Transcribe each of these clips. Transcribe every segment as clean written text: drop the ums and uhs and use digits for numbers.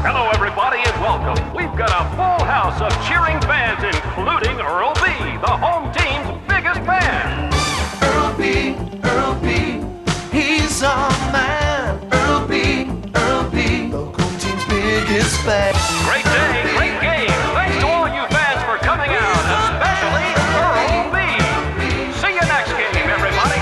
Hello, everybody, and welcome. We've got a full house of cheering fans, including Earl B, the home team's biggest fan. Earl B, he's our man. Earl B, local team's biggest fan. Great day, great game. Thanks to all you fans for coming out, especially Earl B. See you next game, everybody.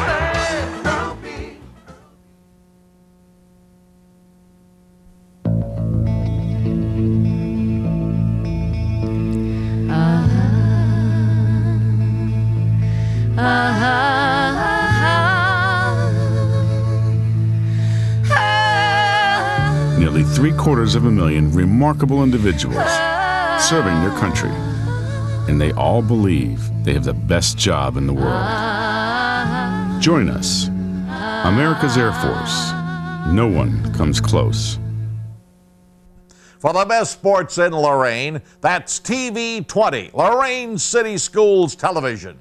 Nearly 750,000 remarkable individuals serving their country. And they all believe they have the best job in the world. Join us, America's Air Force. No one comes close. For the best sports in Lorain, that's TV20, Lorain City Schools Television.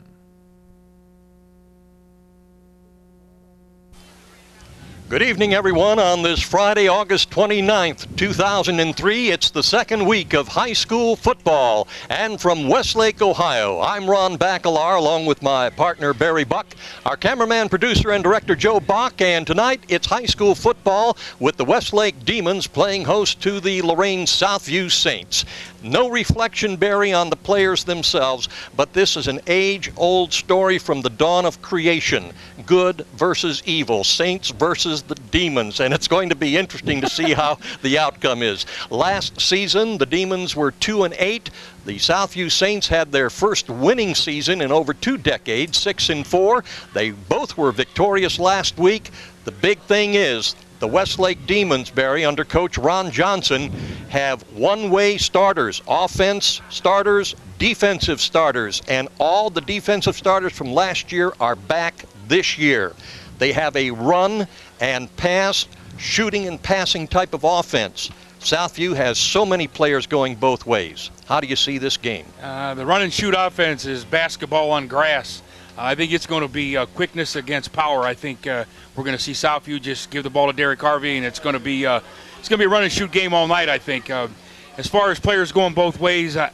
Good evening, everyone. On this Friday, August 29th, 2003, it's the second week of high school football. And from Westlake, Ohio, I'm Ron Bacalar, along with my partner, Barry Buck, our cameraman, producer, and director, Joe Bach. And tonight, it's high school football with the Westlake Demons playing host to the Lorain Southview Saints. No reflection, Barry, on the players themselves, but this is an age-old story from the dawn of creation. Good versus evil, Saints versus the Demons, and it's going to be interesting to see how the outcome is. Last season, the Demons were 2-8. The Southview Saints had their first winning season in over 2 decades, 6-4. They both were victorious last week. The big thing is the Westlake Demons, Barry, under Coach Ron Johnson, have one-way starters, offense starters, defensive starters, and all the defensive starters from last year are back this year. They have a run and pass, shooting and passing type of offense. Southview has so many players going both ways. How do you see this game? The run and shoot offense is basketball on grass. I think it's going to be quickness against power. I think we're going to see Southview just give the ball to Derek Harvey, and it's going to be a run and shoot game all night. I think. As far as players going both ways, I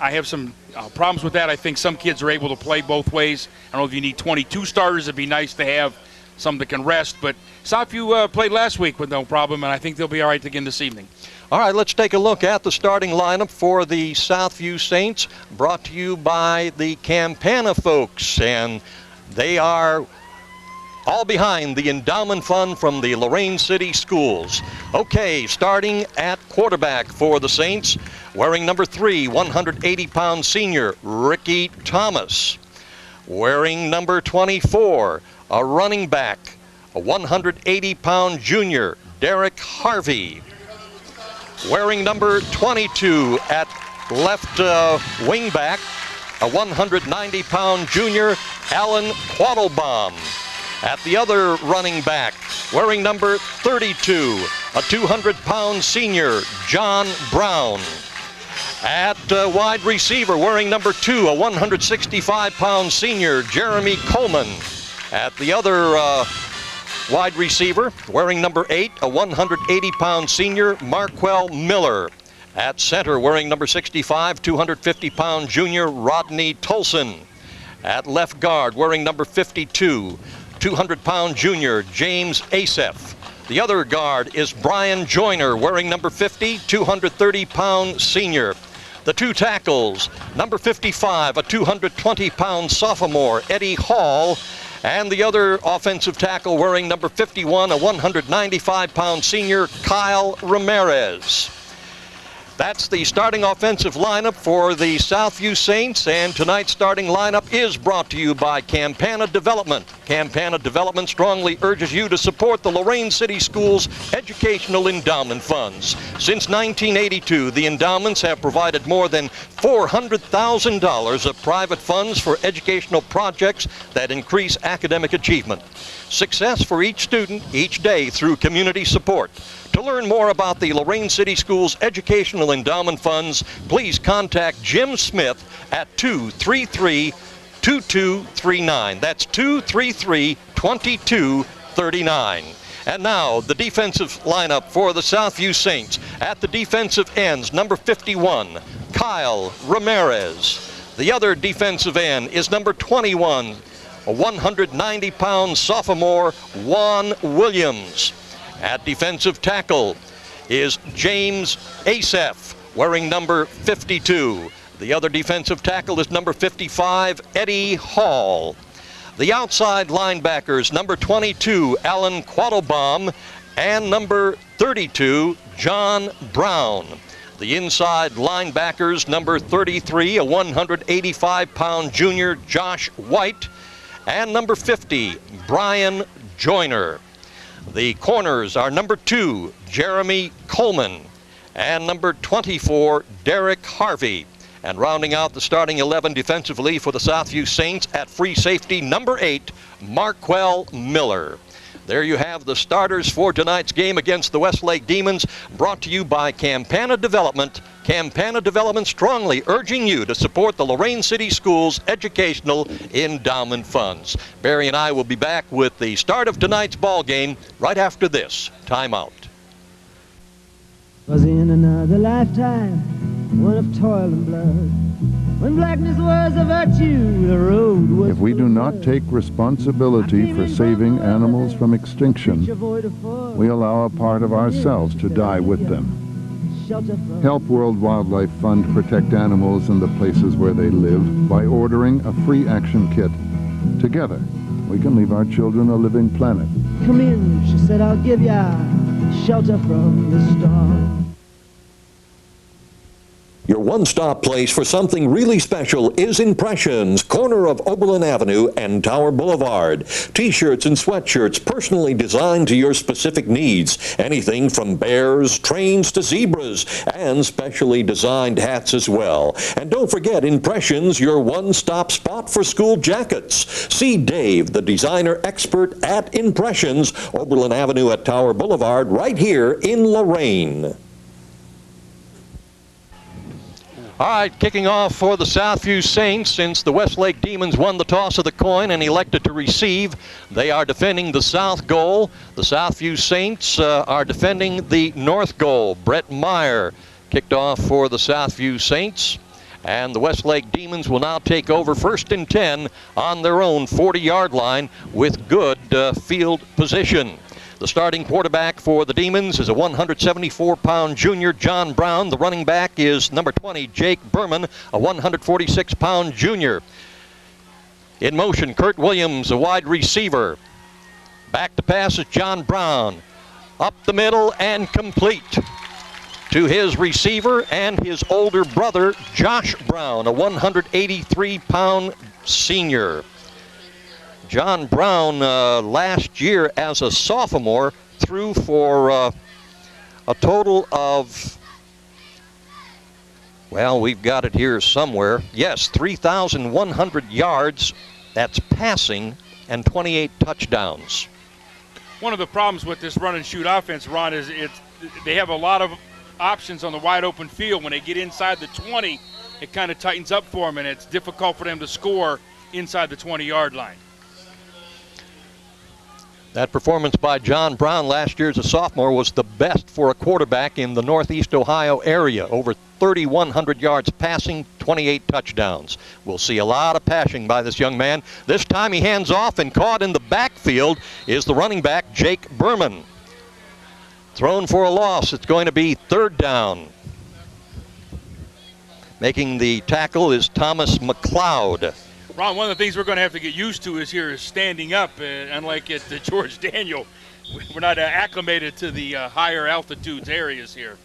have some problems with that. I think some kids are able to play both ways. I don't know if you need 22 starters. It'd be nice to have some that can rest. But Southview played last week with no problem, and I think they'll be all right again this evening. All right, let's take a look at the starting lineup for the Southview Saints, brought to you by the Campana folks, and they are all behind the endowment fund from the Lorain City Schools. Okay, starting at quarterback for the Saints, wearing number 3, 180-pound senior, Ricky Thomas. Wearing number 24, a running back, a 180-pound junior, Derek Harvey. Wearing number 22 at left wing back, a 190-pound junior, Alan Quattlebaum. At the other running back, wearing number 32, a 200-pound senior, John Brown. At wide receiver, wearing number 2, a 165-pound senior, Jeremy Coleman. At the other wide receiver, wearing number 8, a 180-pound senior, Marquel Miller. At center, wearing number 65, 250-pound junior, Rodney Tolson. At left guard, wearing number 52, 200-pound junior, James Asef. The other guard is Brian Joyner, wearing number 50, 230-pound senior. The two tackles, number 55, a 220-pound sophomore, Eddie Hall, and the other offensive tackle wearing number 51, a 195-pound senior, Kyle Ramirez. That's the starting offensive lineup for the Southview Saints, and tonight's starting lineup is brought to you by Campana Development. Campana Development strongly urges you to support the Lorain City Schools Educational Endowment Funds. Since 1982, the endowments have provided more than $400,000 of private funds for educational projects that increase academic achievement. Success for each student each day through community support. To learn more about the Lorain City Schools Educational Endowment Funds, please contact Jim Smith at 233-2239. That's 233-2239. And now the defensive lineup for the Southview Saints. At the defensive ends, number 51, Kyle Ramirez. The other defensive end is number 21, a 190-pound sophomore, Juan Williams. At defensive tackle is James Asef, wearing number 52. The other defensive tackle is number 55, Eddie Hall. The outside linebackers, number 22, Alan Quattlebaum, and number 32, John Brown. The inside linebackers, number 33, a 185-pound junior, Josh White, and number 50, Brian Joyner. The corners are number 2, Jeremy Coleman, and number 24, Derek Harvey. And rounding out the starting 11 defensively for the Southview Saints at free safety, number 8, Marquel Miller. There you have the starters for tonight's game against the Westlake Demons, brought to you by Campana Development. Campana Development strongly urging you to support the Lorain City Schools Educational Endowment Funds. Barry and I will be back with the start of tonight's ball game right after this timeout. Was in another lifetime, one of toil and blood. When blackness was a virtue, the road was. If we do not take responsibility for saving animals from extinction, we allow a part of ourselves to die with them. Help World Wildlife Fund protect animals in the places where they live by ordering a free action kit. Together, we can leave our children a living planet. Come in, she said, I'll give ya shelter from the storm. Your one-stop place for something really special is Impressions, corner of Oberlin Avenue and Tower Boulevard. T-shirts and sweatshirts personally designed to your specific needs. Anything from bears, trains to zebras, and specially designed hats as well. And don't forget Impressions, your one-stop spot for school jackets. See Dave, the designer expert at Impressions, Oberlin Avenue at Tower Boulevard, right here in Lorain. All right, kicking off for the Southview Saints, since the Westlake Demons won the toss of the coin and elected to receive. They are defending the south goal. The Southview Saints are defending the north goal. Brett Meyer kicked off for the Southview Saints. And the Westlake Demons will now take over 1st and 10 on their own 40-yard line with good field position. The starting quarterback for the Demons is a 174-pound junior, John Brown. The running back is number 20, Jake Berman, a 146-pound junior. In motion, Kurt Williams, a wide receiver. Back to pass is John Brown. Up the middle and complete to his receiver and his older brother, Josh Brown, a 183-pound senior. John Brown last year as a sophomore threw for a total of, well, we've got it here somewhere. Yes, 3,100 yards. That's passing and 28 touchdowns. One of the problems with this run and shoot offense, Ron, is they have a lot of options on the wide open field. When they get inside the 20, it kind of tightens up for them, and it's difficult for them to score inside the 20-yard line. That performance by John Brown last year as a sophomore was the best for a quarterback in the Northeast Ohio area. Over 3,100 yards passing, 28 touchdowns. We'll see a lot of passing by this young man. This time he hands off, and caught in the backfield is the running back, Jake Berman. Thrown for a loss. It's going to be 3rd down. Making the tackle is Thomas McLeod. Ron, one of the things we're going to have to get used to is standing up. Unlike at the George Daniel, we're not acclimated to the higher altitudes areas here.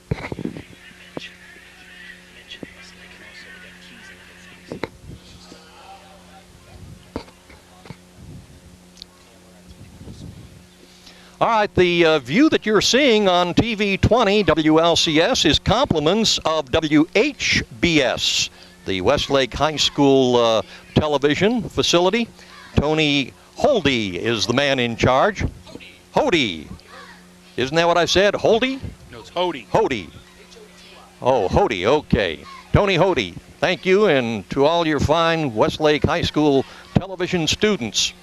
All right, the view that you're seeing on TV20 WLCS is compliments of WHBS, the Westlake High School television facility. Tony Holdy is the man in charge. Hody. Isn't that what I said? Holdy? No, it's Hody. Hody. Oh, Hody, okay. Tony Hody, thank you, and to all your fine Westlake High School television students.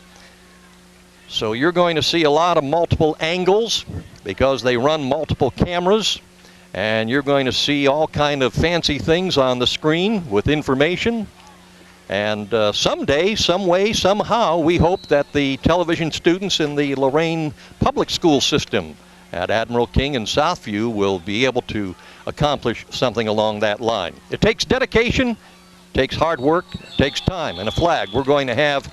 So you're going to see a lot of multiple angles because they run multiple cameras, and you're going to see all kind of fancy things on the screen with information. And someday, some way, somehow, we hope that the television students in the Lorain public school system at Admiral King and Southview will be able to accomplish something along that line. It takes dedication, takes hard work, takes time, and a flag. We're going to have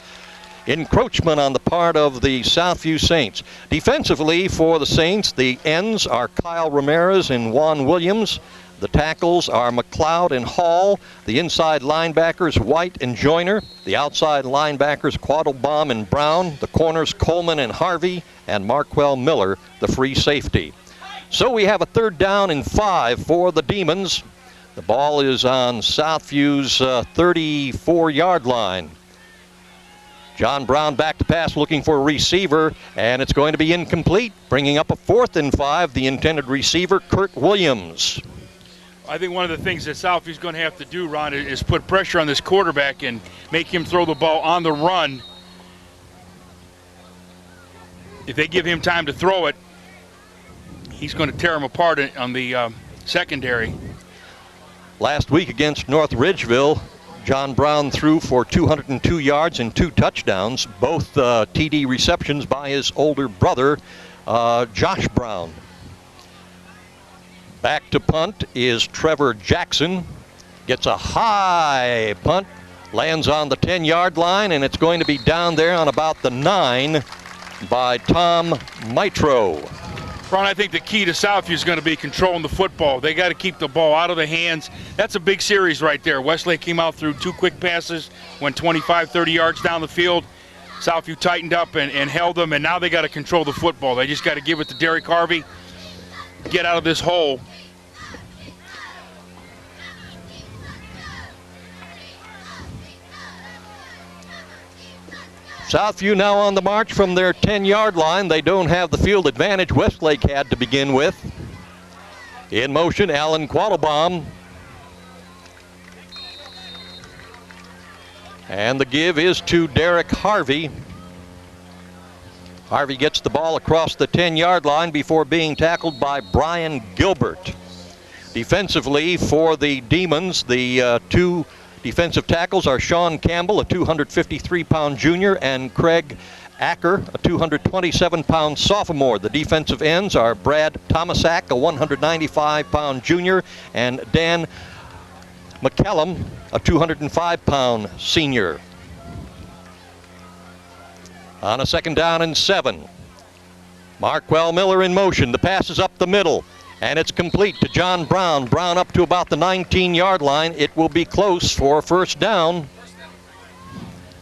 encroachment on the part of the Southview Saints. Defensively for the Saints, the ends are Kyle Ramirez and Juan Williams. The tackles are McLeod and Hall. The inside linebackers, White and Joyner. The outside linebackers, Quattlebaum and Brown. The corners, Coleman and Harvey. And Marquel Miller, the free safety. So we have a 3rd down and 5 for the Demons. The ball is on Southview's 34-yard line. John Brown back to pass, looking for a receiver, and it's going to be incomplete. Bringing up a 4th and 5, the intended receiver, Kurt Williams. I think one of the things that Southview's going to have to do, Ron, is put pressure on this quarterback and make him throw the ball on the run. If they give him time to throw it, he's going to tear him apart on the secondary. Last week against North Ridgeville, John Brown threw for 202 yards and 2 touchdowns, both TD receptions by his older brother, Josh Brown. Back to punt is Trevor Jackson. Gets a high punt, lands on the 10-yard line, and it's going to be down there on about the 9 by Tom Mitro. Ron, I think the key to Southview is going to be controlling the football. They got to keep the ball out of the hands. That's a big series right there. Westlake came out through 2 quick passes, went 25, 30 yards down the field. Southview tightened up and held them, and now they got to control the football. They just got to give it to Derek Harvey, get out of this hole. Southview now on the march from their 10-yard line. They don't have the field advantage Westlake had to begin with. In motion, Alan Quattlebaum. And the give is to Derek Harvey. Harvey gets the ball across the 10-yard line before being tackled by Brian Gilbert. Defensively for the Demons, the 2 defensive tackles are Sean Campbell, a 253-pound junior, and Craig Acker, a 227-pound sophomore. The defensive ends are Brad Tomasak, a 195-pound junior, and Dan McCallum, a 205-pound senior. On a 2nd down and 7. Marquel Miller in motion. The pass is up the middle. And it's complete to John Brown. Brown up to about the 19-yard line. It will be close for 1st down.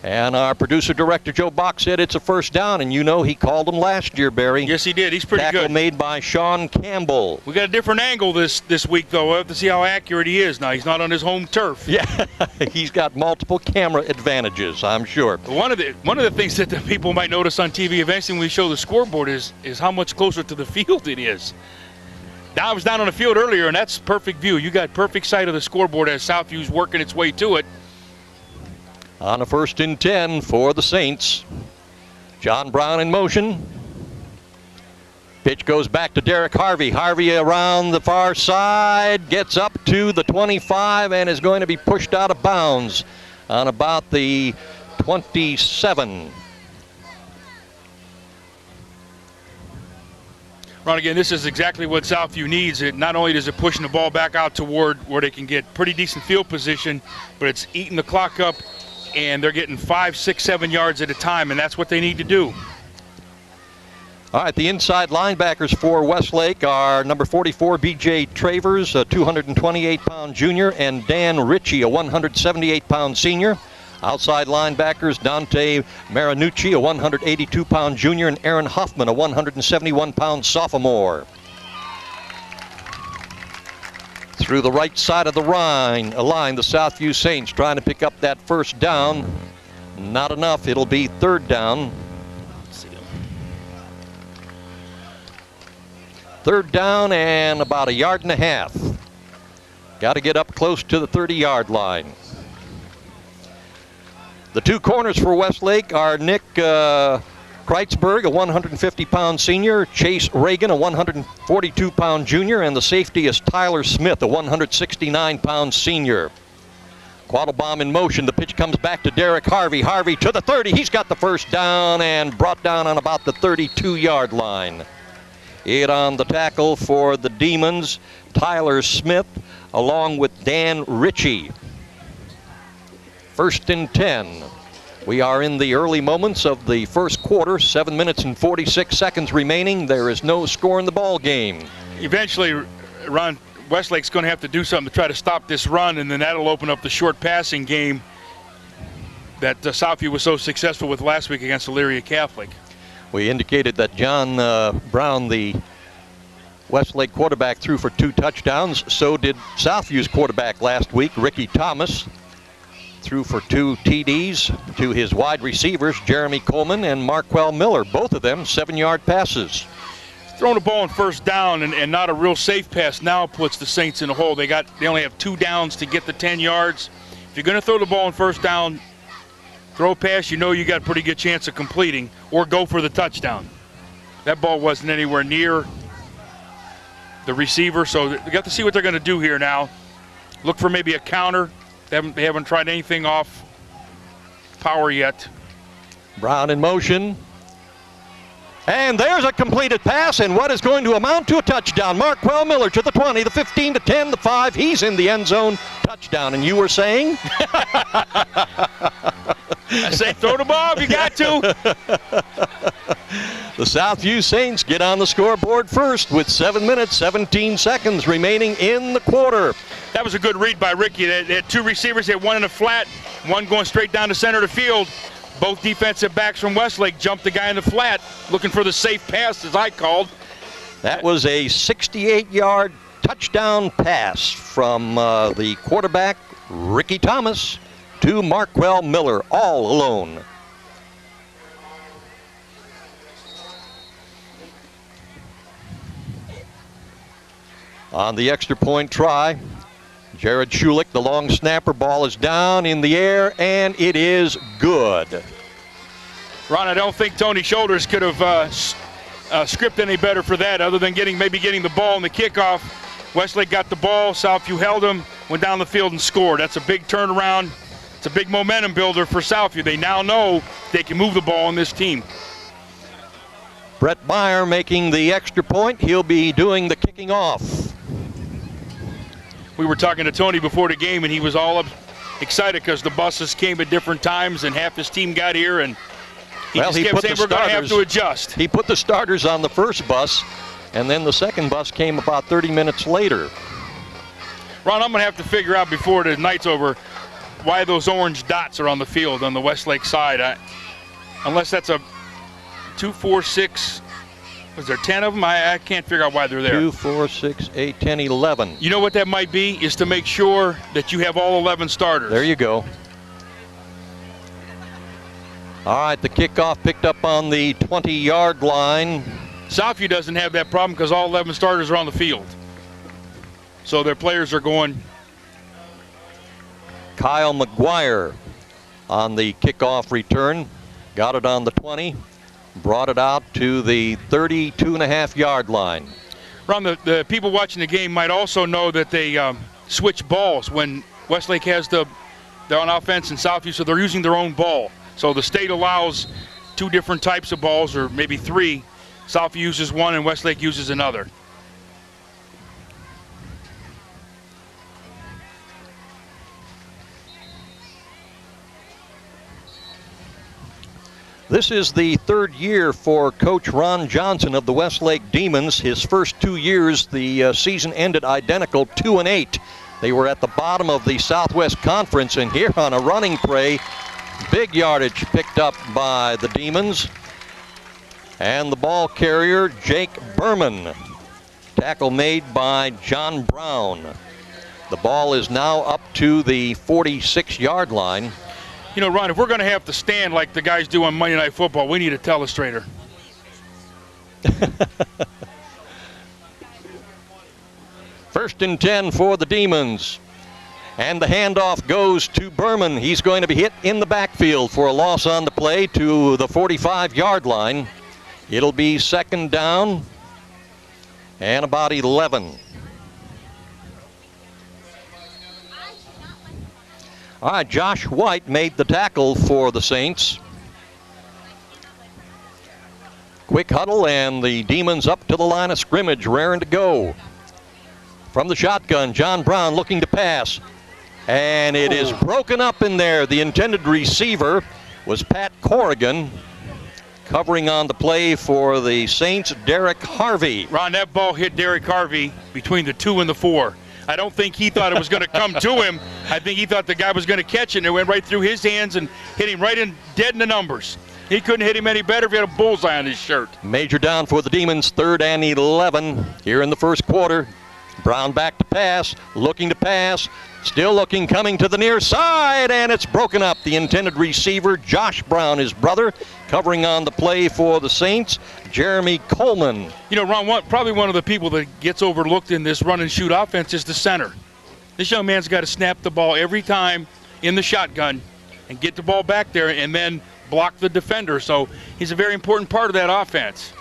And our producer-director, Joe Bach, said it's a 1st down, and you know he called him last year, Barry. Yes, he did. He's pretty Tackle good. made by Sean Campbell. We got a different angle this week, though. We'll have to see how accurate he is now. He's not on his home turf. Yeah, he's got multiple camera advantages, I'm sure. One of the things that the people might notice on TV eventually when we show the scoreboard is how much closer to the field it is. Now, I was down on the field earlier, and that's perfect view. You got perfect sight of the scoreboard as Southview's working its way to it. On a 1st and 10 for the Saints. John Brown in motion. Pitch goes back to Derek Harvey. Harvey around the far side, gets up to the 25 and is going to be pushed out of bounds on about the 27. Ron, again, this is exactly what Southview needs. Not only does it pushing the ball back out toward where they can get pretty decent field position, but it's eating the clock up, and they're getting 5, 6, 7 yards at a time, and that's what they need to do. All right, the inside linebackers for Westlake are number 44, B.J. Travers, a 228-pound junior, and Dan Ritchie, a 178-pound senior. Outside linebackers, Dante Marinucci, a 182-pound junior, and Aaron Hoffman, a 171-pound sophomore. Through the right side of the line, the Southview Saints trying to pick up that 1st down. Not enough. It'll be 3rd down. 3rd down and about 1.5 yards. Got to get up close to the 30-yard line. The 2 corners for Westlake are Nick Kreitzberg, a 150-pound senior. Chase Reagan, a 142-pound junior. And the safety is Tyler Smith, a 169-pound senior. Quattlebaum in motion. The pitch comes back to Derek Harvey. Harvey to the 30. He's got the first down and brought down on about the 32-yard line. In on the tackle for the Demons, Tyler Smith, along with Dan Ritchie. 1st and 10. We are in the early moments of the first quarter. 7 minutes and 46 seconds remaining. There is no score in the ball game. Eventually, Ron, Westlake's going to have to do something to try to stop this run, and then that'll open up the short passing game that Southview was so successful with last week against Elyria Catholic. We indicated that John Brown, the Westlake quarterback, threw for 2 touchdowns. So did Southview's quarterback last week, Ricky Thomas. Threw for 2 TDs to his wide receivers, Jeremy Coleman and Marquel Miller. Both of them 7-yard passes. Throwing the ball on first down and not a real safe pass now puts the Saints in a hole. They only have 2 downs to get the 10 yards. If you're going to throw the ball on first down, throw a pass you know you got a pretty good chance of completing, or go for the touchdown. That ball wasn't anywhere near the receiver, so we got to see what they're going to do here now. Look for maybe a counter. They haven't tried anything off power yet. Brown in motion. And there's a completed pass, and what is going to amount to a touchdown. Marquel Miller to the 20, the 15, the 10, the 5. He's in the end zone. Touchdown. And you were saying? I say throw the ball if you got to. The Southview Saints get on the scoreboard first with 7 minutes, 17 seconds remaining in the quarter. That was a good read by Ricky. They had 2 receivers. They had 1 in the flat, 1 going straight down the center of the field. Both defensive backs from Westlake jumped the guy in the flat, looking for the safe pass, as I called. That was a 68-yard touchdown pass from the quarterback, Ricky Thomas, to Marquel Miller, all alone. On the extra point try, Jared Schulich, the long snapper, ball is down in the air, and it is good. Ron, I don't think Tony Shoulders could have scripted any better for that, other than maybe getting the ball in the kickoff. Westlake got the ball, Southview held him, went down the field and scored. That's a big turnaround. It's a big momentum builder for Southview. They now know they can move the ball on this team. Brett Meyer making the extra point. He'll be doing the kicking off. We were talking to Tony before the game, and he was all excited because the buses came at different times, and half his team got here, and he kept saying we're going to have to adjust. He put the starters on the first bus, and then the second bus came about 30 minutes later. Ron, I'm going to have to figure out before the night's over why those orange dots are on the field on the Westlake side. Unless that's a 2, 4, 6. Was there 10 of them? I can't figure out why they're there. 2, 4, 6, 8, 10, 11. You know what that might be? Is to make sure that you have all 11 starters. There you go. All right, the kickoff picked up on the 20-yard line. Southview doesn't have that problem because all 11 starters are on the field. So their players are going. Kyle McGuire on the kickoff return. Got it on the 20. Brought it out to the 32.5-yard line. Ron, the people watching the game might also know that they switch balls when Westlake has they're on offense and Southview, so they're using their own ball. So the state allows 2 different types of balls, or maybe 3. Southview uses one and Westlake uses another. This is the 3rd year for Coach Ron Johnson of the Westlake Demons. His first 2 years, the season ended identical, 2-8. They were at the bottom of the Southwest Conference, and here on a running play, big yardage picked up by the Demons. And the ball carrier, Jake Berman. Tackle made by John Brown. The ball is now up to the 46-yard line. You know, Ron, if we're going to have to stand like the guys do on Monday Night Football, we need a telestrator. 1st and 10 for the Demons. And the handoff goes to Berman. He's going to be hit in the backfield for a loss on the play to the 45-yard line. It'll be second down and about 11. All right, Josh White made the tackle for the Saints. Quick huddle, and the Demons up to the line of scrimmage, raring to go. From the shotgun, John Brown looking to pass. And it is broken up in there. The intended receiver was Pat Corrigan. Covering on the play for the Saints, Derek Harvey. Ron, that ball hit Derek Harvey between the 2 and the 4. I don't think he thought it was going to come to him. I think he thought the guy was going to catch it, and it went right through his hands and hit him right in dead in the numbers. He couldn't hit him any better if he had a bullseye on his shirt. Major down for the Demons, 3rd and 11 here in the first quarter. Brown back to pass, looking to pass, still looking, coming to the near side, and it's broken up. The intended receiver, Josh Brown, his brother, covering on the play for the Saints, Jeremy Coleman. You know, Ron, probably one of the people that gets overlooked in this run and shoot offense is the center. This young man's got to snap the ball every time in the shotgun and get the ball back there and then block the defender. So he's a very important part of that offense.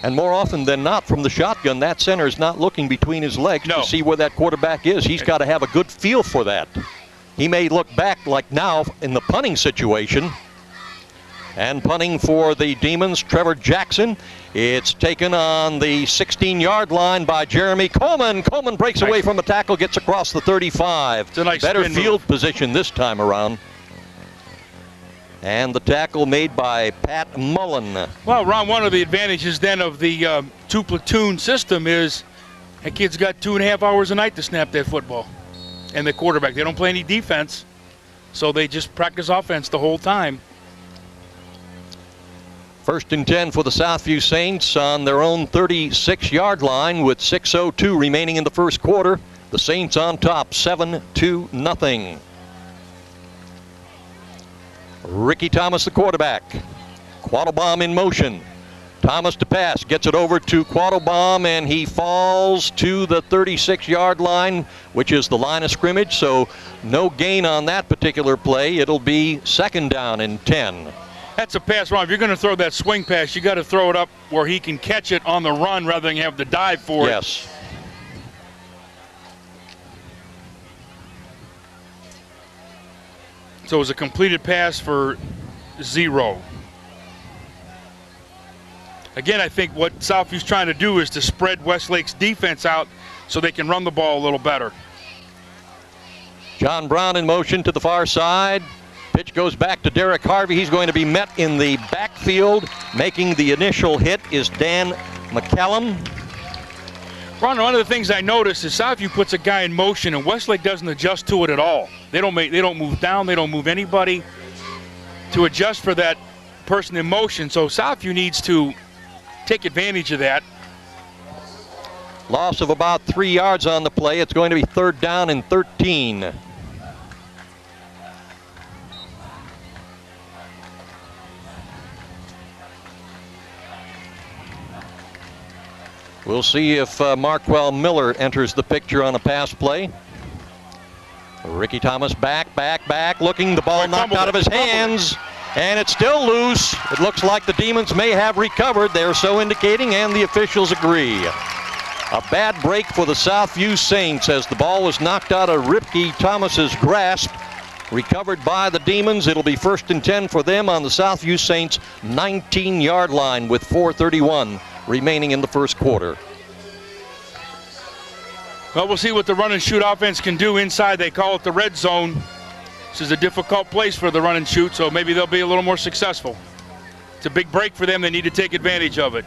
And more often than not, from the shotgun, that center is not looking between his legs to see where that quarterback is. He's got to have a good feel for that. He may look back like now in the punting situation. And punting for the Demons, Trevor Jackson. It's taken on the 16-yard line by Jeremy Coleman. Coleman breaks away from the tackle, gets across the 35. It's a nice better spin field move. position this time around. And the tackle made by Pat Mullen. Well, Ron, one of the advantages then of the two-platoon system is that kid's got 2.5 hours a night to snap that football. And the quarterback, they don't play any defense, so they just practice offense the whole time. 1st and 10 for the Southview Saints on their own 36-yard line with 6:02 remaining in the first quarter. The Saints on top, 7-0. Ricky Thomas, the quarterback. Quattlebaum in motion. Thomas to pass, gets it over to Quattlebaum, and he falls to the 36-yard line, which is the line of scrimmage, so no gain on that particular play. It'll be 2nd down and 10. That's a pass, Ron. If you're going to throw that swing pass, you got to throw it up where he can catch it on the run rather than have to dive for it. Yes. So it was a completed pass for 0. Again, I think what Southview's trying to do is to spread Westlake's defense out so they can run the ball a little better. John Brown in motion to the far side. Pitch goes back to Derek Harvey. He's going to be met in the backfield. Making the initial hit is Dan McCallum. Ron, one of the things I noticed is Southview puts a guy in motion and Westlake doesn't adjust to it at all. They don't move down, they don't move anybody to adjust for that person in motion. So Southview needs to take advantage of that. Loss of about 3 yards on the play. It's going to be 3rd down and 13. We'll see if Marquel Miller enters the picture on a pass play. Ricky Thomas back, looking, the ball knocked out of his hands, and it's still loose. It looks like the Demons may have recovered. They're so indicating, and the officials agree. A bad break for the Southview Saints as the ball was knocked out of Ricky Thomas's grasp. Recovered by the Demons. It'll be 1st and 10 for them on the Southview Saints 19-yard line with 4:31 remaining in the first quarter. Well, we'll see what the run and shoot offense can do inside. They call it the red zone. This is a difficult place for the run and shoot, so maybe they'll be a little more successful. It's a big break for them. They need to take advantage of it.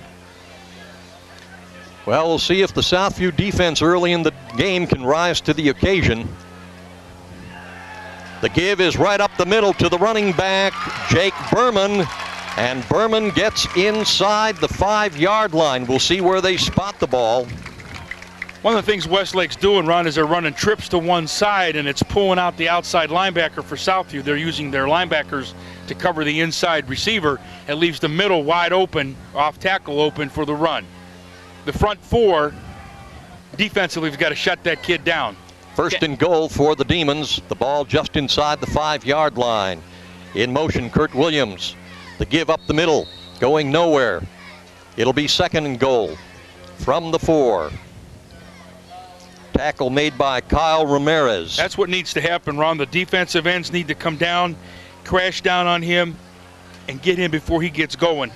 Well, we'll see if the Southview defense early in the game can rise to the occasion. The give is right up the middle to the running back, Jake Berman. And Berman gets inside the 5-yard line. We'll see where they spot the ball. One of the things Westlake's doing, Ron, is they're running trips to one side, and it's pulling out the outside linebacker for Southview. They're using their linebackers to cover the inside receiver. It leaves the middle wide open, off tackle open for the run. The front four, defensively, have got to shut that kid down. First and goal for the Demons. The ball just inside the 5-yard line. In motion, Kurt Williams. The give up the middle, going nowhere. It'll be second and goal from the 4. Tackle made by Kyle Ramirez. That's what needs to happen, Ron. The defensive ends need to come down, crash down on him, and get him before he gets going.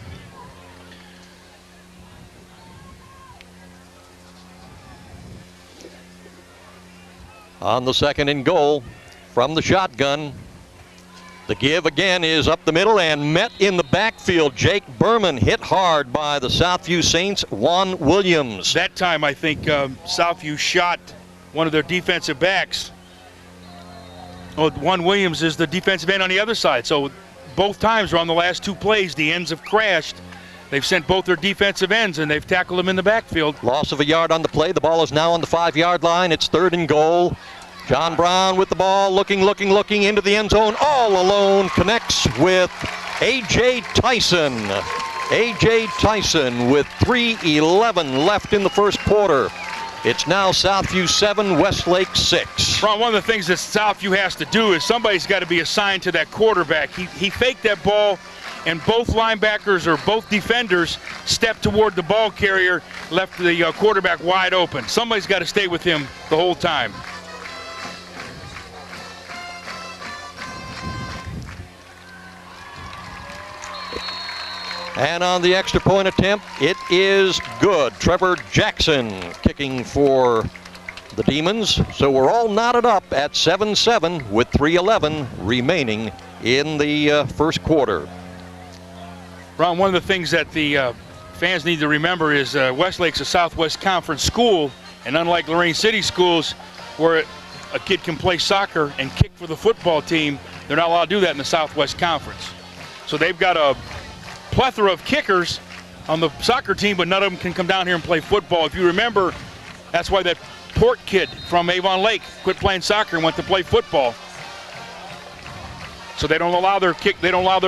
On the second and goal from the shotgun. The give again is up the middle and met in the backfield. Jake Berman hit hard by the Southview Saints, Juan Williams. That time I think Southview shot one of their defensive backs. Well, Juan Williams is the defensive end on the other side. So both times, on the last 2 plays, the ends have crashed. They've sent both their defensive ends, and they've tackled them in the backfield. Loss of a yard on the play. The ball is now on the 5-yard line. It's third and goal. John Brown with the ball, looking into the end zone, all alone, connects with A.J. Tyson. A.J. Tyson with 3:11 left in the first quarter. It's now Southview 7, Westlake 6. Ron, one of the things that Southview has to do is somebody's got to be assigned to that quarterback. He faked that ball, and both linebackers or both defenders stepped toward the ball carrier, left the quarterback wide open. Somebody's got to stay with him the whole time. And on the extra point attempt, it is good. Trevor Jackson kicking for the Demons. So we're all knotted up at 7-7 with 3:11 remaining in the first quarter. Ron, one of the things that the fans need to remember is Westlake's a Southwest Conference school, and unlike Lorain City schools where a kid can play soccer and kick for the football team, they're not allowed to do that in the Southwest Conference. So they've got a plethora of kickers on the soccer team, but none of them can come down here and play football. If you remember, that's why that Port kid from Avon Lake quit playing soccer and went to play football. So they don't allow their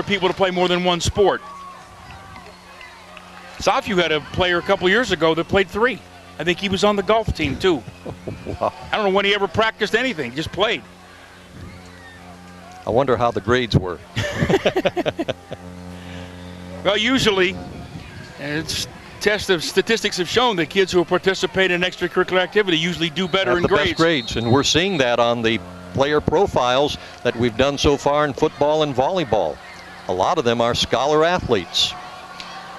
people to play more than one sport. Southview had a player a couple years ago that played 3. I think he was on the golf team too. Wow. I don't know when he ever practiced anything, just played. I wonder how the grades were. Well, usually, statistics have shown that kids who participate in extracurricular activity usually do better in grades. Best grades, and we're seeing that on the player profiles that we've done so far in football and volleyball. A lot of them are scholar athletes.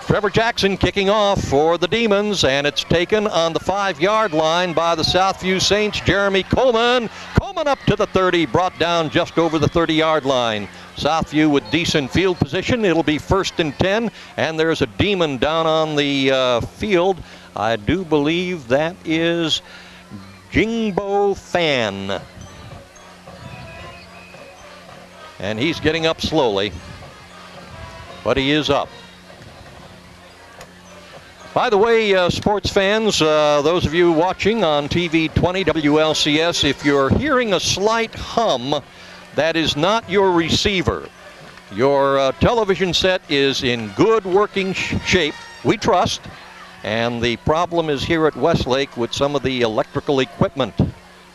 Trevor Jackson kicking off for the Demons, and it's taken on the 5-yard line by the Southview Saints. Jeremy Coleman up to the 30, brought down just over the 30-yard line. Southview with decent field position. It'll be 1st and 10, and there's a Demon down on the field. I do believe that is Jingbo Fan. And he's getting up slowly, but he is up. By the way, sports fans, those of you watching on TV20 WLCS, if you're hearing a slight hum, that is not your receiver. Your television set is in good working shape, we trust, and the problem is here at Westlake with some of the electrical equipment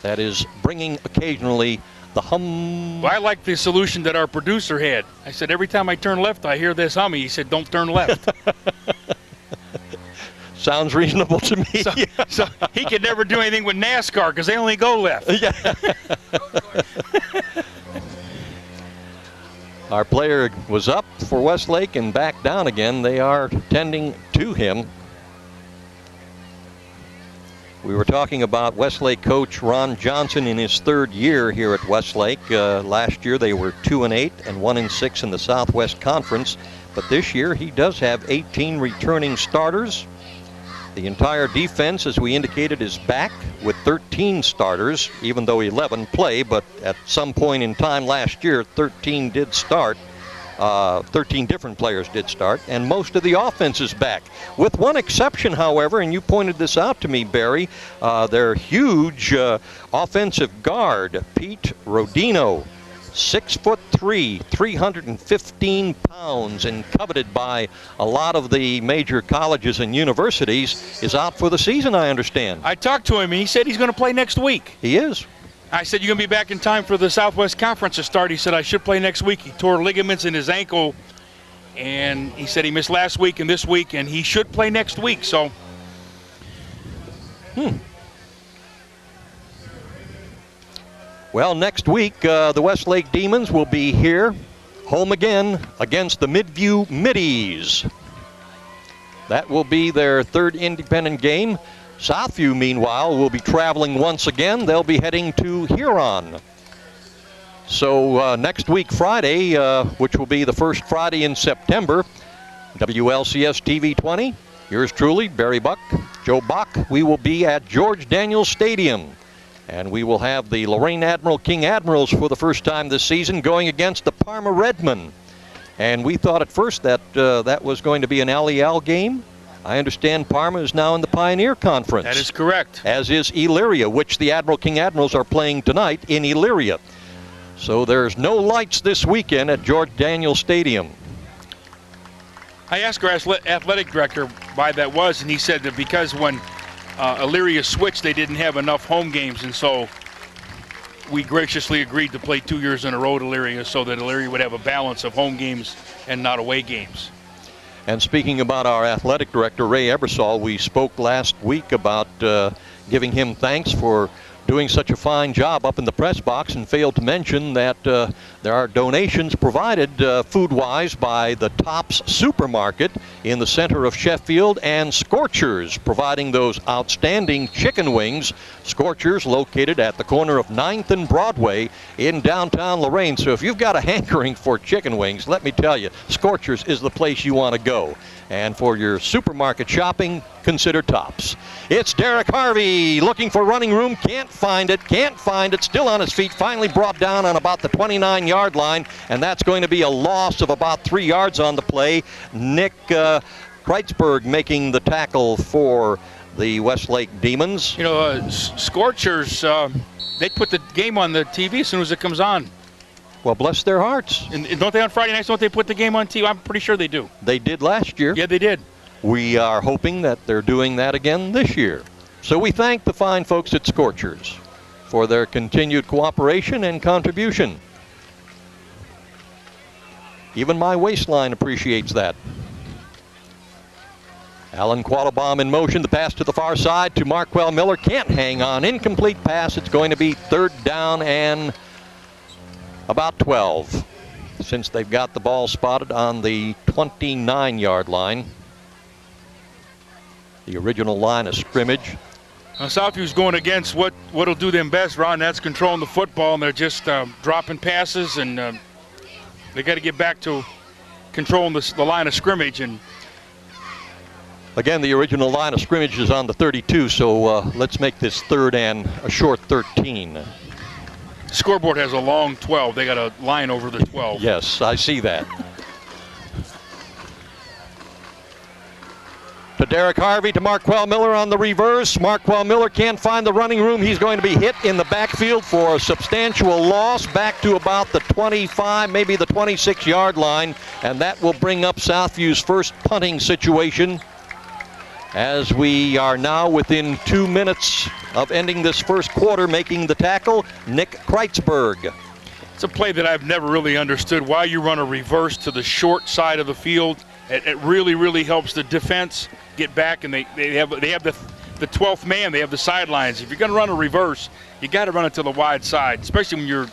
that is bringing occasionally the hum. Well, I like the solution that our producer had. I said, every time I turn left, I hear this humming. He said, don't turn left. Sounds reasonable to me. So he could never do anything with NASCAR because they only go left. Yeah. Our player was up for Westlake and back down again. They are tending to him. We were talking about Westlake coach Ron Johnson in his 3rd year here at Westlake. Last year they were 2-8 and 1-6 in the Southwest Conference. But this year he does have 18 returning starters. The entire defense, as we indicated, is back with 13 starters, even though 11 play, but at some point in time last year, 13 did start. 13 different players did start, and most of the offense is back. With one exception, however, and you pointed this out to me, Barry, their huge offensive guard, Pete Rodino, 6'3", 315 pounds, and coveted by a lot of the major colleges and universities, is out for the season, I understand. I talked to him, and he said he's going to play next week. He is. I said, "You going to be back in time for the Southwest Conference to start?" He said, "I should play next week." He tore ligaments in his ankle, and he said he missed last week and this week, and he should play next week. So, Well, next week, the Westlake Demons will be here, home again, against the Midview Middies. That will be their third independent game. Southview, meanwhile, will be traveling once again. They'll be heading to Huron. So next week, Friday, which will be the first Friday in September, WLCS TV20, yours truly, Barry Buck, Joe Bach, we will be at George Daniels Stadium. And we will have the Lorain Admiral King Admirals for the first time this season going against the Parma Redmen. And we thought at first that that was going to be an LEL game. I understand Parma is now in the Pioneer Conference. that is correct. As is Elyria, which the Admiral King Admirals are playing tonight in Elyria. So there's no lights this weekend at George Daniels Stadium. I asked our athletic director why that was, and he said that because when Elyria switched, they didn't have enough home games, and so we graciously agreed to play 2 years in a row at Elyria so that Elyria would have a balance of home games and not away games. And speaking about our athletic director, Ray Ebersol, we spoke last week about giving him thanks for doing such a fine job up in the press box, and failed to mention that there are donations provided food-wise by the Tops Supermarket in the center of Sheffield, and Scorchers providing those outstanding chicken wings. Scorchers located at the corner of 9th and Broadway in downtown Lorain. So if you've got a hankering for chicken wings, let me tell you, Scorchers is the place you want to go. And for your supermarket shopping, consider Tops. It's Derek Harvey looking for running room. Can't find it. Still on his feet. Finally brought down on about the 29-yard line. And that's going to be a loss of about 3 yards on the play. Nick Kreitzberg making the tackle for the Westlake Demons. You know, Scorchers, they put the game on the TV as soon as it comes on. Well, bless their hearts. And don't they on Friday nights, don't they put the game on TV? I'm pretty sure they do. They did last year. Yeah, they did. We are hoping that they're doing that again this year. So we thank the fine folks at Scorchers for their continued cooperation and contribution. Even my waistline appreciates that. Alan Quattlebaum in motion. The pass to the far side to Marquel Miller. Can't hang on. Incomplete pass. It's going to be third down and about 12, since they've got the ball spotted on the 29-yard line. The original line of scrimmage. Southview's going against what'll do them best, Ron. That's controlling the football, and they're just dropping passes, and they got to get back to controlling the line of scrimmage. And again, the original line of scrimmage is on the 32, so let's make this third and a short 13. Scoreboard has a long 12. They got a line over the 12. Yes, I see that. To Derek Harvey, to Marquel Miller on the reverse. Marquel Miller can't find the running room. He's going to be hit in the backfield for a substantial loss, back to about the 25, maybe the 26-yard line, and that will bring up Southview's first punting situation, as we are now within 2 minutes of ending this first quarter. Making the tackle, Nick Kreitzberg. It's a play that I've never really understood, why you run a reverse to the short side of the field. It really, really helps the defense get back, and they have the 12th man. They have the sidelines. If you're going to run a reverse, you got to run it to the wide side, especially when your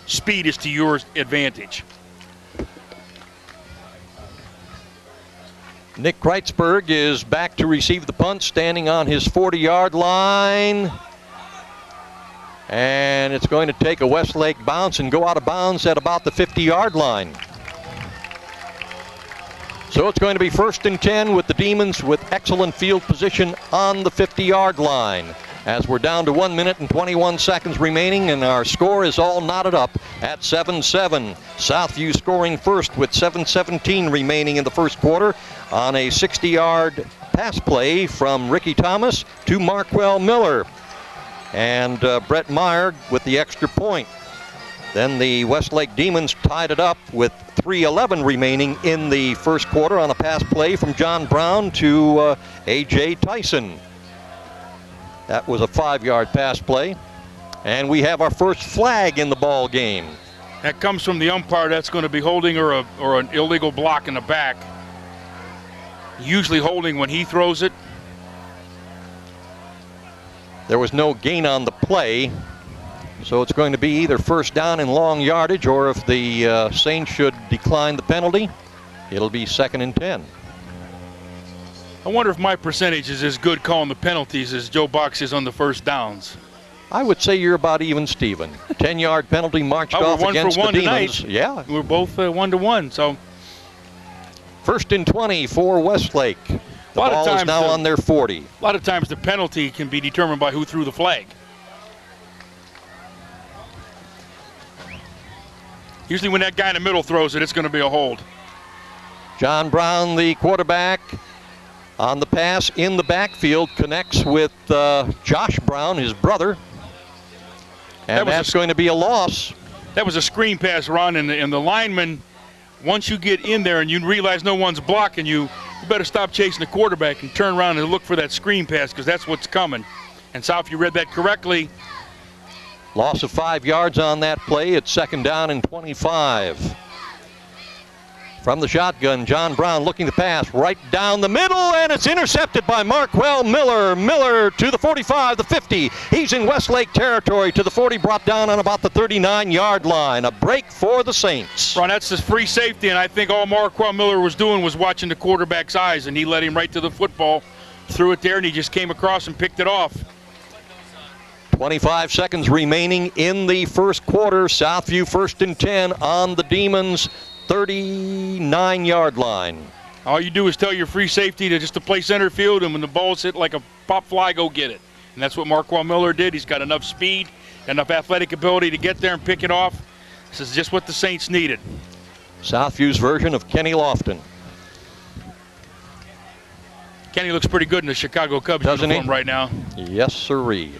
speed is to your advantage. Nick Kreitzberg is back to receive the punt, standing on his 40-yard line. And it's going to take a Westlake bounce and go out of bounds at about the 50-yard line. So it's going to be 1st and 10 with the Demons with excellent field position on the 50-yard line, as we're down to 1 minute and 21 seconds remaining, and our score is all knotted up at 7-7. Southview scoring first with 7:17 remaining in the first quarter on a 60-yard pass play from Ricky Thomas to Marquel Miller. And Brett Meyer with the extra point. Then the Westlake Demons tied it up with 3:11 remaining in the first quarter on a pass play from John Brown to A.J. Tyson. That was a 5-yard pass play. And we have our first flag in the ball game. That comes from the umpire. That's going to be holding or an illegal block in the back. Usually holding when he throws it. There was no gain on the play, so it's going to be either first down in long yardage, or if the Saints should decline the penalty, it'll be 2nd and 10. I wonder if my percentage is as good calling the penalties as Joe Box is on the first downs. I would say you're about even, Steven. 10-yard penalty marched off against the Demons. Tonight. Yeah. We're both 1-1, so. 1st and 20 for Westlake. The ball is now on their 40. A lot of times the penalty can be determined by who threw the flag. Usually when that guy in the middle throws it, it's going to be a hold. John Brown, the quarterback, on the pass in the backfield, connects with Josh Brown, his brother. And that's going to be a loss. That was a screen pass, Ron, and the lineman, once you get in there and you realize no one's blocking you, you better stop chasing the quarterback and turn around and look for that screen pass, because that's what's coming. And South, you read that correctly. Loss of 5 yards on that play. It's 2nd down and 25. From the shotgun, John Brown looking to pass right down the middle, and it's intercepted by Marquel Miller. Miller to the 45, the 50. He's in Westlake territory to the 40, brought down on about the 39-yard line. A break for the Saints. Ron, that's the free safety, and I think all Marquel Miller was doing was watching the quarterback's eyes, and he led him right to the football, threw it there, and he just came across and picked it off. 25 seconds remaining in the first quarter. Southview 1st and 10 on the Demons' 39-yard line. All you do is tell your free safety to play center field, and when the ball's hit like a pop fly, go get it. And that's what Marquel Miller did. He's got enough speed, enough athletic ability to get there and pick it off. This is just what the Saints needed. Southview's version of Kenny Lofton. Kenny looks pretty good in the Chicago Cubs uniform right now. Yes, sirree.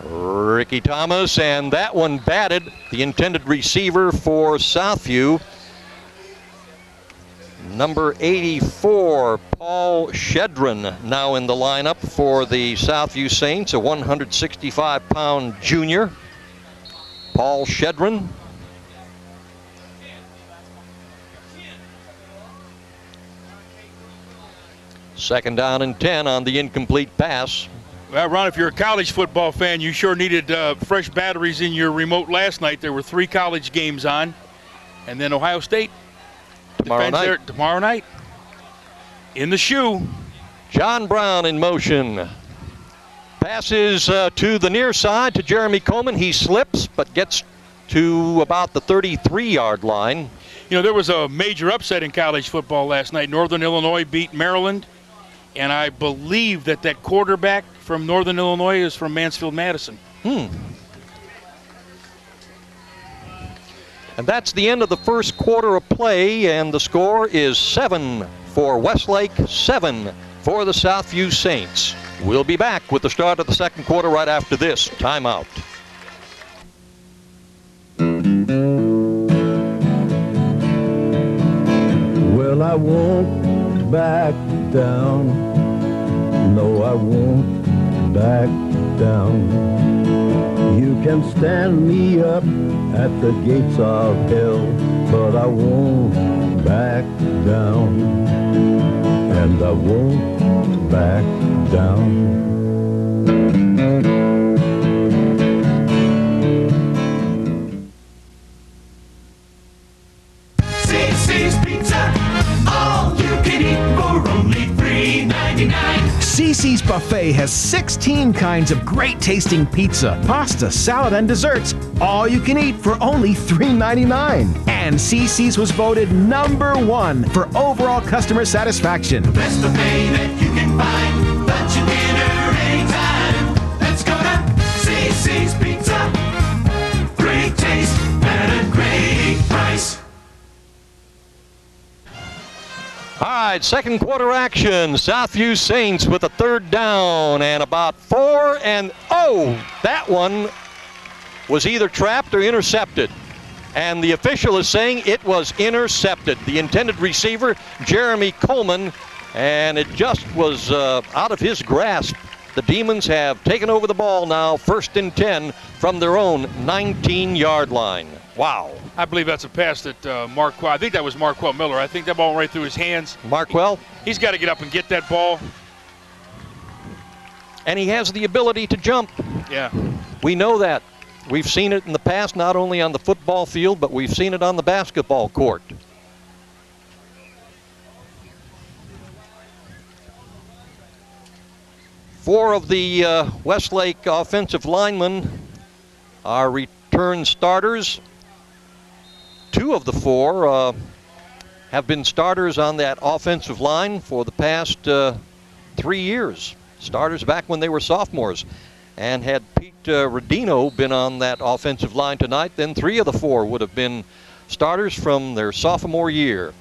Ricky Thomas, and that one batted. The intended receiver for Southview, number 84, Paul Shedron, now in the lineup for the Southview Saints, a 165-pound junior. Paul Shedron. Second down and 10 on the incomplete pass. Well, Ron, if you're a college football fan, you sure needed fresh batteries in your remote last night. There were 3 college games on, and then Ohio State tomorrow night. In the shoe. John Brown in motion. Passes to the near side to Jeremy Coleman. He slips, but gets to about the 33-yard line. You know, there was a major upset in college football last night. Northern Illinois beat Maryland. And I believe that quarterback from Northern Illinois is from Mansfield-Madison. And that's the end of the first quarter of play, and the score is 7 for Westlake, 7 for the Southview Saints. We'll be back with the start of the second quarter right after this timeout. Well, I won't back down. No, I won't back down. You can stand me up at the gates of hell, but I won't back down. And I won't back down. CC's Pizza, all you can eat for only $3.99. CC's Buffet has 16 kinds of great tasting pizza, pasta, salad, and desserts, all you can eat for only $3.99. And CC's was voted #1 for overall customer satisfaction. Best buffet that you can find, lunch and dinner anytime. Let's go to CC's Pizza. Great taste at a great price. All right, second quarter action. Southview Saints with a 3rd down and about 4, and that one was either trapped or intercepted. And the official is saying it was intercepted. The intended receiver, Jeremy Coleman, and it just was out of his grasp The Demons have taken over the ball now, 1st and 10 from their own 19-yard line. Wow. I believe that's a pass that Marquel, I think that was Marquel Miller. I think that ball went right through his hands. Marquel? He's got to get up and get that ball. And he has the ability to jump. Yeah. We know that. We've seen it in the past, not only on the football field, but we've seen it on the basketball court. Four of the Westlake offensive linemen are return starters. Two of the four have been starters on that offensive line for the past 3 years. Starters back when they were sophomores. And had Pete Rodino been on that offensive line tonight, then 3 of the 4 would have been starters from their sophomore year.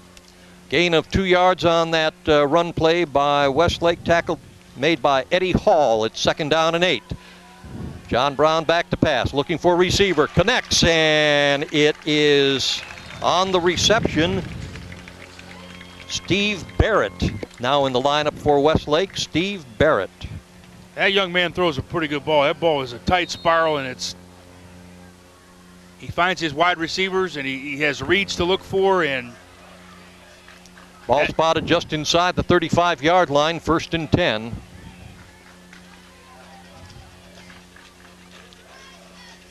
Gain of 2 yards on that run play by Westlake, tackle made by Eddie Hall. It's 2nd down and 8. John Brown back to pass, looking for a receiver, connects, and it is on the reception. Steve Barrett now in the lineup for Westlake. Steve Barrett. That young man throws a pretty good ball. That ball is a tight spiral, and he finds his wide receivers, and he has reads to look for, and ball spotted just inside the 35-yard line, 1st and 10.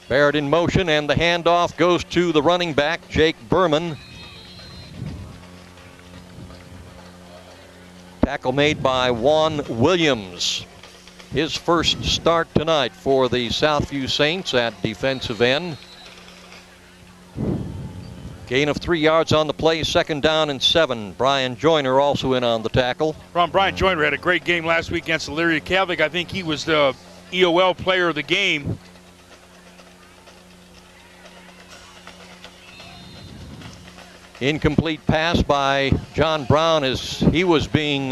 Barrett in motion, and the handoff goes to the running back, Jake Berman. Tackle made by Juan Williams. His first start tonight for the Southview Saints at defensive end. Gain of 3 yards on the play, 2nd down and 7. Brian Joyner also in on the tackle. Brian Joyner had a great game last week against Elyria Catholic. I think he was the EOL player of the game. Incomplete pass by John Brown as he was being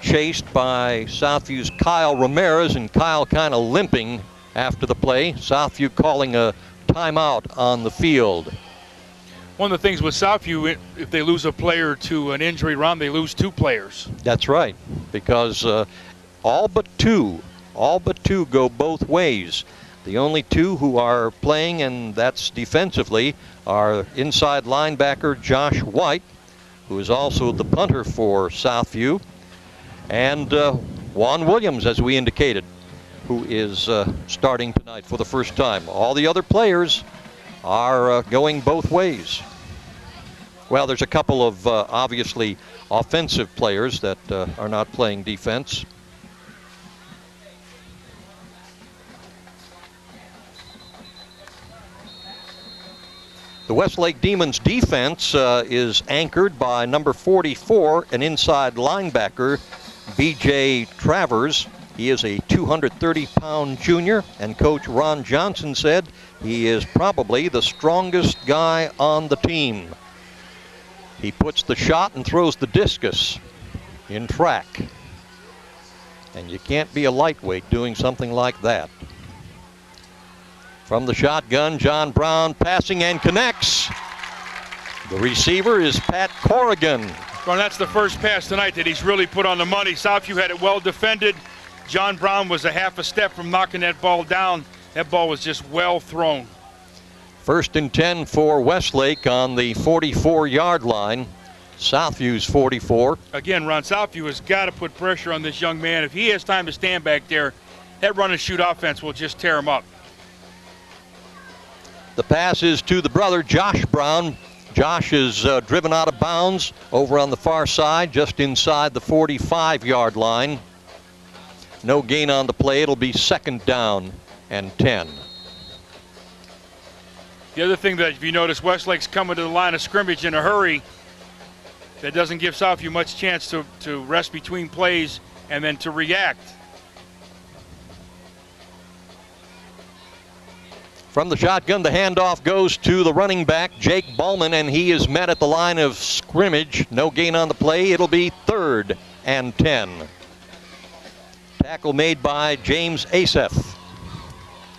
chased by Southview's Kyle Ramirez, and Kyle kind of limping after the play. Southview calling a timeout on the field. One of the things with Southview, if they lose a player to an injury round, they lose 2 players. That's right, because all but two go both ways. The only 2 who are playing, and that's defensively, are inside linebacker Josh White, who is also the punter for Southview, and Juan Williams, as we indicated, who is starting tonight for the first time. All the other players are going both ways. Well, there's a couple of obviously offensive players that are not playing defense. The Westlake Demons defense is anchored by number 44, an inside linebacker, B.J. Travers. He is a 230-pound junior, and Coach Ron Johnson said he is probably the strongest guy on the team. He puts the shot and throws the discus in track. And you can't be a lightweight doing something like that. From the shotgun, John Brown passing and connects. The receiver is Pat Corrigan. Well, that's the first pass tonight that he's really put on the money. Southview had it well defended. John Brown was a half a step from knocking that ball down. That ball was just well thrown. 1st and 10 for Westlake on the 44-yard line. Southview's 44. Again, Ron, Southview has got to put pressure on this young man. If he has time to stand back there, that run and shoot offense will just tear him up. The pass is to the brother, Josh Brown. Josh is driven out of bounds over on the far side, just inside the 45-yard line. No gain on the play. It'll be 2nd down and 10. The other thing that, if you notice, Westlake's coming to the line of scrimmage in a hurry. That doesn't give Southview much chance to rest between plays and then to react. From the shotgun, the handoff goes to the running back, Jake Ballman, and he is met at the line of scrimmage. No gain on the play. It'll be 3rd and 10. Tackle made by James Asef.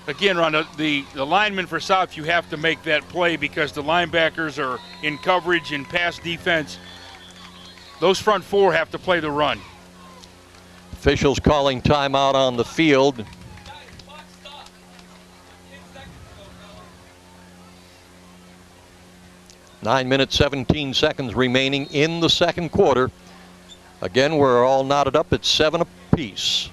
Again, Ron, the linemen for Southview have to make that play because the linebackers are in coverage and pass defense. Those front 4 have to play the run. Officials calling timeout on the field. Nine minutes, 17 seconds remaining in the second quarter. Again, we're all knotted up at 7 apiece.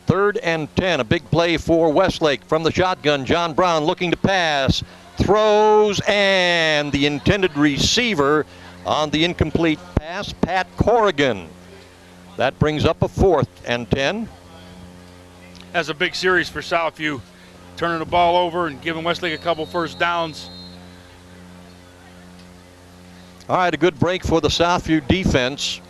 3rd and 10, a big play for Westlake from the shotgun. John Brown looking to pass, throws, and the intended receiver on the incomplete pass, Pat Corrigan. That brings up a 4th and 10. That's a big series for Southview, turning the ball over and giving Westlake a couple first downs. All right, a good break for the Southview defense.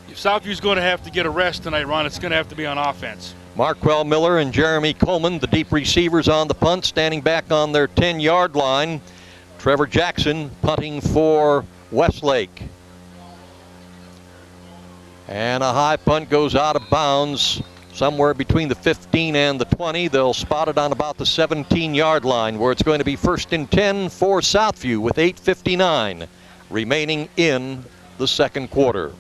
If Southview's going to have to get a rest tonight, Ron, it's going to have to be on offense. Marquel Miller and Jeremy Coleman, the deep receivers on the punt, standing back on their 10-yard line. Trevor Jackson punting for Westlake. And a high punt goes out of bounds somewhere between the 15 and the 20. They'll spot it on about the 17-yard line, where it's going to be 1st and 10 for Southview with 8:59 remaining in the second quarter.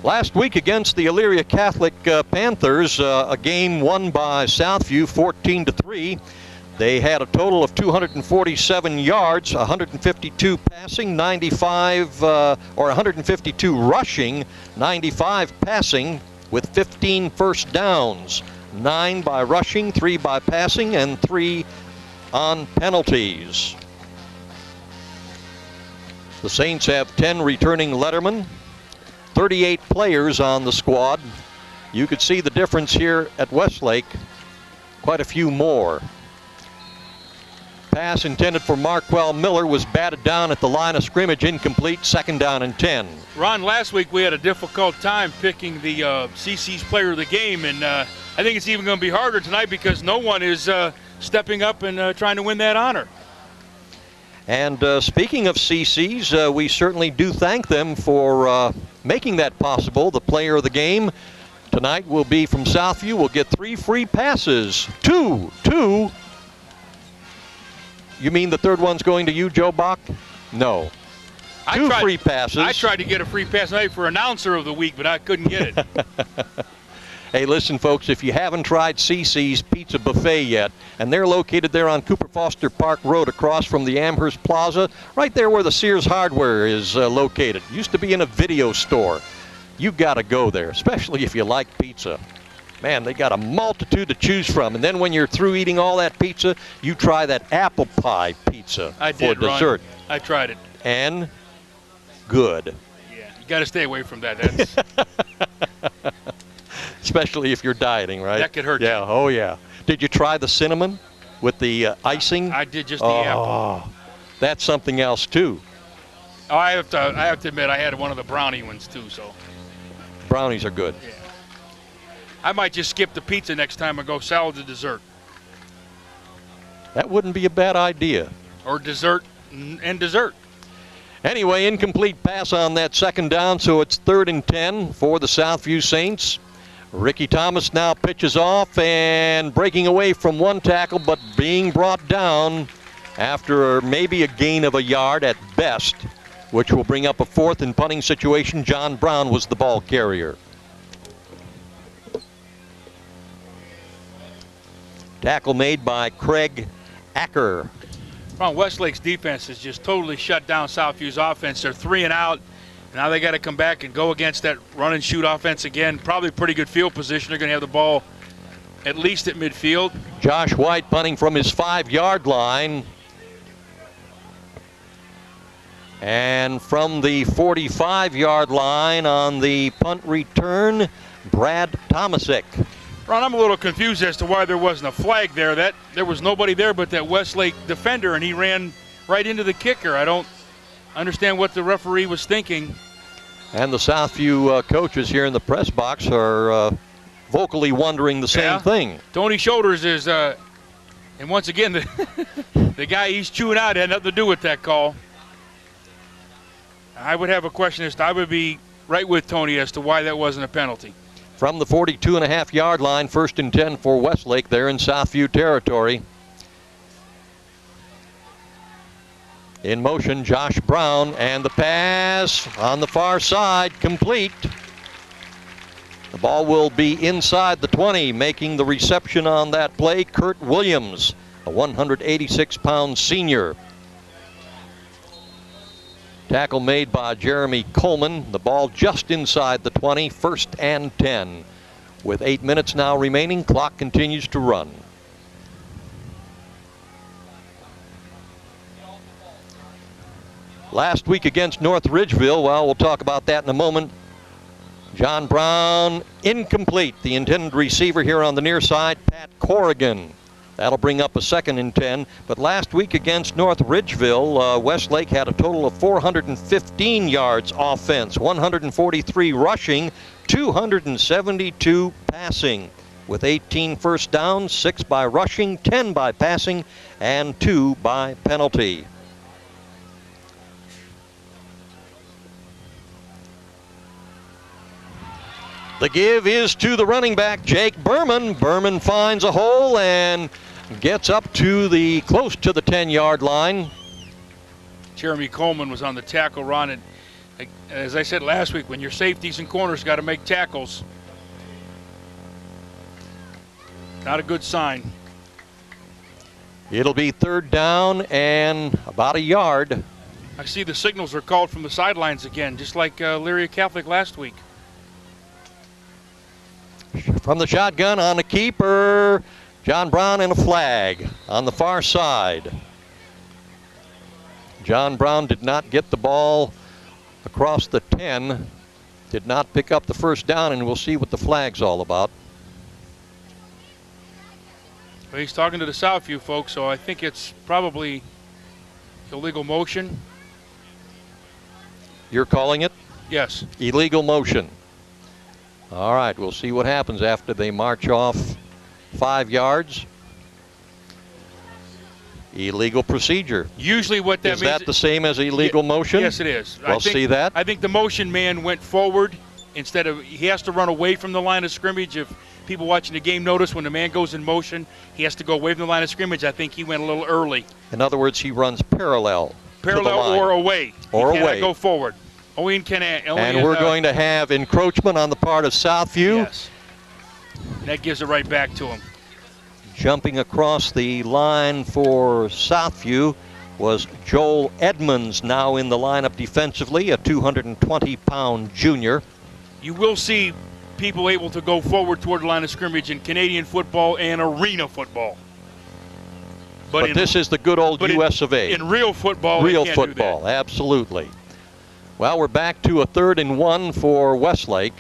Last week against the Elyria Catholic Panthers, a game won by Southview 14-3. They had a total of 247 yards, 152 passing, 152 rushing, 95 passing, with 15 first downs, 9 by rushing, 3 by passing, and 3 on penalties. The Saints have 10 returning lettermen, 38 players on the squad. You could see the difference here at Westlake, quite a few more. Pass intended for Marquel Miller was batted down at the line of scrimmage, incomplete, 2nd down and 10. Ron, last week we had a difficult time picking the CC's player of the game, and I think it's even going to be harder tonight because no one is stepping up and trying to win that honor. And speaking of CC's, we certainly do thank them for making that possible. The player of the game tonight will be from Southview. We'll get 3 free passes. Two. You mean the third one's going to you, Joe Bach? No. 2 free passes. I tried to get a free pass tonight for announcer of the week, but I couldn't get it. Hey, listen, folks, if you haven't tried CC's Pizza Buffet yet, and they're located there on Cooper Foster Park Road across from the Amherst Plaza, right there where the Sears Hardware is located. Used to be in a video store. You've got to go there, especially if you like pizza. Man, they got a multitude to choose from. And then when you're through eating all that pizza, you try that apple pie pizza for dessert. Ron. I tried it. And good. Yeah, you got to stay away from that. That's especially if you're dieting, right? That could hurt you. Yeah, oh yeah. Did you try the cinnamon with the icing? I did just the apple. That's something else too. Oh, I have to admit, I had one of the brownie ones too. So brownies are good. Yeah. I might just skip the pizza next time and go salad to dessert. That wouldn't be a bad idea. Or dessert and dessert. Anyway, incomplete pass on that 2nd down, so it's 3rd and 10 for the Southview Saints. Ricky Thomas now pitches off and breaking away from one tackle, but being brought down after maybe a gain of a yard at best, which will bring up a 4th and punting situation. John Brown was the ball carrier. Tackle made by Craig Acker. Ron, Westlake's defense has just totally shut down Southview's offense. They're 3 and out. Now they got to come back and go against that run and shoot offense again. Probably pretty good field position. They're going to have the ball at least at midfield. Josh White punting from his 5-yard line. And from the 45-yard line on the punt return, Brad Tomasek. Ron, I'm a little confused as to why there wasn't a flag there. That there was nobody there but that Westlake defender, and he ran right into the kicker. I don't understand what the referee was thinking. And the Southview coaches here in the press box are vocally wondering the same thing. Tony Shoulders is, and once again, the guy he's chewing out had nothing to do with that call. I would have a question I would be right with Tony as to why that wasn't a penalty. From the 42.5-yard line, 1st and 10 for Westlake. They're in Southview territory. In motion, Josh Brown, and the pass on the far side, complete. The ball will be inside the 20, making the reception on that play, Kurt Williams, a 186-pound senior. Tackle made by Jeremy Coleman. The ball just inside the 20, 1st and 10. With 8 minutes now remaining, clock continues to run. Last week against North Ridgeville, well, we'll talk about that in a moment. John Brown, incomplete. The intended receiver here on the near side, Pat Corrigan. That'll bring up a 2nd and 10. But last week against North Ridgeville, Westlake had a total of 415 yards offense, 143 rushing, 272 passing, with 18 first downs, 6 by rushing, 10 by passing, and 2 by penalty. The give is to the running back, Jake Berman. Berman finds a hole and gets up to close to the 10-yard line. Jeremy Coleman was on the tackle run, and as I said last week, when your safeties and corners got to make tackles, not a good sign. It'll be 3rd down and about a yard. I see the signals are called from the sidelines again, just like Elyria Catholic last week. From the shotgun on the keeper, John Brown, and a flag on the far side. John Brown did not get the ball across the 10, did not pick up the 1st down, and we'll see what the flag's all about. Well, he's talking to the Southview folks, so I think it's probably illegal motion. You're calling it? Yes. Illegal motion. All right, we'll see what happens after they march off 5 yards. Illegal procedure. Usually what that means... Is that the same as illegal motion? Yes, it is. We'll see that. I think the motion man went forward instead of... He has to run away from the line of scrimmage. If people watching the game notice when the man goes in motion, he has to go away from the line of scrimmage. I think he went a little early. In other words, he runs parallel to the line. Or away. Or he away. Go forward. And we're going to have encroachment on the part of Southview. Yes. And that gives it right back to him. Jumping across the line for Southview was Joel Edmonds, now in the lineup defensively, a 220-pound junior. You will see people able to go forward toward the line of scrimmage in Canadian football and arena football. But this is the good old US of A. In real football, real they can't football, do that. Absolutely. Well, we're back to a 3rd and 1 for Westlake.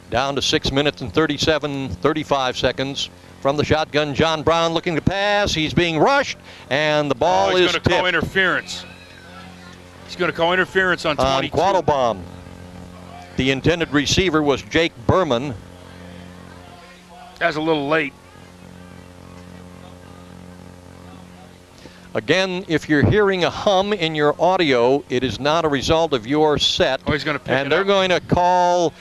Down to 6 minutes and 35 seconds. From the shotgun, John Brown looking to pass. He's being rushed, and the ball is tipped. He's going to call interference. He's going to call interference on 22. Quattlebaum. The intended receiver was Jake Berman. That's a little late. Again, if you're hearing a hum in your audio, it is not a result of your set. Oh, he's going to pick and they're going to call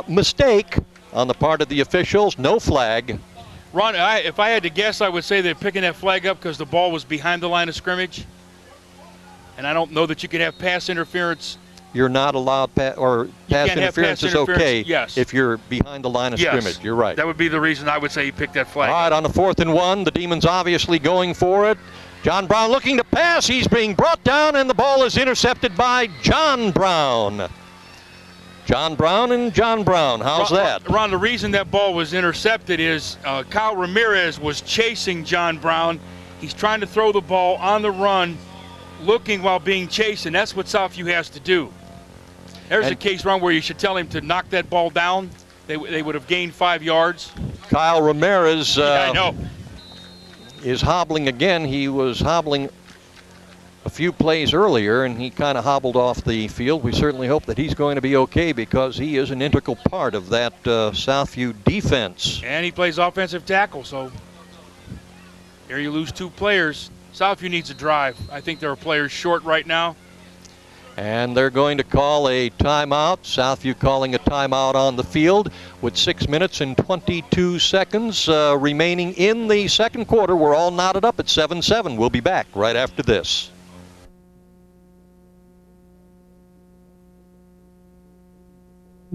mistake on the part of the officials. No flag. Ron, if I had to guess, I would say they're picking that flag up because the ball was behind the line of scrimmage. And I don't know that you can have pass interference. You're not allowed, pass interference is okay yes. if you're behind the line of scrimmage. You're right. That would be the reason I would say he picked that flag. All right, on the 4th and 1, the Demons obviously going for it. John Brown looking to pass. He's being brought down, and the ball is intercepted by John Brown. John Brown and John Brown. How's that? Ron, the reason that ball was intercepted is Kyle Ramirez was chasing John Brown. He's trying to throw the ball on the run, looking while being chased, and that's what Southview has to do. There's a case, Ron, where you should tell him to knock that ball down. They would have gained 5 yards. Kyle Ramirez I know. Is hobbling again. He was hobbling a few plays earlier, and he kind of hobbled off the field. We certainly hope that he's going to be okay because he is an integral part of that Southview defense. And he plays offensive tackle, so here you lose 2 players. Southview needs a drive. I think there are players short right now. And they're going to call a timeout. Southview calling a timeout on the field with 6 minutes and 22 seconds remaining in the second quarter. We're all knotted up at 7-7. We'll be back right after this.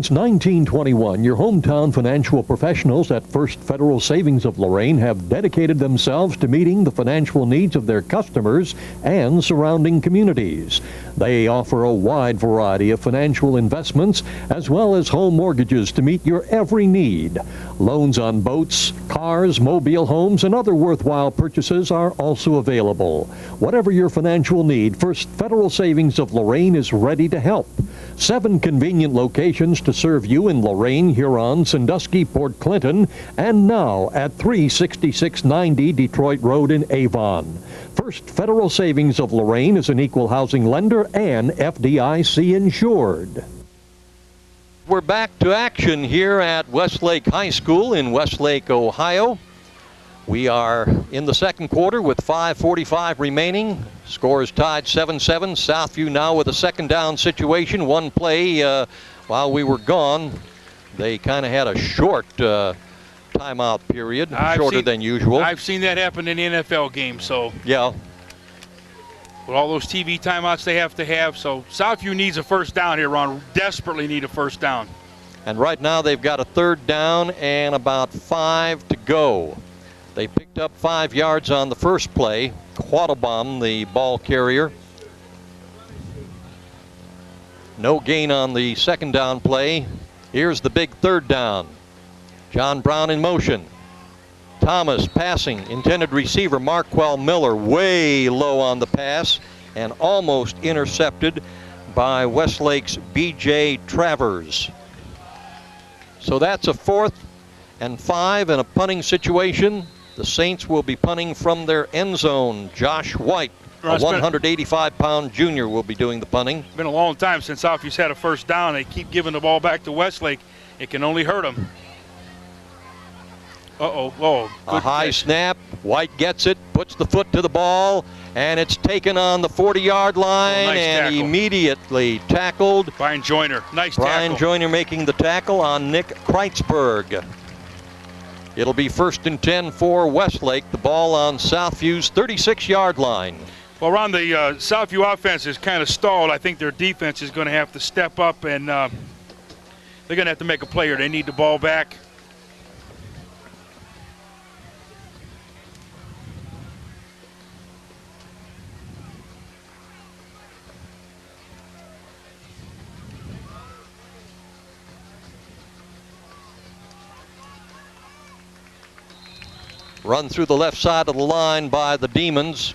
Since 1921, your hometown financial professionals at First Federal Savings of Lorain have dedicated themselves to meeting the financial needs of their customers and surrounding communities. They offer a wide variety of financial investments as well as home mortgages to meet your every need. Loans on boats, cars, mobile homes, and other worthwhile purchases are also available. Whatever your financial need, First Federal Savings of Lorain is ready to help. 7 convenient locations to serve you in Lorain, Huron, Sandusky, Port Clinton, and now at 36690 Detroit Road in Avon. First Federal Savings of Lorain is an equal housing lender and FDIC insured. We're back to action here at Westlake High School in Westlake, Ohio. We are in the second quarter with 5:45 remaining. Score is tied 7-7. Southview now with a second down situation. One play while we were gone. They kind of had a short timeout period, shorter than usual. I've seen that happen in the NFL games. So yeah. With all those TV timeouts they have to have. So Southview needs a first down here, Ron. Desperately need a first down. And right now they've got a third down and about 5 to go. They picked up 5 yards on the first play. Quattlebaum, the ball carrier. No gain on the second down play. Here's the big third down. John Brown in motion. Thomas passing. Intended receiver Marquel Miller way low on the pass and almost intercepted by Westlake's B.J. Travers. So that's a 4th and 5 in a punting situation. The Saints will be punting from their end zone. Josh White, a 185-pound junior, will be doing the punting. It's been a long time since Southview's had a first down. They keep giving the ball back to Westlake. It can only hurt them. A high snap. White gets it, puts the foot to the ball, and it's taken on the 40-yard line and tackle. Immediately tackled. Brian Joyner, nice Brian tackle. Joyner making the tackle on Nick Kreitzberg. It'll be 1st and 10 for Westlake. The ball on Southview's 36-yard line. Well, Ron, the Southview offense is kind of stalled. I think their defense is going to have to step up, and they're going to have to make a play here. They need the ball back. Run through the left side of the line by the Demons.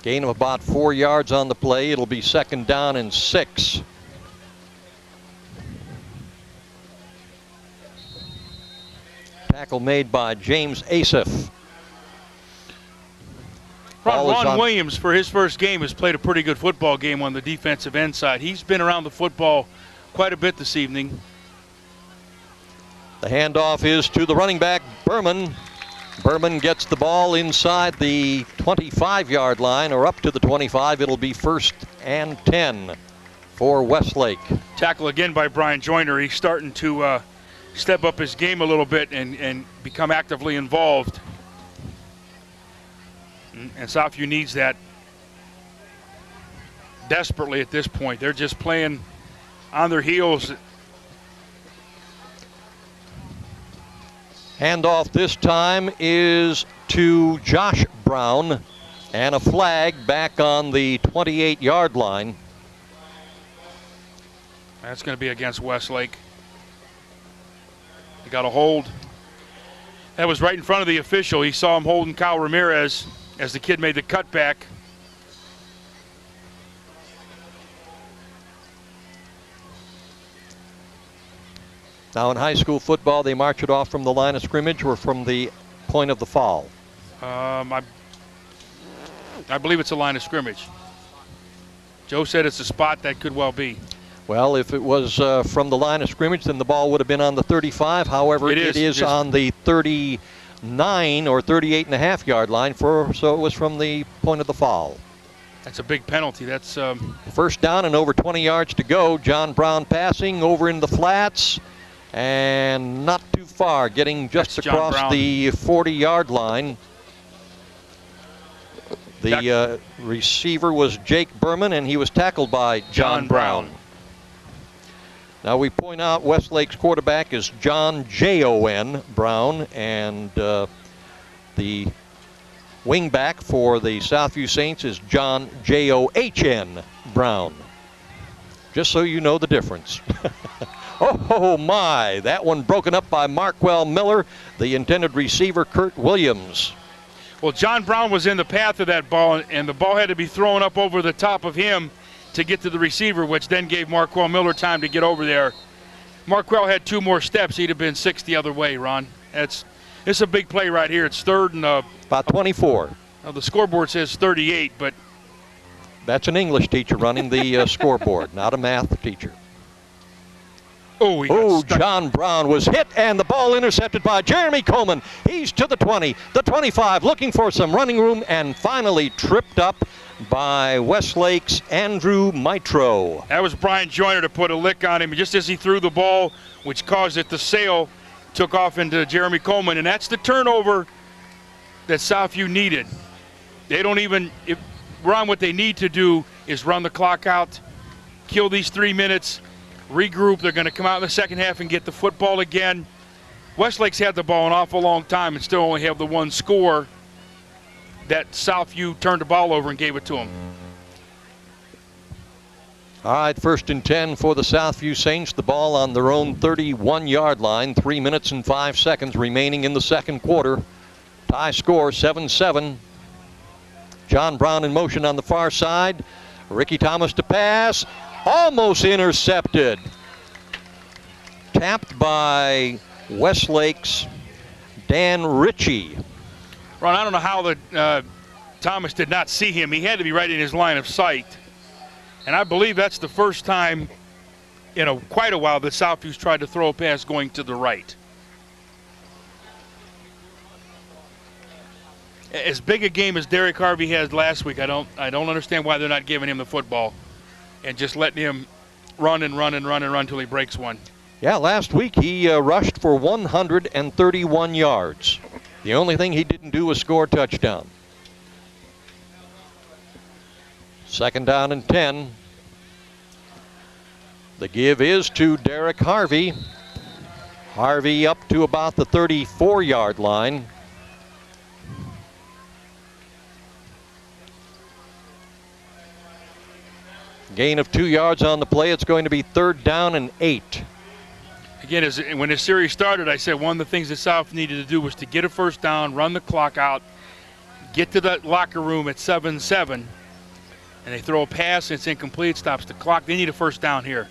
Gain of about 4 yards on the play. It'll be 2nd down and 6. Tackle made by James Asif. Ron Williams, for his first game, has played a pretty good football game on the defensive end side. He's been around the football quite a bit this evening. The handoff is to the running back, Berman. Berman gets the ball inside the 25-yard line, or up to the 25. It'll be 1st and 10 for Westlake. Tackle again by Brian Joyner. He's starting to step up his game a little bit and become actively involved. And Southview needs that desperately at this point. They're just playing on their heels. Handoff this time is to Josh Brown, and a flag back on the 28-yard line. That's going to be against Westlake. He got a hold. That was right in front of the official. He saw him holding Kyle Ramirez as the kid made the cutback. Now in high school football, they march it off from the line of scrimmage or from the point of the foul? I believe it's a line of scrimmage. Joe said it's a spot. That could well be. Well, if it was from the line of scrimmage, then the ball would have been on the 35. However, it is on the 39 or 38.5-yard line, so it was from the point of the foul. That's a big penalty. That's 1st down and over 20 yards to go. John Brown passing over in the flats. And not too far, getting just across the 40-yard line. The receiver was Jake Berman, and he was tackled by John Brown. Now we point out Westlake's quarterback is John J.O.N. Brown, and the wingback for the Southview Saints is John J.O.H.N. Brown. Just so you know the difference. Oh my, that one broken up by Marquel Miller, the intended receiver Kurt Williams. Well, John Brown was in the path of that ball, and the ball had to be thrown up over the top of him to get to the receiver, which then gave Marquel Miller time to get over there. Marquel had 2 more steps. He'd have been 6 the other way, Ron. It's a big play right here. It's 3rd and about 24. Now the scoreboard says 38, but that's an English teacher running the scoreboard, not a math teacher. Oh, John Brown was hit, and the ball intercepted by Jeremy Coleman. He's to the 20, the 25, looking for some running room, and finally tripped up by Westlake's Andrew Mitro. That was Brian Joyner to put a lick on him just as he threw the ball, which caused it to sail, took off into Jeremy Coleman, and that's the turnover that Southview needed. They don't even, Ron, what they need to do is run the clock out, kill these 3 minutes, regroup. They're going to come out in the second half and get the football again. Westlake's had the ball an awful long time and still only have the 1 score. That Southview turned the ball over and gave it to them. All right, 1st and 10 for the Southview Saints. The ball on their own 31-yard line. 3 minutes and 5 seconds remaining in the second quarter. Tie score 7-7. John Brown in motion on the far side. Ricky Thomas to pass. Almost intercepted. Tapped by Westlake's Dan Ritchie. Ron, I don't know how Thomas did not see him. He had to be right in his line of sight. And I believe that's the first time in quite a while that Southview's tried to throw a pass going to the right. As big a game as Derek Harvey had last week, I don't understand why they're not giving him the football and just letting him run until he breaks one. Yeah, last week he rushed for 131 yards. The only thing he didn't do was score a touchdown. 2nd down and 10. The give is to Derek Harvey. Harvey up to about the 34-yard line. Gain of 2 yards on the play. It's going to be 3rd down and 8. Again, when this series started, I said one of the things that South needed to do was to get a first down, run the clock out, get to the locker room at 7-7, and they throw a pass, and it's incomplete, stops the clock. They need a first down here.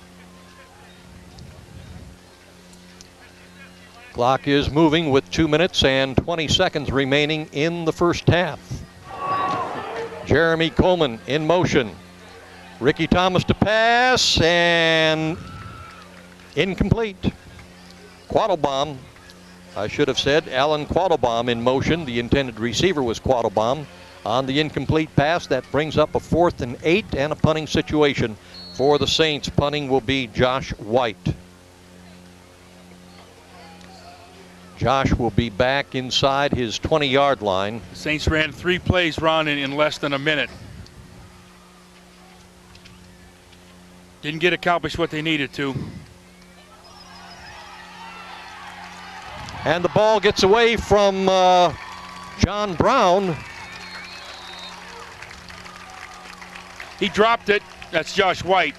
Clock is moving with 2 minutes and 20 seconds remaining in the first half. Jeremy Coleman in motion. Ricky Thomas to pass, and incomplete. Quattlebaum, I should have said, Alan Quattlebaum in motion. The intended receiver was Quattlebaum. On the incomplete pass, that brings up a 4th and 8 and a punting situation for the Saints. Punting will be Josh White. Josh will be back inside his 20-yard line. The Saints ran 3 plays, Ron, in less than a minute. Didn't get accomplished what they needed to. And the ball gets away from John Brown. He dropped it. That's Josh White.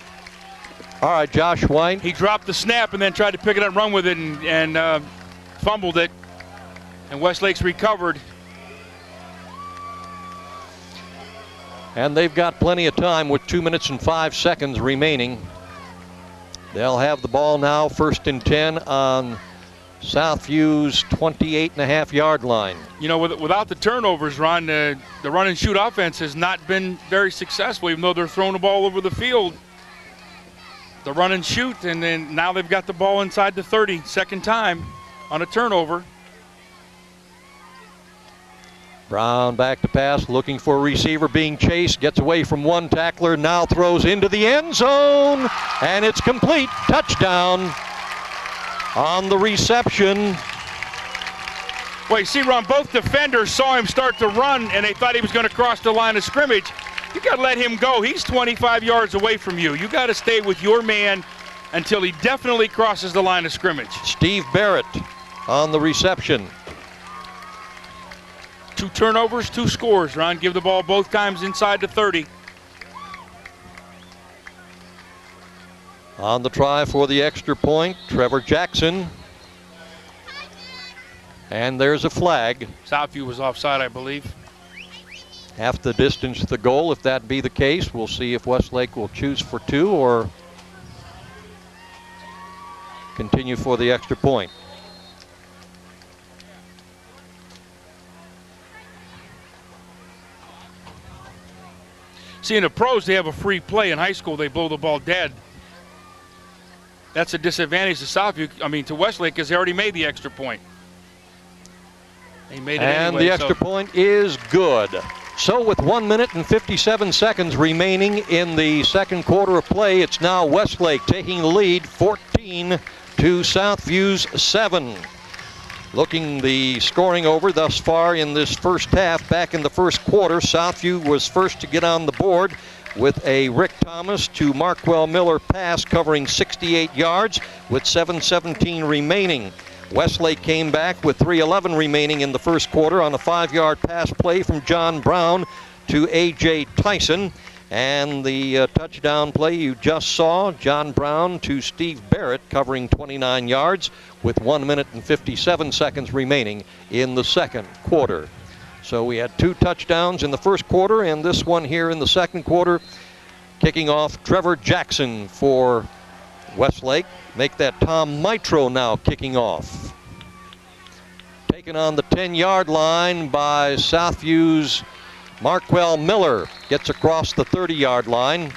All right, Josh White. He dropped the snap and then tried to pick it up and run with it and fumbled it. And Westlake's recovered. And they've got plenty of time with 2 minutes and 5 seconds remaining. They'll have the ball now, 1st and 10 on Southview's 28.5-yard line. You know, without the turnovers, Ron, the run and shoot offense has not been very successful, even though they're throwing the ball over the field. The run and shoot, and then now they've got the ball inside the 30, second time on a turnover. Brown back to pass, looking for a receiver, being chased, gets away from one tackler, now throws into the end zone, and it's complete. Touchdown on the reception. Well, you see, Ron, both defenders saw him start to run, and they thought he was going to cross the line of scrimmage. You got to let him go. He's 25 yards away from you. You got to stay with your man until he definitely crosses the line of scrimmage. Steve Barrett on the reception. 2 turnovers, 2 scores. Ron, give the ball both times inside the 30. On the try for the extra point, Trevor Jackson. And there's a flag. Southview was offside, I believe. Half the distance to the goal. If that be the case, we'll see if Westlake will choose for 2 or continue for the extra point. See, in the pros, they have a free play. In high school, they blow the ball dead. That's a disadvantage to Southview, to Westlake, because they already made the extra point. They made it and anyway, the extra point is good. So with 1 minute and 57 seconds remaining in the second quarter of play, it's now Westlake taking the lead 14 to Southview's 7. Looking the scoring over thus far in this first half. Back in the first quarter, Southview was first to get on the board with a Rick Thomas to Marquel Miller pass covering 68 yards with 7:17 remaining. Westlake came back with 3:11 remaining in the first quarter on a 5-yard pass play from John Brown to A.J. Tyson. And the touchdown play you just saw, John Brown to Steve Barrett covering 29 yards with 1 minute and 57 seconds remaining in the second quarter. So we had 2 touchdowns in the first quarter, and this one here in the second quarter. Kicking off, Trevor Jackson for Westlake. Make that Tom Mitro now kicking off. Taken on the 10-yard line by Southview's Marquel Miller. Gets across the 30-yard line.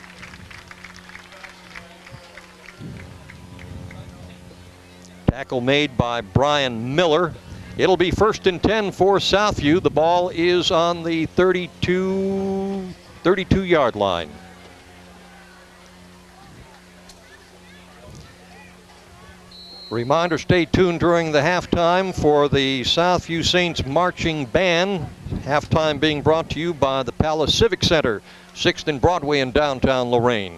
Tackle made by Brian Miller. It'll be 1st and 10 for Southview. The ball is on the 32-yard line. Reminder, stay tuned during the halftime for the Southview Saints marching band. Halftime being brought to you by the Palace Civic Center, 6th and Broadway in downtown Lorain.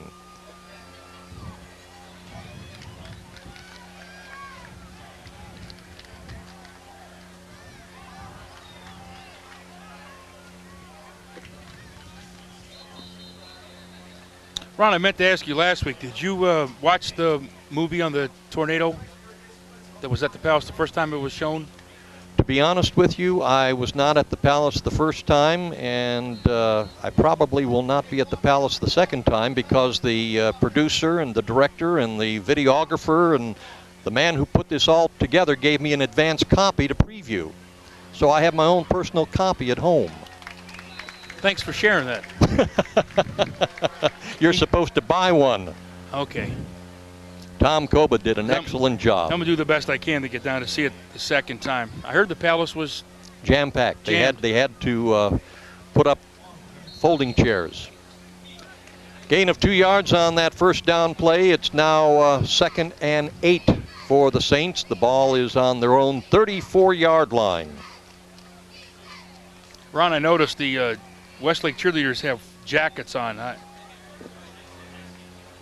Ron, I meant to ask you last week, did you watch the movie on the tornado that was at the Palace the first time it was shown? To be honest with you, I was not at the Palace the first time, and I probably will not be at the Palace the second time because the producer and the director and the videographer and the man who put this all together gave me an advance copy to preview. So I have my own personal copy at home. Thanks for sharing that. You're supposed to buy one. Okay. Tom Koppas did an excellent job. I'm going to do the best I can to get down to see it the second time. I heard the Palace was jam-packed. They had to put up folding chairs. Gain of 2 yards on that first down play. It's now 2nd and 8 for the Saints. The ball is on their own 34-yard line. Ron, I noticed the Westlake cheerleaders have jackets on.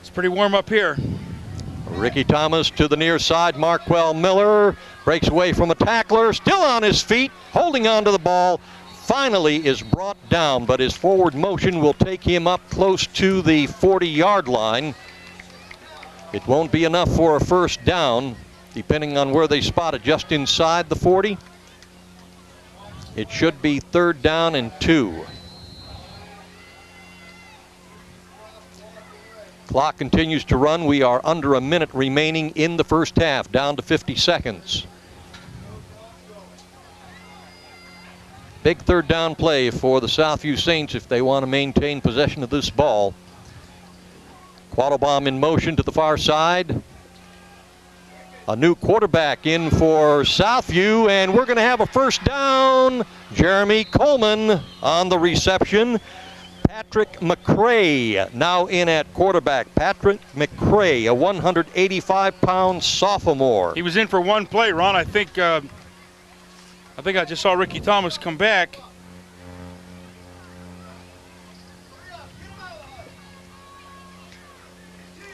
It's pretty warm up here. Ricky Thomas to the near side. Marquel Miller breaks away from a tackler, still on his feet, holding on to the ball. Finally is brought down, but his forward motion will take him up close to the 40-yard line. It won't be enough for a first down, depending on where they spot it, just inside the 40. It should be 3rd down and 2. Clock continues to run. We are under a minute remaining in the first half, down to 50 seconds. Big 3rd down play for the Southview Saints if they want to maintain possession of this ball. Quattlebaum in motion to the far side. A new quarterback in for Southview, and we're going to have a first down. Jeremy Coleman on the reception. Patrick Mcrae now in at quarterback. Patrick Mcrae, a 185-pound sophomore. He was in for one play, Ron. I think I just saw Ricky Thomas come back.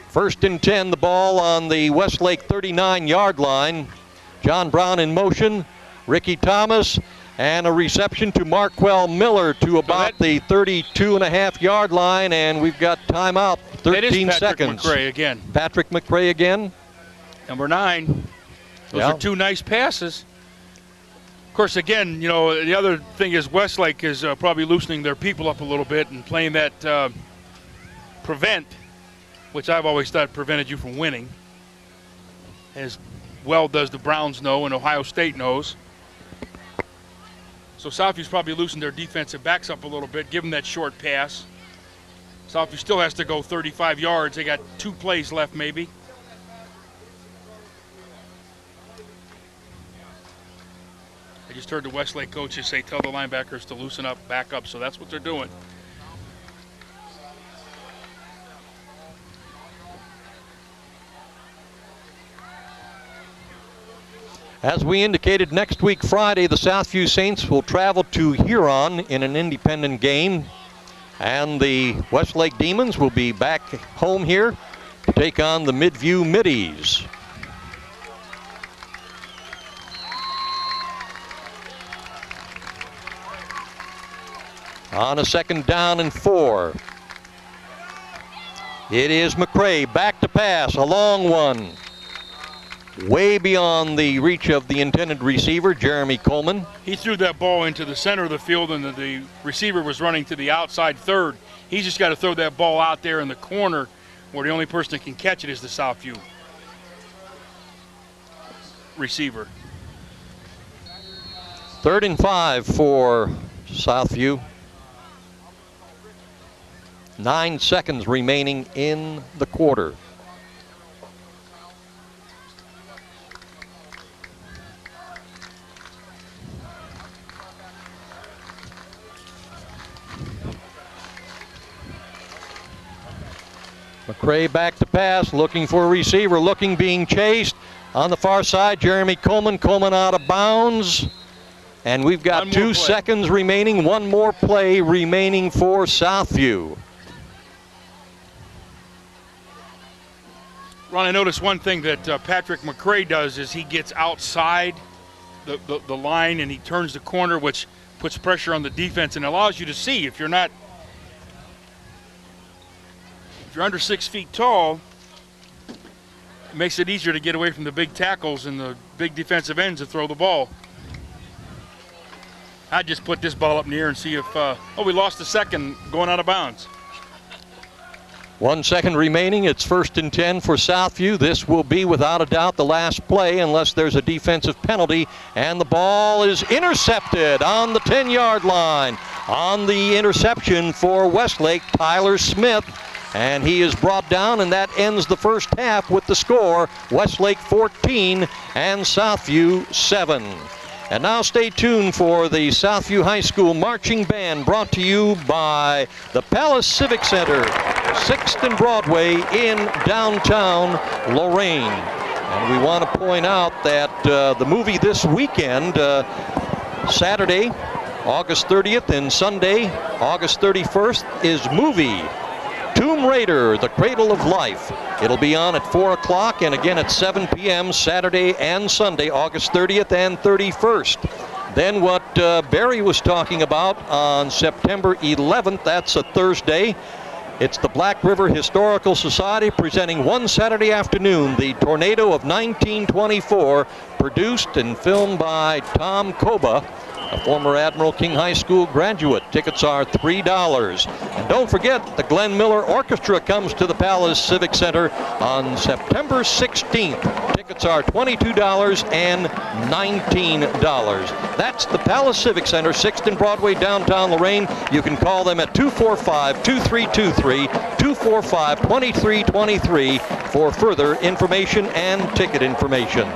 First and 10, the ball on the Westlake 39-yard line. John Brown in motion, Ricky Thomas, and a reception to Marquel Miller to about the 32.5-yard line, and we've got timeout, 13 seconds. Mcrae again. Patrick Mcrae again. Number 9. Those are two nice passes. Of course, again, you know, the other thing is Westlake is probably loosening their people up a little bit and playing that prevent, which I've always thought prevented you from winning, as well does the Browns know and Ohio State knows. So Southview's probably loosened their defensive backs up a little bit, give them that short pass. Southview still has to go 35 yards. They got 2 plays left maybe. I just heard the Westlake coaches say tell the linebackers to loosen up, back up, so that's what they're doing. As we indicated, next week Friday, the Southview Saints will travel to Huron in an independent game, and the Westlake Demons will be back home here to take on the Midview Middies. On a 2nd down and 4. It is Mcrae back to pass, a long one. Way beyond the reach of the intended receiver, Jeremy Coleman. He threw that ball into the center of the field, and the receiver was running to the outside 3rd. He's just got to throw that ball out there in the corner where the only person that can catch it is the Southview receiver. 3rd and 5 for Southview. 9 seconds remaining in the quarter. Mcrae back to pass, looking for a receiver, being chased. On the far side, Jeremy Coleman out of bounds. And we've got 2 seconds remaining, 1 more play remaining for Southview. Ron, I noticed one thing that Patrick Mcrae does is he gets outside the line and he turns the corner, which puts pressure on the defense and allows you to see if you're under 6 feet tall, it makes it easier to get away from the big tackles and the big defensive ends to throw the ball. I'd just put this ball up in the air and see if, we lost a second going out of bounds. 1 second remaining. It's 1st and 10 for Southview. This will be without a doubt the last play unless there's a defensive penalty, and the ball is intercepted on the 10-yard line. On the interception for Westlake, Tyler Smith, and he is brought down, and that ends the first half with the score, Westlake 14 and Southview 7. And now stay tuned for the Southview High School Marching Band, brought to you by the Palace Civic Center, 6th and Broadway in downtown Lorain. And we want to point out that the movie this weekend, Saturday, August 30th, and Sunday, August 31st, is movie Tomb Raider, The Cradle of Life. It'll be on at 4 o'clock and again at 7 p.m. Saturday and Sunday, August 30th and 31st. Then what Barry was talking about on September 11th, that's a Thursday. It's the Black River Historical Society presenting one Saturday afternoon, The Tornado of 1924, produced and filmed by Tom Koppas, a former Admiral King High School graduate. Tickets are $3. And don't forget, the Glenn Miller Orchestra comes to the Palace Civic Center on September 16th. Tickets are $22 and $19. That's the Palace Civic Center, 6th and Broadway, downtown Lorain. You can call them at 245-2323, 245-2323 for further information and ticket information.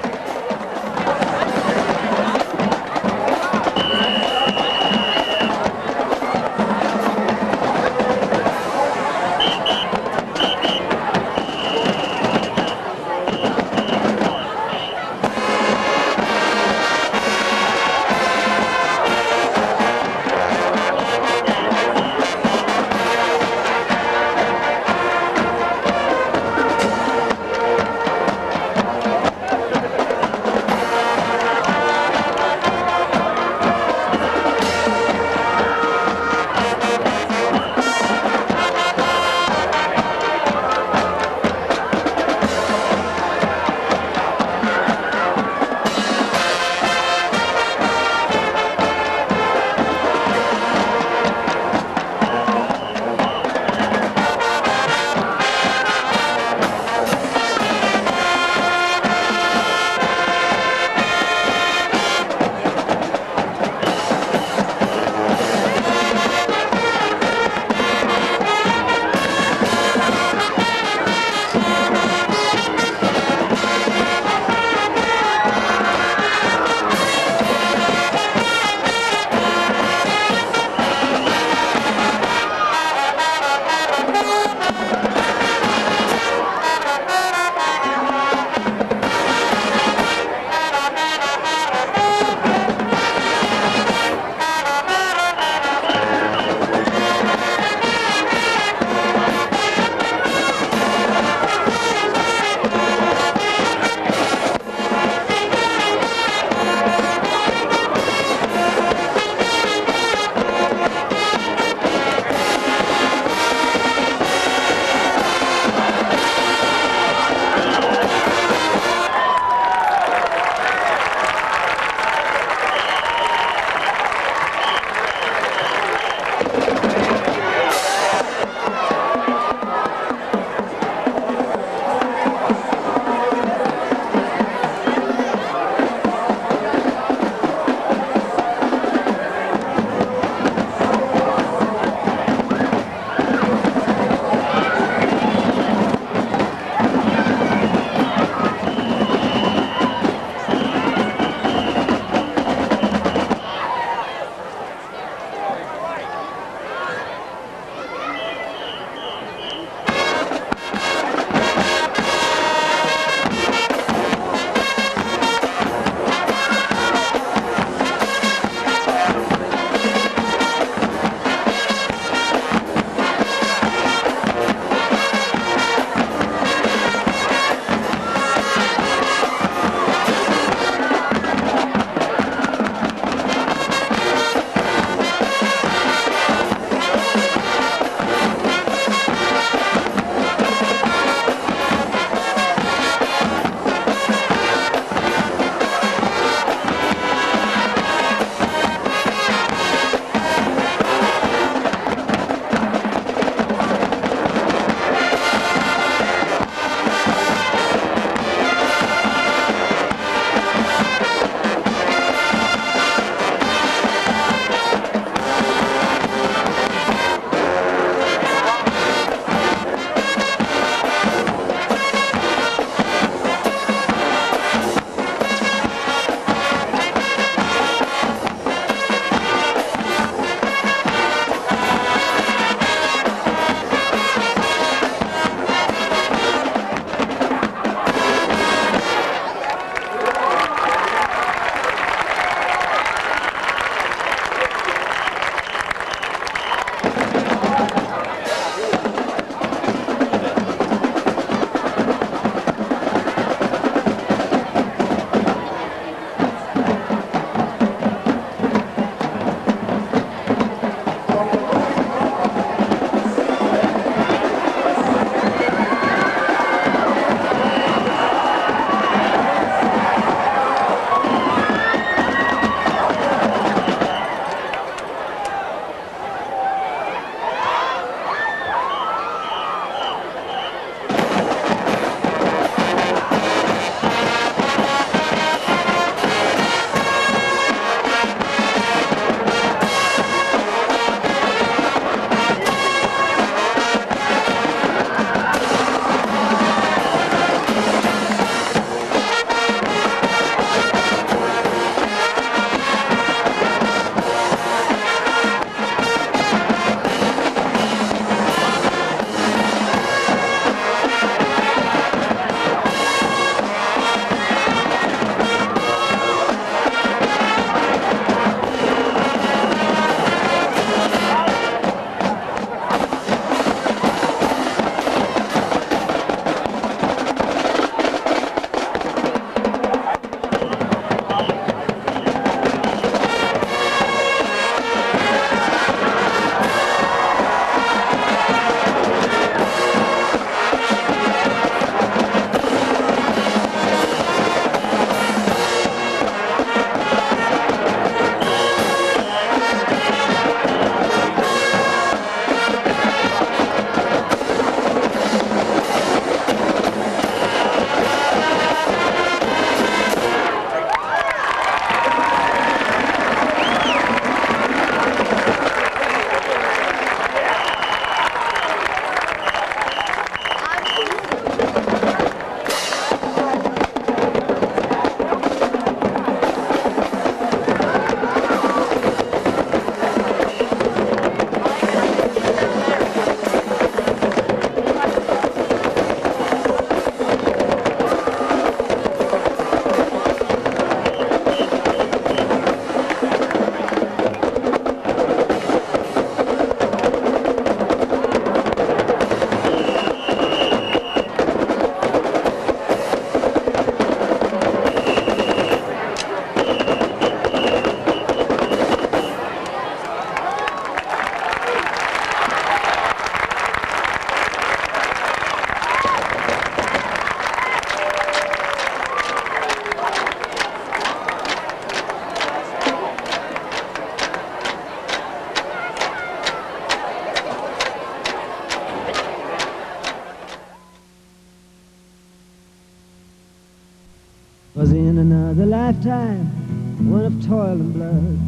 lifetime, one of toil and blood.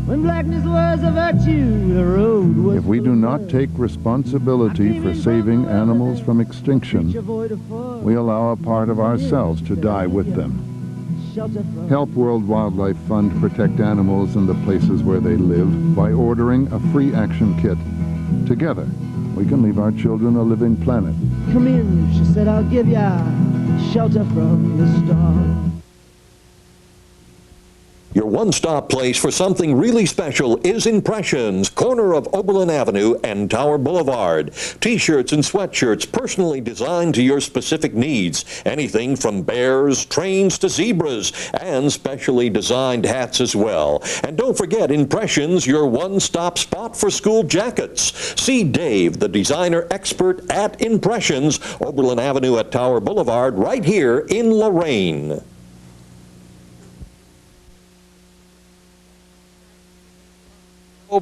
When blackness was a virtue, the road was. If we do not take responsibility for saving animals from extinction, we allow a part of ourselves to die with them. Help World Wildlife Fund protect animals in the places where they live by ordering a free action kit. Together, we can leave our children a living planet. Come in, she said, I'll give ya shelter from the storm. Your one-stop place for something really special is Impressions, corner of Oberlin Avenue and Tower Boulevard. T-shirts and sweatshirts personally designed to your specific needs. Anything from bears, trains to zebras, and specially designed hats as well. And don't forget Impressions, your one-stop spot for school jackets. See Dave, the designer expert at Impressions, Oberlin Avenue at Tower Boulevard, right here in Lorain.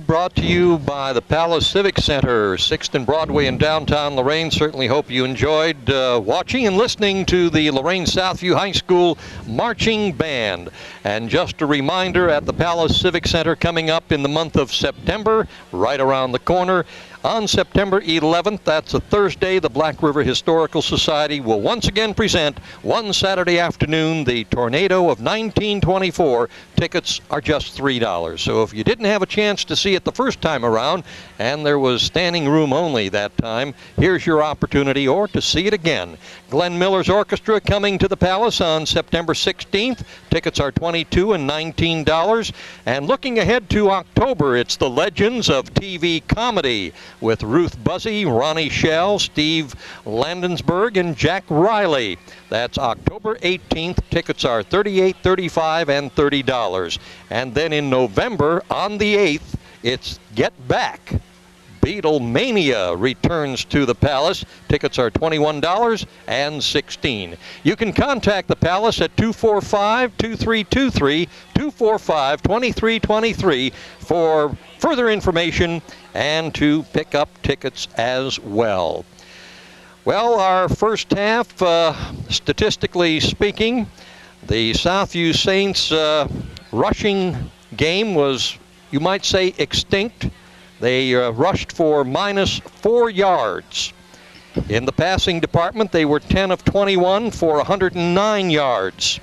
Brought to you by the Palace Civic Center, 6th and Broadway in downtown Lorain. Certainly hope you enjoyed watching and listening to the Lorain Southview High School Marching Band. And just a reminder, at the Palace Civic Center coming up in the month of September, right around the corner, on September 11th, that's a Thursday, the Black River Historical Society will once again present one Saturday afternoon, the Tornado of 1924. Tickets are just $3. So if you didn't have a chance to see it the first time around, and there was standing room only that time, here's your opportunity, or to see it again. Glenn Miller's Orchestra coming to the Palace on September 16th. Tickets are $22 and $19. And looking ahead to October, it's the Legends of TV Comedy, with Ruth Buzzy, Ronnie Shell, Steve Landensberg, and Jack Riley. That's October 18th. Tickets are $38, $35, and $30. And then in November, on the 8th, it's Get Back. Beatlemania returns to the Palace. Tickets are $21 and $16. You can contact the Palace at 245-2323, 245-2323 for further information and to pick up tickets as well. Well, our first half, statistically speaking, the Southview Saints rushing game was, you might say, extinct. They rushed for -4 yards. In the passing department, they were 10 of 21 for 109 yards.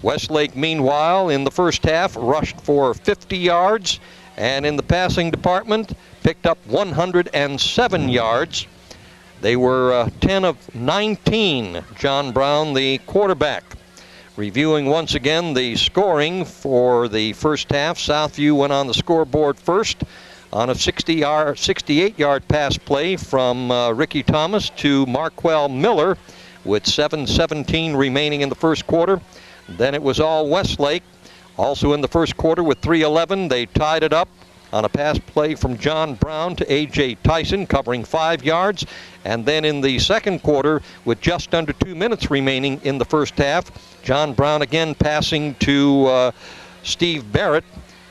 Westlake, meanwhile, in the first half, rushed for 50 yards, and in the passing department, picked up 107 yards. They were 10 of 19, John Brown, the quarterback. Reviewing once again the scoring for the first half, Southview went on the scoreboard first on a 68-yard pass play from Ricky Thomas to Marquel Miller with 7:17 remaining in the first quarter. Then it was all Westlake. Also in the first quarter with 3:11, they tied it up on a pass play from John Brown to A.J. Tyson, covering 5 yards. And then in the second quarter, with just under 2 minutes remaining in the first half, John Brown again passing to Steve Barrett,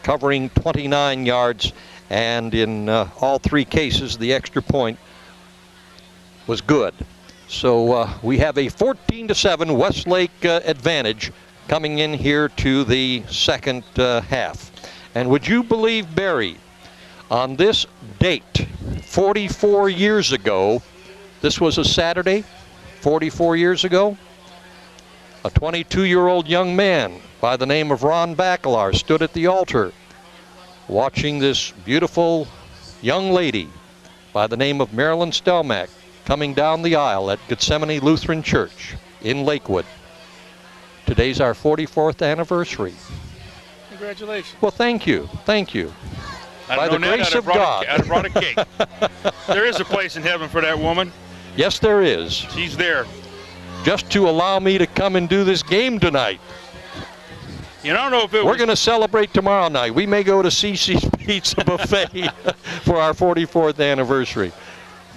covering 29 yards. And in all three cases, the extra point was good. So we have a 14-7 Westlake advantage coming in here to the second half. And would you believe, Barry, on this date, 44 years ago, this was a Saturday, 44 years ago, a 22-year-old young man by the name of Ron Bacalar stood at the altar watching this beautiful young lady by the name of Marilyn Stelmack coming down the aisle at Gethsemane Lutheran Church in Lakewood. Today's our 44th anniversary. Congratulations. Well, thank you. Thank you. By the grace of God. I'd have brought a cake. There is a place in heaven for that woman. Yes, there is. She's there. Just to allow me to come and do this game tonight. You know, I don't know if it We're going to celebrate tomorrow night. We may go to CC's Pizza Buffet for our 44th anniversary.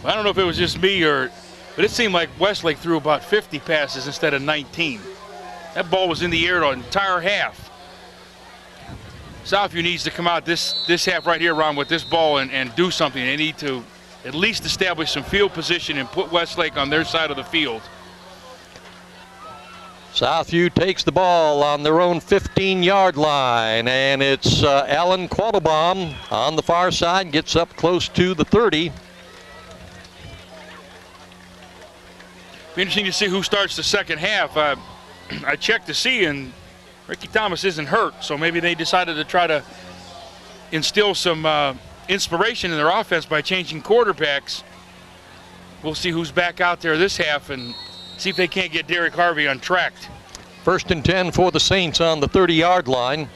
I don't know if it was just me but it seemed like Westlake threw about 50 passes instead of 19. That ball was in the air the entire half. Southview needs to come out this half right here, Ron, with this ball and do something. They need to at least establish some field position and put Westlake on their side of the field. Southview takes the ball on their own 15-yard line, and it's Alan Quattlebaum on the far side, gets up close to the 30. Be interesting to see who starts the second half. I checked to see, and Ricky Thomas isn't hurt, so maybe they decided to try to instill some inspiration in their offense by changing quarterbacks. We'll see who's back out there this half and see if they can't get Derek Harvey untracked. 1st and 10 for the Saints on the 30-yard line.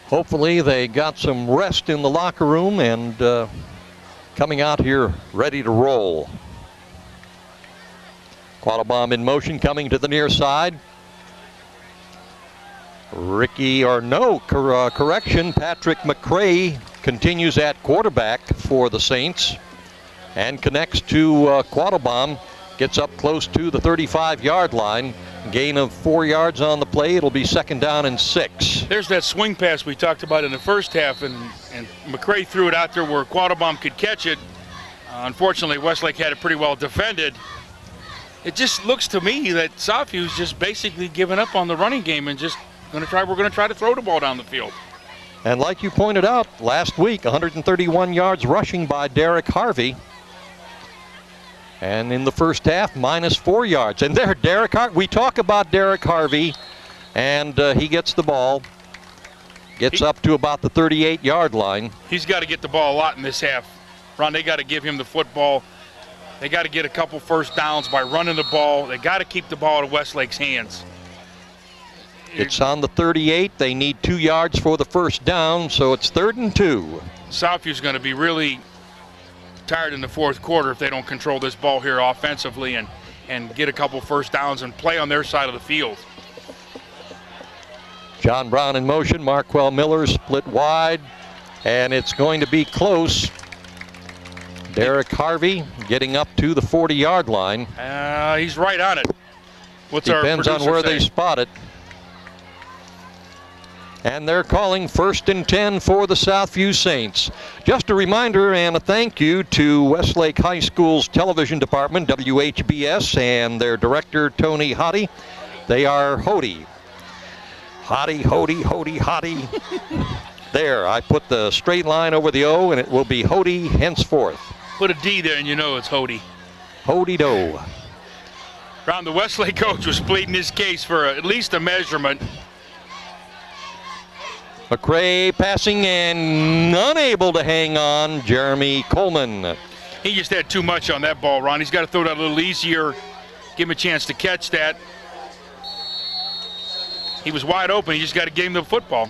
Hopefully they got some rest in the locker room and coming out here ready to roll. Quattlebaum in motion, coming to the near side. Correction, Patrick Mcrae continues at quarterback for the Saints and connects to Quattlebaum, gets up close to the 35-yard line. Gain of 4 yards on the play. It'll be 2nd down and 6. There's that swing pass we talked about in the first half, and Mcrae threw it out there where Quattlebaum could catch it. Unfortunately, Westlake had it pretty well defended. It just looks to me that Southview's just basically given up on the running game and just we're going to try to throw the ball down the field. And like you pointed out last week, 131 yards rushing by Derek Harvey. And in the first half, -4 yards. And there, Derek Harvey, we talk about Derek Harvey, and he gets the ball, gets up to about the 38-yard line. He's got to get the ball a lot in this half. Ron, they got to give him the football. They got to get a couple first downs by running the ball. They got to keep the ball out of Westlake's hands. It's on the 38. They need 2 yards for the first down, so it's 3rd and 2. Southview's going to be really tired in the fourth quarter if they don't control this ball here offensively and get a couple first downs and play on their side of the field. John Brown in motion. Marquel Miller split wide, and it's going to be close. Derek Harvey getting up to the 40-yard line. He's right on it. Depends on where they spot it. And they're calling 1st and 10 for the Southview Saints. Just a reminder and a thank you to Westlake High School's television department, WHBS, and their director, Tony Hottie. They are Hody. Hottie, Hody, Hody, Hottie. There, I put the straight line over the O, and it will be Hody henceforth. Put a D there and you know it's Hody. Hody-do. Ron, the Westlake coach was pleading his case for at least a measurement. Mcrae passing and unable to hang on, Jeremy Coleman. He just had too much on that ball, Ron. He's got to throw that a little easier, give him a chance to catch that. He was wide open. He just got to get him the football.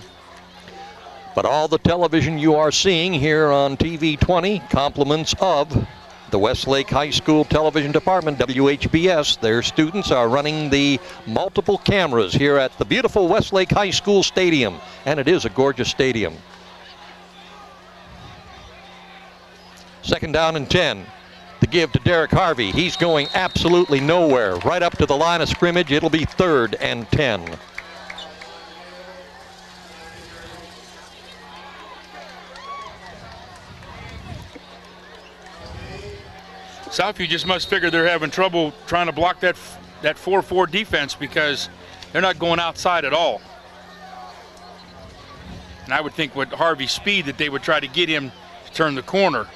But all the television you are seeing here on TV20, compliments of the Westlake High School television department, WHBS. Their students are running the multiple cameras here at the beautiful Westlake High School Stadium, and it is a gorgeous stadium. 2nd down and 10. The give to Derek Harvey. He's going absolutely nowhere. Right up to the line of scrimmage. It'll be 3rd and 10. Southview just must figure they're having trouble trying to block that 4-4 defense because they're not going outside at all. And I would think with Harvey's speed that they would try to get him to turn the corner.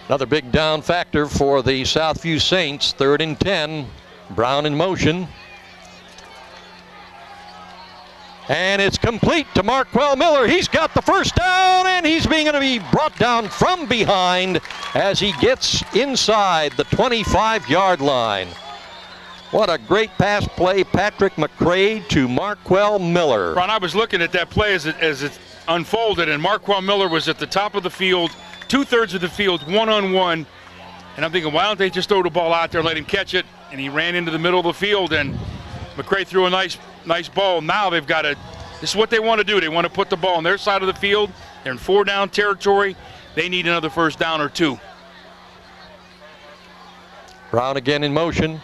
Another big down factor for the Southview Saints. 3rd and 10. Brown in motion. And it's complete to Marquel Miller. He's got the first down, and he's going to be brought down from behind as he gets inside the 25-yard line. What a great pass play, Patrick Mcrae to Marquel Miller. Ron, I was looking at that play as it unfolded, and Marquel Miller was at the top of the field, 2/3 of the field, one-on-one. And I'm thinking, why don't they just throw the ball out there, let him catch it? And he ran into the middle of the field, and Mcrae threw a nice ball. Now they've got to, this is what they want to do. They want to put the ball on their side of the field. They're in 4-down territory. They need another first down or 2. Brown again in motion.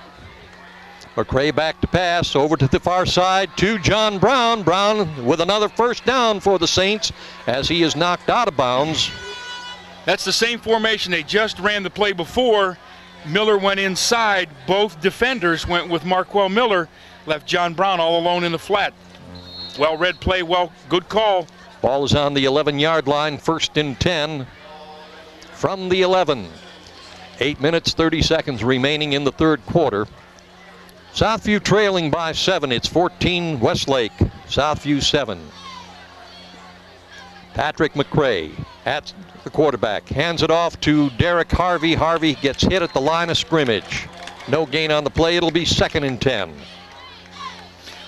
Mcrae back to pass over to the far side to John Brown. Brown with another first down for the Saints as he is knocked out of bounds. That's the same formation they just ran the play before, Miller went inside. Both defenders went with Marquel Miller, left John Brown all alone in the flat. Well-read play, good call. Ball is on the 11-yard line, 1st and 10 from the 11. 8 minutes, 30 seconds remaining in the third quarter. Southview trailing by 7. It's 14 Westlake, Southview 7. Patrick Mcrae at the quarterback. Hands it off to Derek Harvey. Harvey gets hit at the line of scrimmage. No gain on the play. It'll be 2nd and 10.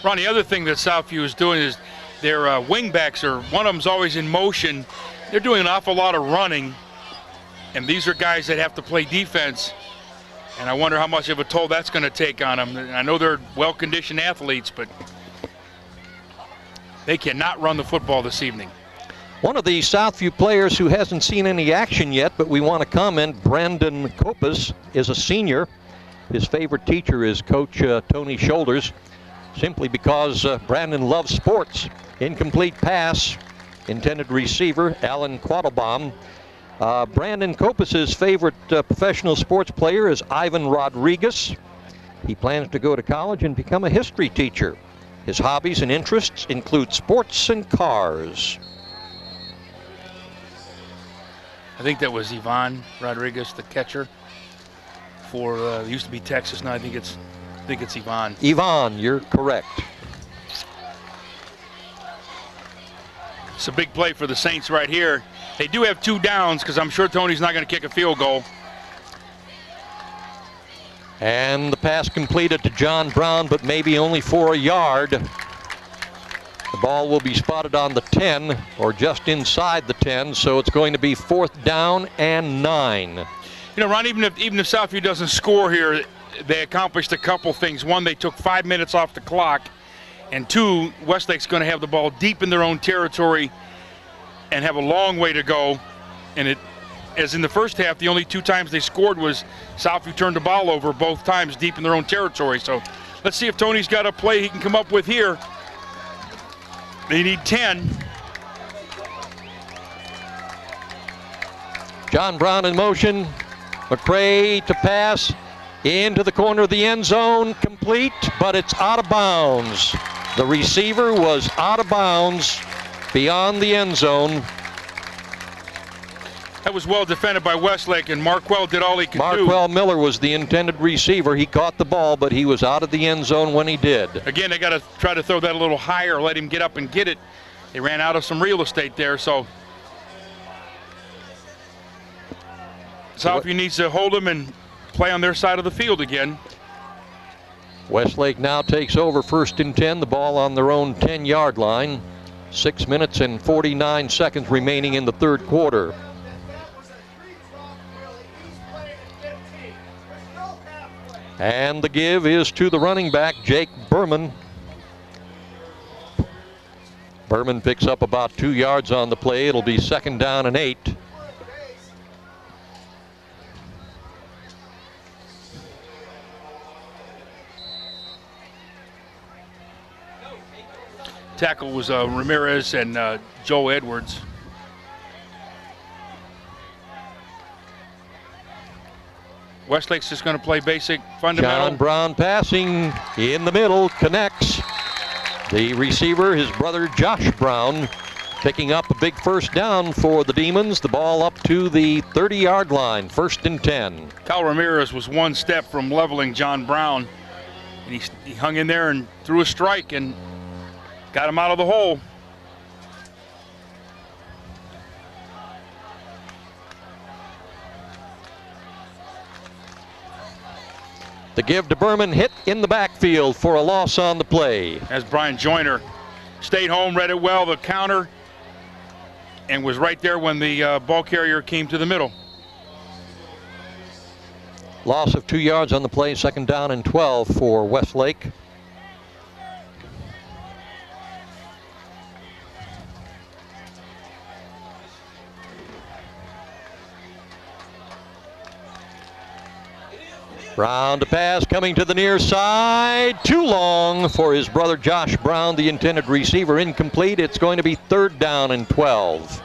Ron, the other thing that Southview is doing is their wingbacks one of them's always in motion. They're doing an awful lot of running, and these are guys that have to play defense. And I wonder how much of a toll that's going to take on them. I know they're well-conditioned athletes, but they cannot run the football this evening. One of the Southview players who hasn't seen any action yet, but we want to comment, Brandon Koppas is a senior. His favorite teacher is Coach Tony Shoulders, simply because Brandon loves sports. Incomplete pass, intended receiver, Alan Quattlebaum. Brandon Koppas' favorite professional sports player is Ivan Rodriguez. He plans to go to college and become a history teacher. His hobbies and interests include sports and cars. I think that was Ivan Rodriguez, the catcher for used to be Texas. Now I think it's Ivan. Ivan, you're correct. It's a big play for the Saints right here. They do have 2 downs because I'm sure Tony's not going to kick a field goal. And the pass completed to John Brown, but maybe only for a yard. The ball will be spotted on the 10 or just inside the 10, so it's going to be 4th down and 9. You know, Ron, even if Southview doesn't score here, they accomplished a couple things. One, they took 5 minutes off the clock, and 2, Westlake's going to have the ball deep in their own territory and have a long way to go. And as in the first half, the only 2 times they scored was Southview turned the ball over, both times deep in their own territory. So let's see if Tony's got a play he can come up with here. They need 10. John Brown in motion. Mcrae to pass into the corner of the end zone, complete, but it's out of bounds. The receiver was out of bounds beyond the end zone. That was well defended by Westlake, and Marquel did all he could do. Marquel Miller was the intended receiver. He caught the ball, but he was out of the end zone when he did. Again, they got to try to throw that a little higher, let him get up and get it. They ran out of some real estate there, so Southview needs to hold them and play on their side of the field again. Westlake now takes over 1st and 10, the ball on their own 10-yard line. 6 minutes and 49 seconds remaining in the third quarter. And the give is to the running back, Jake Berman. Berman picks up about 2 yards on the play. It'll be 2nd down and 8. Tackle was Ramirez and Joe Edwards. Westlake's just going to play basic fundamental. John Brown passing in the middle, connects. The receiver, his brother Josh Brown, picking up a big 1st down for the Demons. The ball up to the 30-yard line, 1st and 10. Kyle Ramirez was 1 step from leveling John Brown, and he hung in there and threw a strike and got him out of the hole. The give to Berman, hit in the backfield for a loss on the play. As Brian Joyner stayed home, read it well, the counter, and was right there when the ball carrier came to the middle. Loss of 2 yards on the play, 2nd down and 12 for Westlake. Brown to pass, coming to the near side. Too long for his brother Josh Brown, the intended receiver. Incomplete. It's going to be 3rd down and 12.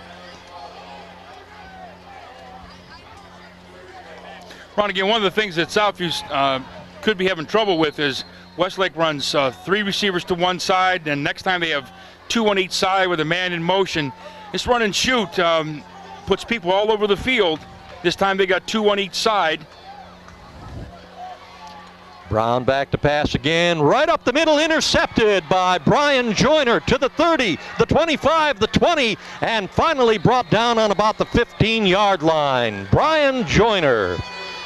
Ron, again, one of the things that Southview could be having trouble with is Westlake runs 3 receivers to one side, and next time they have 2 on each side with a man in motion. This run and shoot puts people all over the field. This time they got 2 on each side. Brown back to pass again, right up the middle, intercepted by Brian Joyner to the 30, the 25, the 20, and finally brought down on about the 15-yard line. Brian Joyner.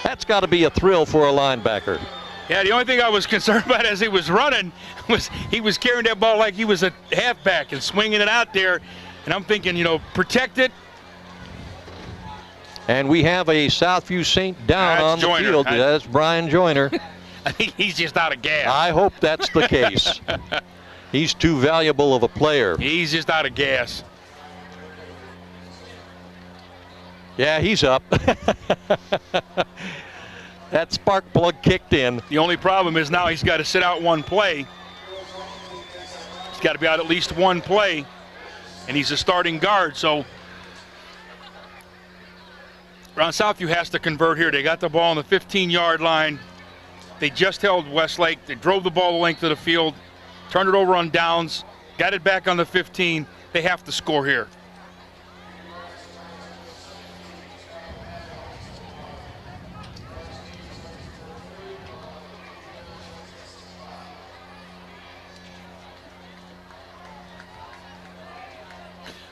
That's got to be a thrill for a linebacker. Yeah, the only thing I was concerned about as he was running was he was carrying that ball like he was a halfback and swinging it out there. And I'm thinking, protect it. And we have a Southview Saint down on the field. That's Brian Joyner. I think he's just out of gas. I hope that's the case. He's too valuable of a player. He's just out of gas. Yeah, he's up. That spark plug kicked in. The only problem is now he's got to sit out one play. He's got to be out at least one play, and he's a starting guard. So Ron, Southview has to convert here. They got the ball on the 15-yard line. They just held Westlake. They drove the ball the length of the field, turned it over on downs, got it back on the 15. They have to score here.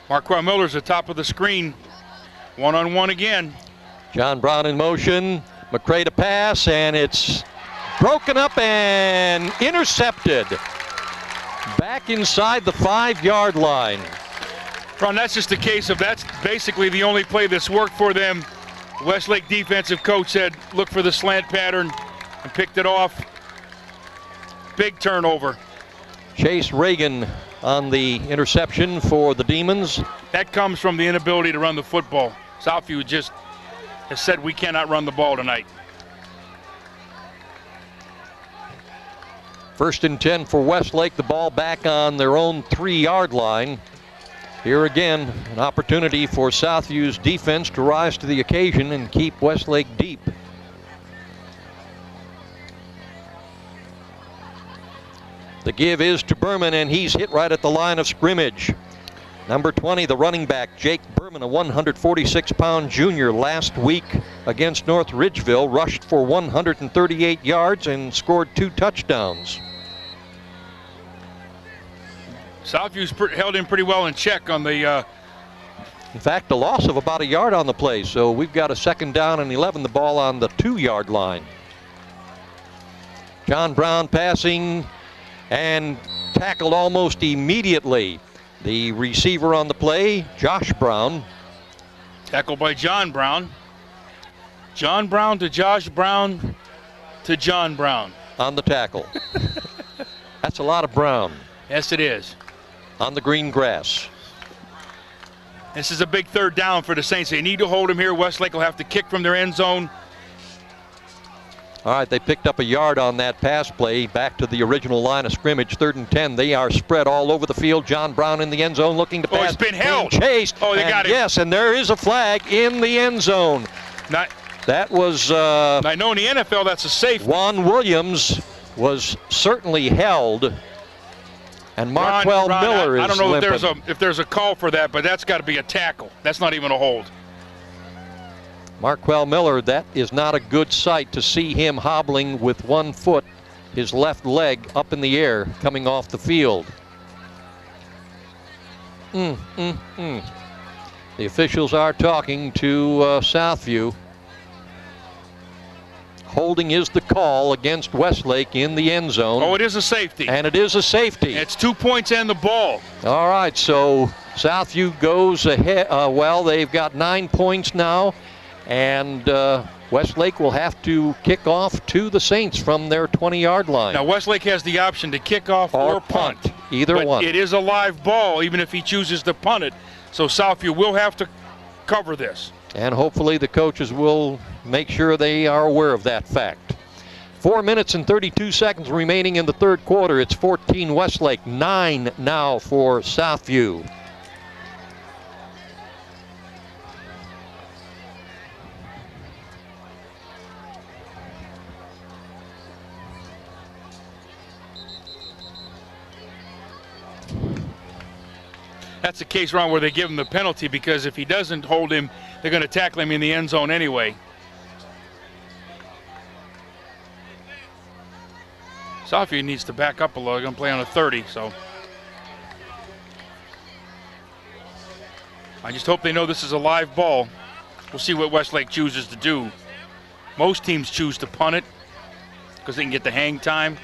Marquel Miller's at the top of the screen. One-on-one again. John Brown in motion. Mcrae to pass, and it's broken up and intercepted. Back inside the 5-yard line. Ron, that's just a case of that's basically the only play that's worked for them. Westlake defensive coach said, look for the slant pattern, and picked it off. Big turnover. Chase Reagan on the interception for the Demons. That comes from the inability to run the football. Southview just has said we cannot run the ball tonight. 1st and 10 for Westlake. The ball back on their own 3-yard line. Here again, an opportunity for Southview's defense to rise to the occasion and keep Westlake deep. The give is to Berman, and he's hit right at the line of scrimmage. Number 20, the running back, Jake Berman, a 146-pound junior, last week against North Ridgeville, rushed for 138 yards and scored 2 touchdowns. Southview's held him pretty well in check on the... In fact, a loss of about a yard on the play, so we've got a 2nd down and 11, the ball on the 2-yard line. John Brown passing and tackled almost immediately. The receiver on the play, Josh Brown. Tackled by John Brown. John Brown to Josh Brown to John Brown. On the tackle. That's a lot of Brown. Yes, it is. On the green grass. This is a big 3rd down for the Saints. They need to hold him here. Westlake will have to kick from their end zone. All right, they picked up a yard on that pass play back to the original line of scrimmage. 3rd and 10. They are spread all over the field. John Brown in the end zone looking to pass. Oh, it's been held. Chased. Oh, they got it. Yes, and there is a flag in the end zone. That was... I know in the NFL that's a safety. Juan Williams was certainly held. And Marquel Miller is I don't know limping. if there's a call for that, but that's got to be a tackle. That's not even a hold. Marquel Miller, that is not a good sight to see him hobbling with one foot, his left leg up in the air, coming off the field. The officials are talking to Southview. Holding is the call against Westlake in the end zone. Oh, it is a safety. And it is a safety. It's 2 points and the ball. All right, so Southview goes ahead. Well, they've got 9 points now. And Westlake will have to kick off to the Saints from their 20-yard line. Now, Westlake has the option to kick off or punt. Either one. It is a live ball, even if he chooses to punt it. So Southview will have to cover this. And hopefully the coaches will make sure they are aware of that fact. 4 minutes and 32 seconds remaining in the 3rd quarter. It's 14 Westlake, 9 now for Southview. that's a case, Ron, where they give him the penalty, because if he doesn't hold him, they're going to tackle him in the end zone anyway. Southview needs to back up a little. They're going to play on a 30, so. I just hope they know this is a live ball. We'll see what Westlake chooses to do. Most teams choose to punt it because they can get the hang time.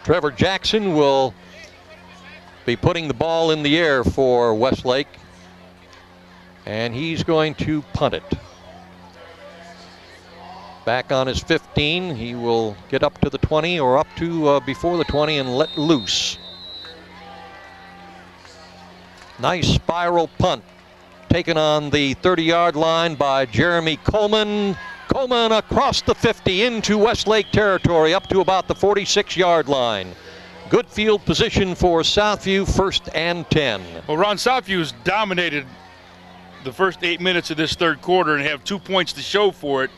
Trevor Jackson will be putting the ball in the air for Westlake, and he's going to punt it. Back on his 15, he will get up to the 20 or up to before the 20 and let loose. Nice spiral punt taken on the 30-yard line by Jeremy Coleman. Coleman across the 50 into Westlake territory up to about the 46-yard line. Good field position for Southview, 1st and 10. Well, Ron, Southview's dominated the first 8 minutes of this third quarter and have 2 points to show for it.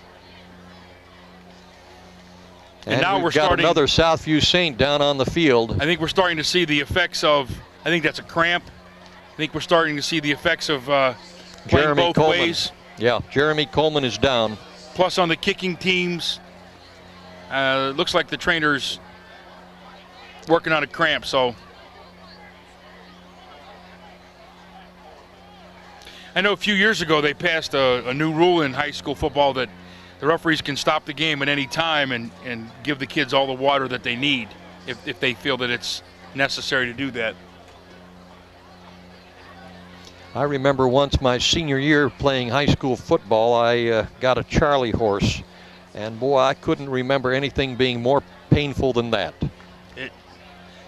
And now we're got starting another Southview Saint down on the field. I think we're starting to see the effects of, I think that's a cramp. I think we're starting to see the effects of playing Jeremy both Coleman. ways. Yeah, Jeremy Coleman is down. Plus on the kicking teams, looks like the trainer's working on a cramp, so. I know a few years ago they passed a new rule in high school football that the referees can stop the game at any time and give the kids all the water that they need if they feel that it's necessary to do that. I remember once my senior year playing high school football, I got a Charlie horse, and boy, I couldn't remember anything being more painful than that.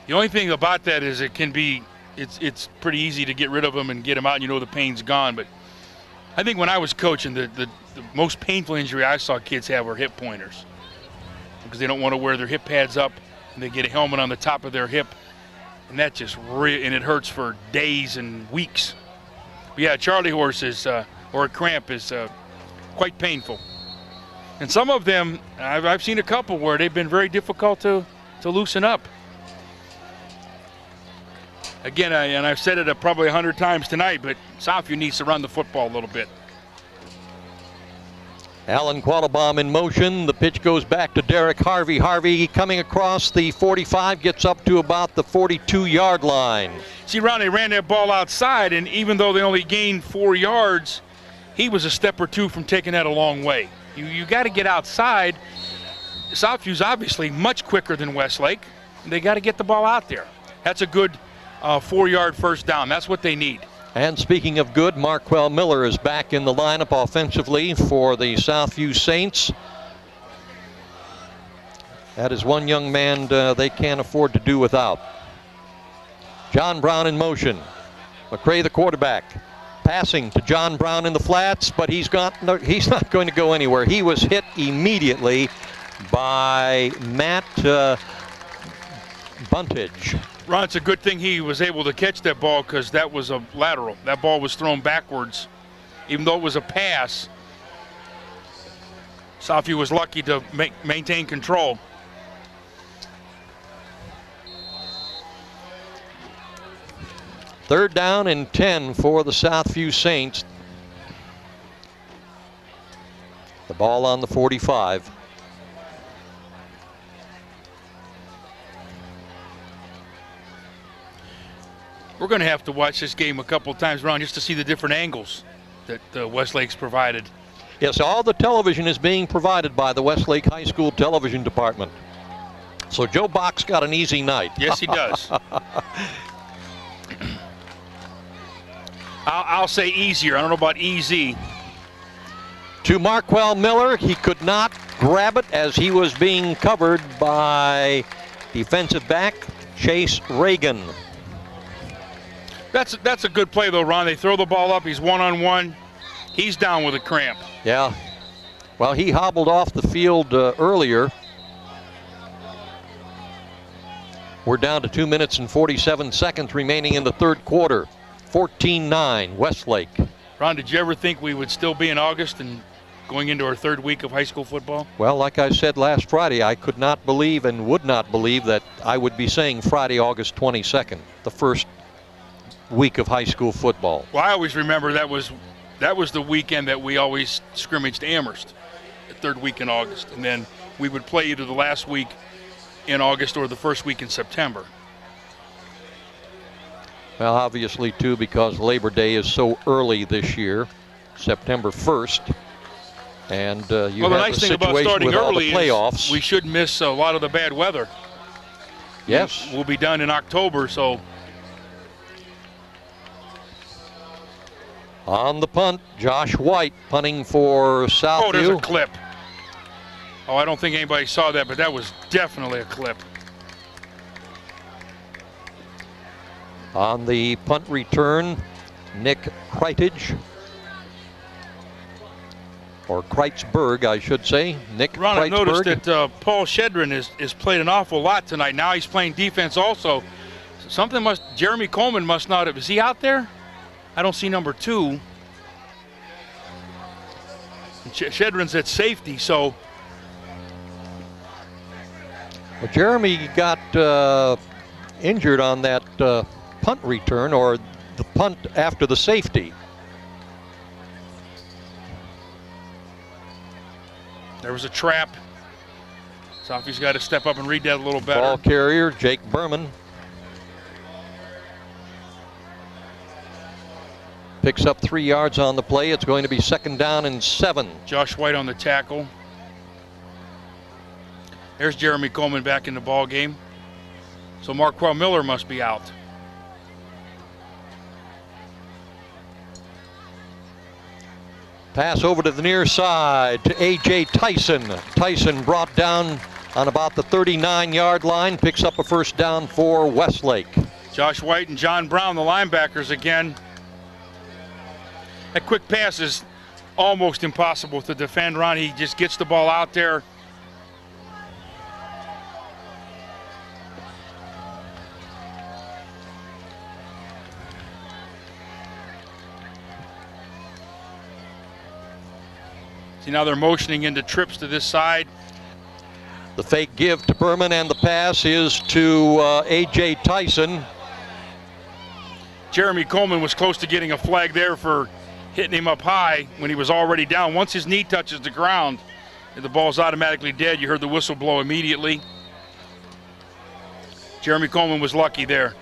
The only thing about that is it's pretty easy to get rid of them and get them out and you know the pain's gone. But I think when I was coaching, the most painful injury I saw kids have were hip pointers because they don't want to wear their hip pads up and they get a helmet on the top of their hip, and that just and it hurts for days and weeks. But yeah, Charlie horse is or a cramp is quite painful, and some of them I've seen a couple where they've been very difficult to loosen up. Again, and I've said it probably 100 times tonight, but Southview needs to run the football a little bit. Alan Quattlebaum in motion. The pitch goes back to Derek Harvey. Harvey coming across the 45, gets up to about the 42-yard line. See, Ron, they ran that ball outside, and even though they only gained 4 yards, he was a step or two from taking that a long way. You got to get outside. Southview's obviously much quicker than Westlake. They got to get the ball out there. That's a good 4-yard first down. That's what they need. And speaking of good, Marquel Miller is back in the lineup offensively for the Southview Saints. That is one young man they can't afford to do without. John Brown in motion. Mcrae, the quarterback, passing to John Brown in the flats, but he's not going to go anywhere. He was hit immediately by Matt Buntage. Ron, it's a good thing he was able to catch that ball because that was a lateral. That ball was thrown backwards. Even though it was a pass, Southview was lucky to maintain control. Third down and 10 for the Southview Saints. The ball on the 45. We're going to have to watch this game a couple of times, Ron, just to see the different angles that Westlake's provided. Yes, all the television is being provided by the Westlake High School television department. So Joe Box got an easy night. Yes, he does. I'll say easier. I don't know about easy. To Marquel Miller, he could not grab it as he was being covered by defensive back Chase Reagan. That's a good play, though, Ron. They throw the ball up. He's one-on-one. He's down with a cramp. Yeah. Well, he hobbled off the field earlier. We're down to 2 minutes and 47 seconds remaining in the third quarter. 14-9, Westlake. Ron, did you ever think we would still be in August and going into our third week of high school football? Well, like I said last Friday, I could not believe and would not believe that I would be saying Friday, August 22nd, the first week of high school football. Well, I always remember that was the weekend that we always scrimmaged Amherst, the third week in August, and then we would play either the last week in August or the first week in September. Well, obviously, too, because Labor Day is so early this year, September 1st. And you well, the have nice a thing about situation starting with all early the playoffs. is we should miss a lot of the bad weather. Yes. We'll be done in October, so. On the punt, Josh White punting for Southview. Oh, there's a clip. Oh, I don't think anybody saw that, but that was definitely a clip. On the punt return, Nick Kreitage. Or Kreitzberg, I should say. Nick Ron, I Kreitzberg. noticed that Paul Shedrin is played an awful lot tonight. Now he's playing defense also. Jeremy Coleman must not have. Is he out there? I don't see number 2. Shedrin's at safety, so. Well, Jeremy got injured on that punt return, or the punt after the safety. There was a trap. Southview's got to step up and read that a little better. Ball carrier, Jake Berman. Picks up 3 yards on the play. It's going to be 2nd down and 7. Josh White on the tackle. There's Jeremy Coleman back in the ball game. So Marquel Miller must be out. Pass over to the near side to A.J. Tyson. Tyson brought down on about the 39-yard line. Picks up a 1st down for Westlake. Josh White and John Brown, the linebackers again. That quick pass is almost impossible to defend, Ron. He just gets the ball out there. See, now they're motioning into trips to this side. The fake give to Berman, and the pass is to A.J. Tyson. Jeremy Coleman was close to getting a flag there for hitting him up high when he was already down. Once his knee touches the ground, the ball's automatically dead. You heard the whistle blow immediately. Jeremy Coleman was lucky there.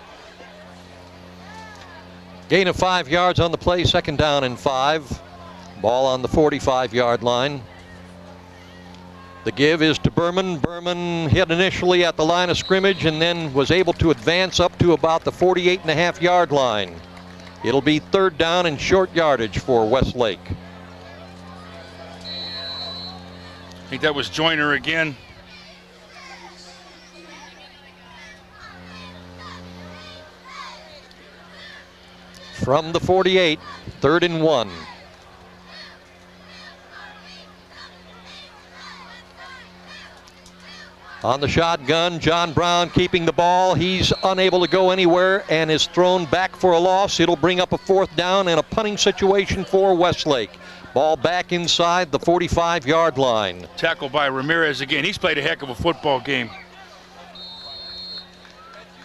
Gain of 5 yards on the play, 2nd down and 5. Ball on the 45-yard line. The give is to Berman. Berman hit initially at the line of scrimmage and then was able to advance up to about the 48.5-yard line. It'll be 3rd down and short yardage for Westlake. I think that was Joyner again. From the 48, 3rd and 1. On the shotgun, John Brown keeping the ball. He's unable to go anywhere and is thrown back for a loss. It'll bring up a 4th down and a punting situation for Westlake. Ball back inside the 45-yard line. Tackled by Ramirez again. He's played a heck of a football game.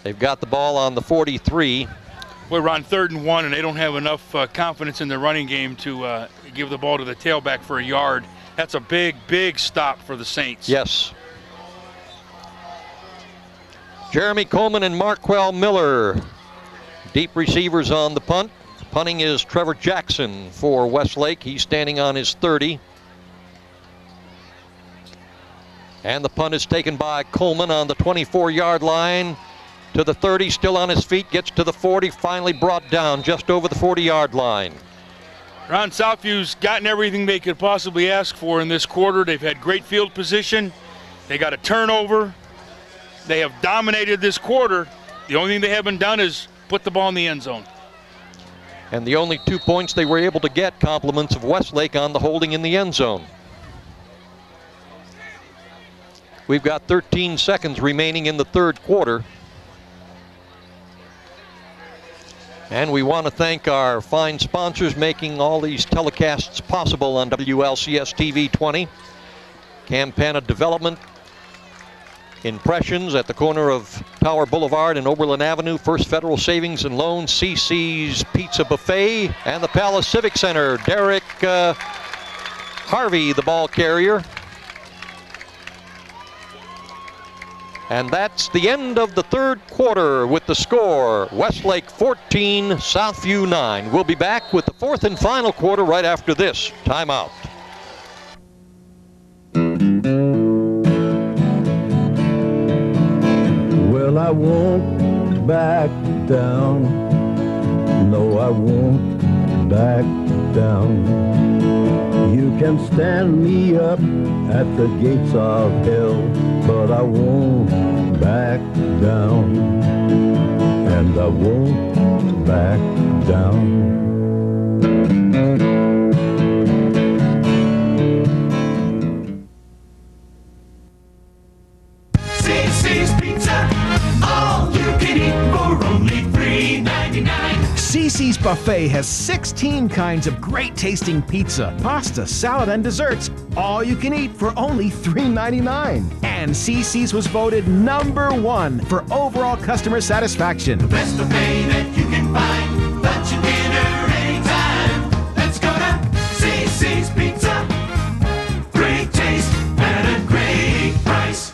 They've got the ball on the 43. We're on 3rd and 1, and they don't have enough confidence in the running game to give the ball to the tailback for a yard. That's a big, big stop for the Saints. Yes. Jeremy Coleman and Marquel Miller. Deep receivers on the punt. Punting is Trevor Jackson for Westlake. He's standing on his 30. And the punt is taken by Coleman on the 24-yard line to the 30, still on his feet, gets to the 40, finally brought down just over the 40-yard line. Ron, Southview's gotten everything they could possibly ask for in this quarter. They've had great field position. They got a turnover. They have dominated this quarter. The only thing they haven't done is put the ball in the end zone. And the only 2 points they were able to get, compliments of Westlake on the holding in the end zone. We've got 13 seconds remaining in the 3rd quarter. And we want to thank our fine sponsors making all these telecasts possible on WLCS TV20. Campana Development, Impressions at the corner of Tower Boulevard and Oberlin Avenue, First Federal Savings and Loan, CC's Pizza Buffet, and the Palace Civic Center. Derek Harvey, the ball carrier. And that's the end of the third quarter with the score, Westlake 14, Southview 9. We'll be back with the fourth and final quarter right after this timeout. Well, I won't back down. No, I won't back down. You can stand me up at the gates of hell, but I won't back down. And I won't back down. CC's Pizza, all you can eat for only $3.99. CC's Buffet has 16 kinds of great tasting pizza, pasta, salad, and desserts, all you can eat for only $3.99. And CC's was voted #1 for overall customer satisfaction. Best buffet that you can find, lunch and dinner anytime. Let's go to CC's Pizza. Great taste at a great price.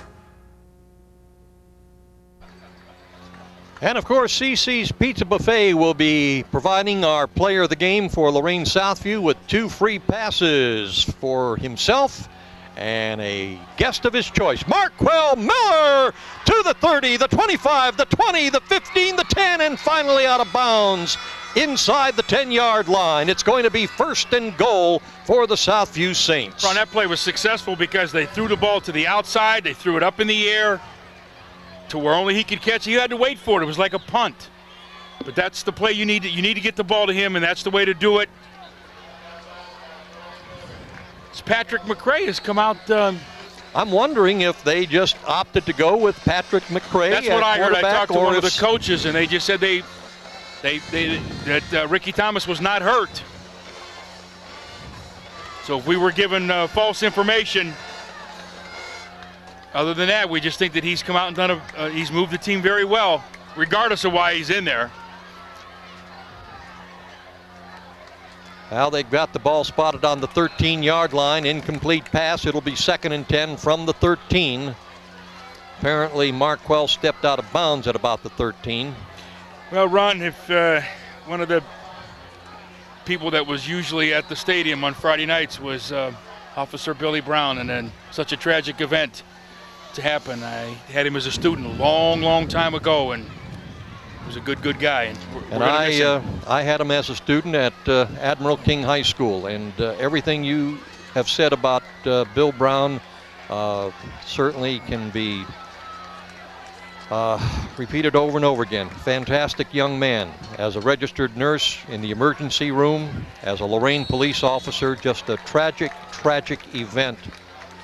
And of course, CC's Pizza Buffet will be providing our player of the game for Lorain Southview with 2 free passes for himself and a guest of his choice, Marquel Miller, to the 30, the 25, the 20, the 15, the 10, and finally out of bounds inside the 10-yard line. It's going to be first and goal for the Southview Saints. Ron, that play was successful because they threw the ball to the outside, they threw it up in the air to where only he could catch it. You had to wait for it. It was like a punt. But that's the play you need. You need to get the ball to him, and that's the way to do it. Patrick Mcrae has come out. I'm wondering if they just opted to go with Patrick Mcrae. That's what I heard. I talked to one of the coaches, and they just said that Ricky Thomas was not hurt. So if we were given false information, other than that, we just think that he's come out and he's moved the team very well, regardless of why he's in there. Well, they've got the ball spotted on the 13-yard line. Incomplete pass. It'll be 2nd and 10 from the 13. Apparently, Marquel stepped out of bounds at about the 13. Well, Ron, if one of the people that was usually at the stadium on Friday nights was Officer Billy Brown, and then such a tragic event to happen. I had him as a student a long, long time ago, and he was a good guy. And I had him as a student at Admiral King High School, and everything you have said about Bill Brown certainly can be repeated over and over again. Fantastic young man. As a registered nurse in the emergency room, as a Lorain police officer, just a tragic event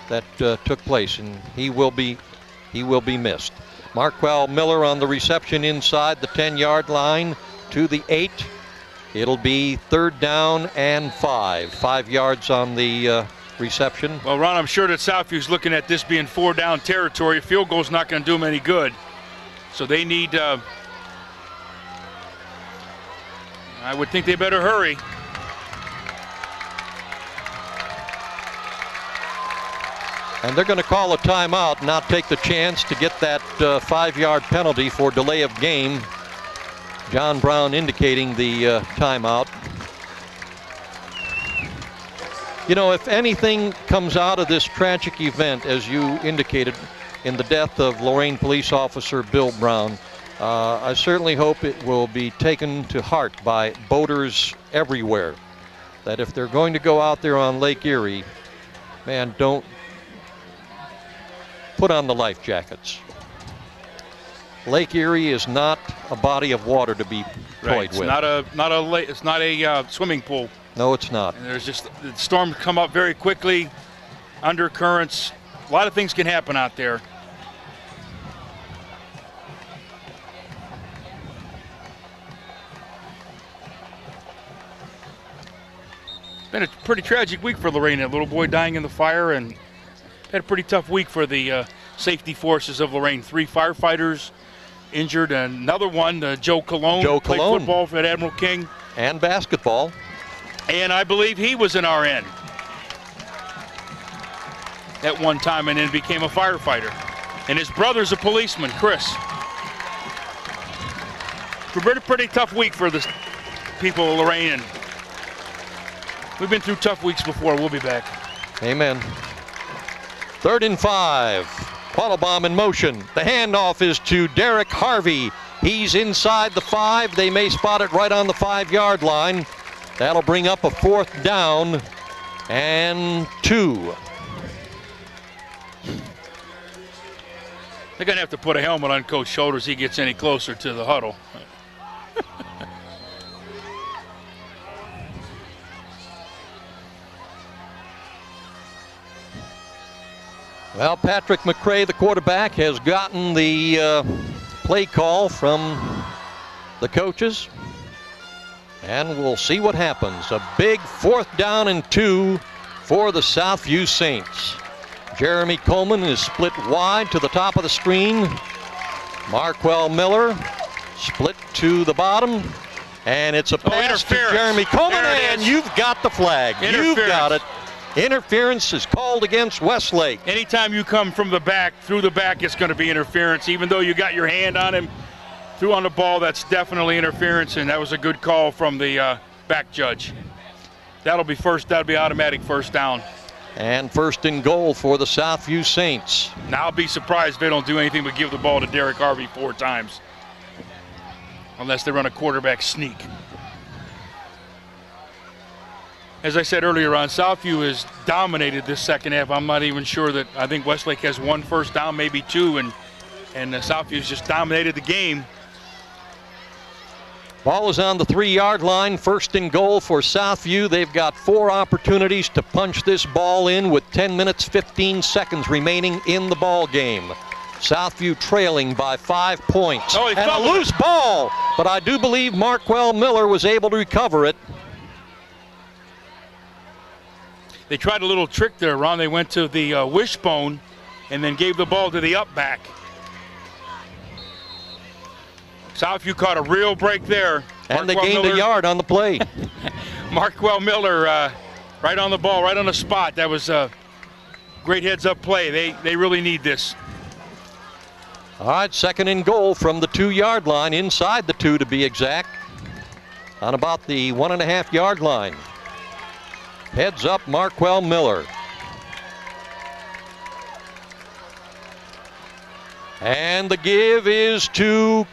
that took place, and he will be missed. Marquel Miller on the reception inside the 10-yard line to the 8. It'll be 3rd down and 5. 5 yards on the reception. Well, Ron, I'm sure that Southview's looking at this being 4-down territory. A field goal's not going to do them any good. So they need, I would think they better hurry. And they're going to call a timeout, not take the chance to get that 5-yard penalty for delay of game. John Brown indicating the timeout. You know, if anything comes out of this tragic event, as you indicated, in the death of Lorain police officer Bill Brown, I certainly hope it will be taken to heart by boaters everywhere, that if they're going to go out there on Lake Erie, man, don't put on the life jackets. Lake Erie is not a body of water to be toyed with. It's not a swimming pool. No, it's not. And there's just, the storms come up very quickly, undercurrents. A lot of things can happen out there. It's been a pretty tragic week for Lorain. A little boy dying in the fire, and had a pretty tough week for the safety forces of Lorain. 3 firefighters injured. Another one, Joe Cologne. Joe played Cologne. football for Admiral King. And basketball. And I believe he was an RN at one time and then became a firefighter. And his brother's a policeman, Chris. It's a pretty tough week for the people of Lorain, and we've been through tough weeks before. We'll be back. Amen. 3rd and 5. Quattlebaum in motion. The handoff is to Derek Harvey. He's inside the 5. They may spot it right on the 5-yard line. That'll bring up a 4th down and 2. They're going to have to put a helmet on Coach's shoulders if he gets any closer to the huddle. Well, Patrick Mcrae, the quarterback, has gotten the play call from the coaches. And we'll see what happens. A big 4th down and 2 for the Southview Saints. Jeremy Coleman is split wide to the top of the screen. Marquel Miller split to the bottom. And it's a pass to Jeremy Coleman, and you've got the flag. You've got it. Interference is called against Westlake. Anytime you come from the back, through the back, it's going to be interference. Even though you got your hand on him, threw on the ball, that's definitely interference, and that was a good call from the back judge. That'll be automatic 1st down. And 1st and goal for the Southview Saints. Now I'll be surprised if they don't do anything but give the ball to Derek Harvey 4 times. Unless they run a quarterback sneak. As I said earlier on, Southview has dominated this second half. I'm not even sure that I think Westlake has 1 first down, maybe 2, and Southview's just dominated the game. Ball is on the 3-yard line. 1st and goal for Southview. They've got 4 opportunities to punch this ball in with 10 minutes, 15 seconds remaining in the ball game. Southview trailing by 5 points. Oh, and a loose ball, but I do believe Marquel Miller was able to recover it. They tried a little trick there, Ron. They went to the wishbone and then gave the ball to the up back. Southview caught a real break there. And they gained a yard on the play. Marquel Miller right on the ball, right on the spot. That was a great heads-up play. They really need this. All right, 2nd and goal from the 2-yard line, inside the 2 to be exact, on about the 1.5-yard line. Heads up, Marquel Miller. And the give is to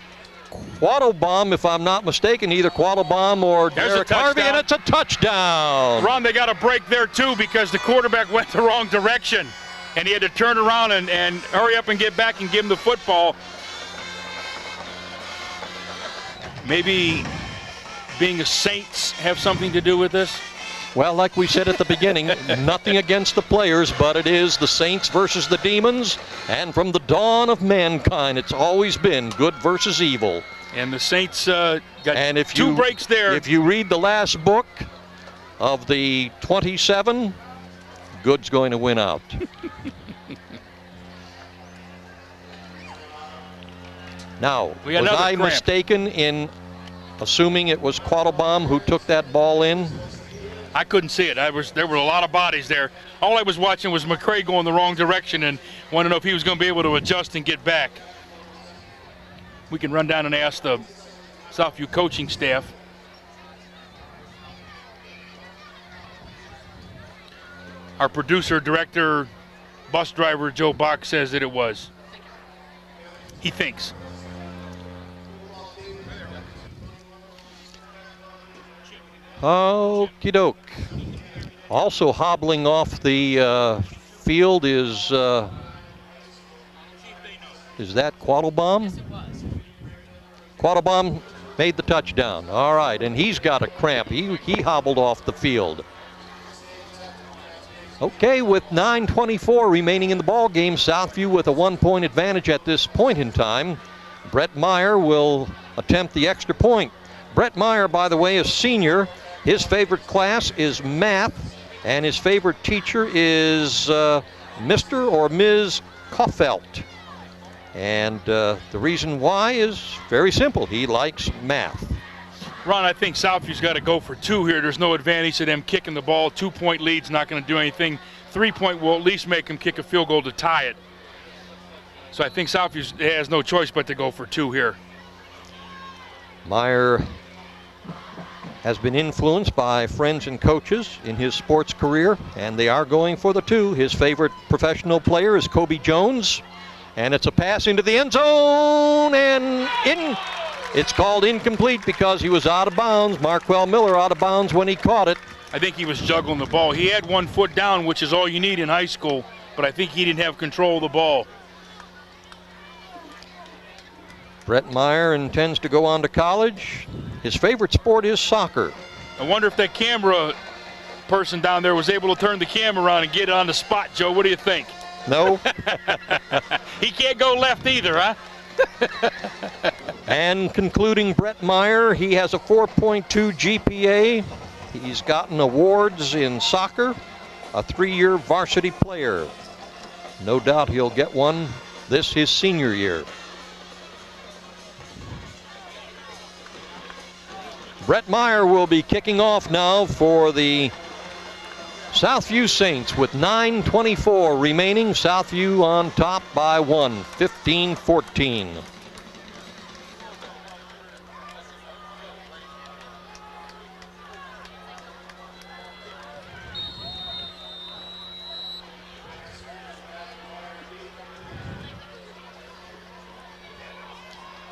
Quattlebaum, if I'm not mistaken, either Quattlebaum or Derek Harvey, and it's a touchdown. Ron, they got a break there too because the quarterback went the wrong direction, and he had to turn around and hurry up and get back and give him the football. Maybe being a Saints have something to do with this? Well, like we said at the beginning, nothing against the players, but it is the Saints versus the Demons. And from the dawn of mankind, it's always been good versus evil. And the Saints got and if 2 breaks there. If you read the last book of the 27, good's going to win out. Now, was I mistaken in assuming it was Quattlebaum who took that ball in? I couldn't see it. There were a lot of bodies there. All I was watching was Mcrae going the wrong direction and wanted to know if he was going to be able to adjust and get back. We can run down and ask the Southview coaching staff. Our producer, director, bus driver, Joe Bach, says that it was. He thinks. Okie doke. Also hobbling off the field is that Quattlebaum? Quattlebaum made the touchdown. All right, and he's got a cramp. He hobbled off the field. Okay, with 9:24 remaining in the ball game, Southview with a 1-point advantage at this point in time. Brett Meyer will attempt the extra point. Brett Meyer, by the way, is senior. His favorite class is math, and his favorite teacher is Mr. or Ms. Koffelt. And the reason why is very simple. He likes math. Ron, I think Southview's got to go for 2 here. There's no advantage to them kicking the ball. 2-point lead's not going to do anything. 3-point will at least make them kick a field goal to tie it. So I think Southview has no choice but to go for 2 here. Meyer has been influenced by friends and coaches in his sports career, and they are going for the 2. His favorite professional player is Kobe Jones, and it's a pass into the end zone, and it's called incomplete because he was out of bounds. Marquel Miller out of bounds when he caught it. I think he was juggling the ball. He had 1 foot down, which is all you need in high school, but I think he didn't have control of the ball. Brett Meyer intends to go on to college. His favorite sport is soccer. I wonder if that camera person down there was able to turn the camera on and get it on the spot, Joe. What do you think? No. He can't go left either, huh? And concluding Brett Meyer, he has a 4.2 GPA. He's gotten awards in soccer, a 3-year varsity player. No doubt he'll get one this his senior year. Brett Meyer will be kicking off now for the Southview Saints with 9:24 remaining. Southview on top by 1, 15-14.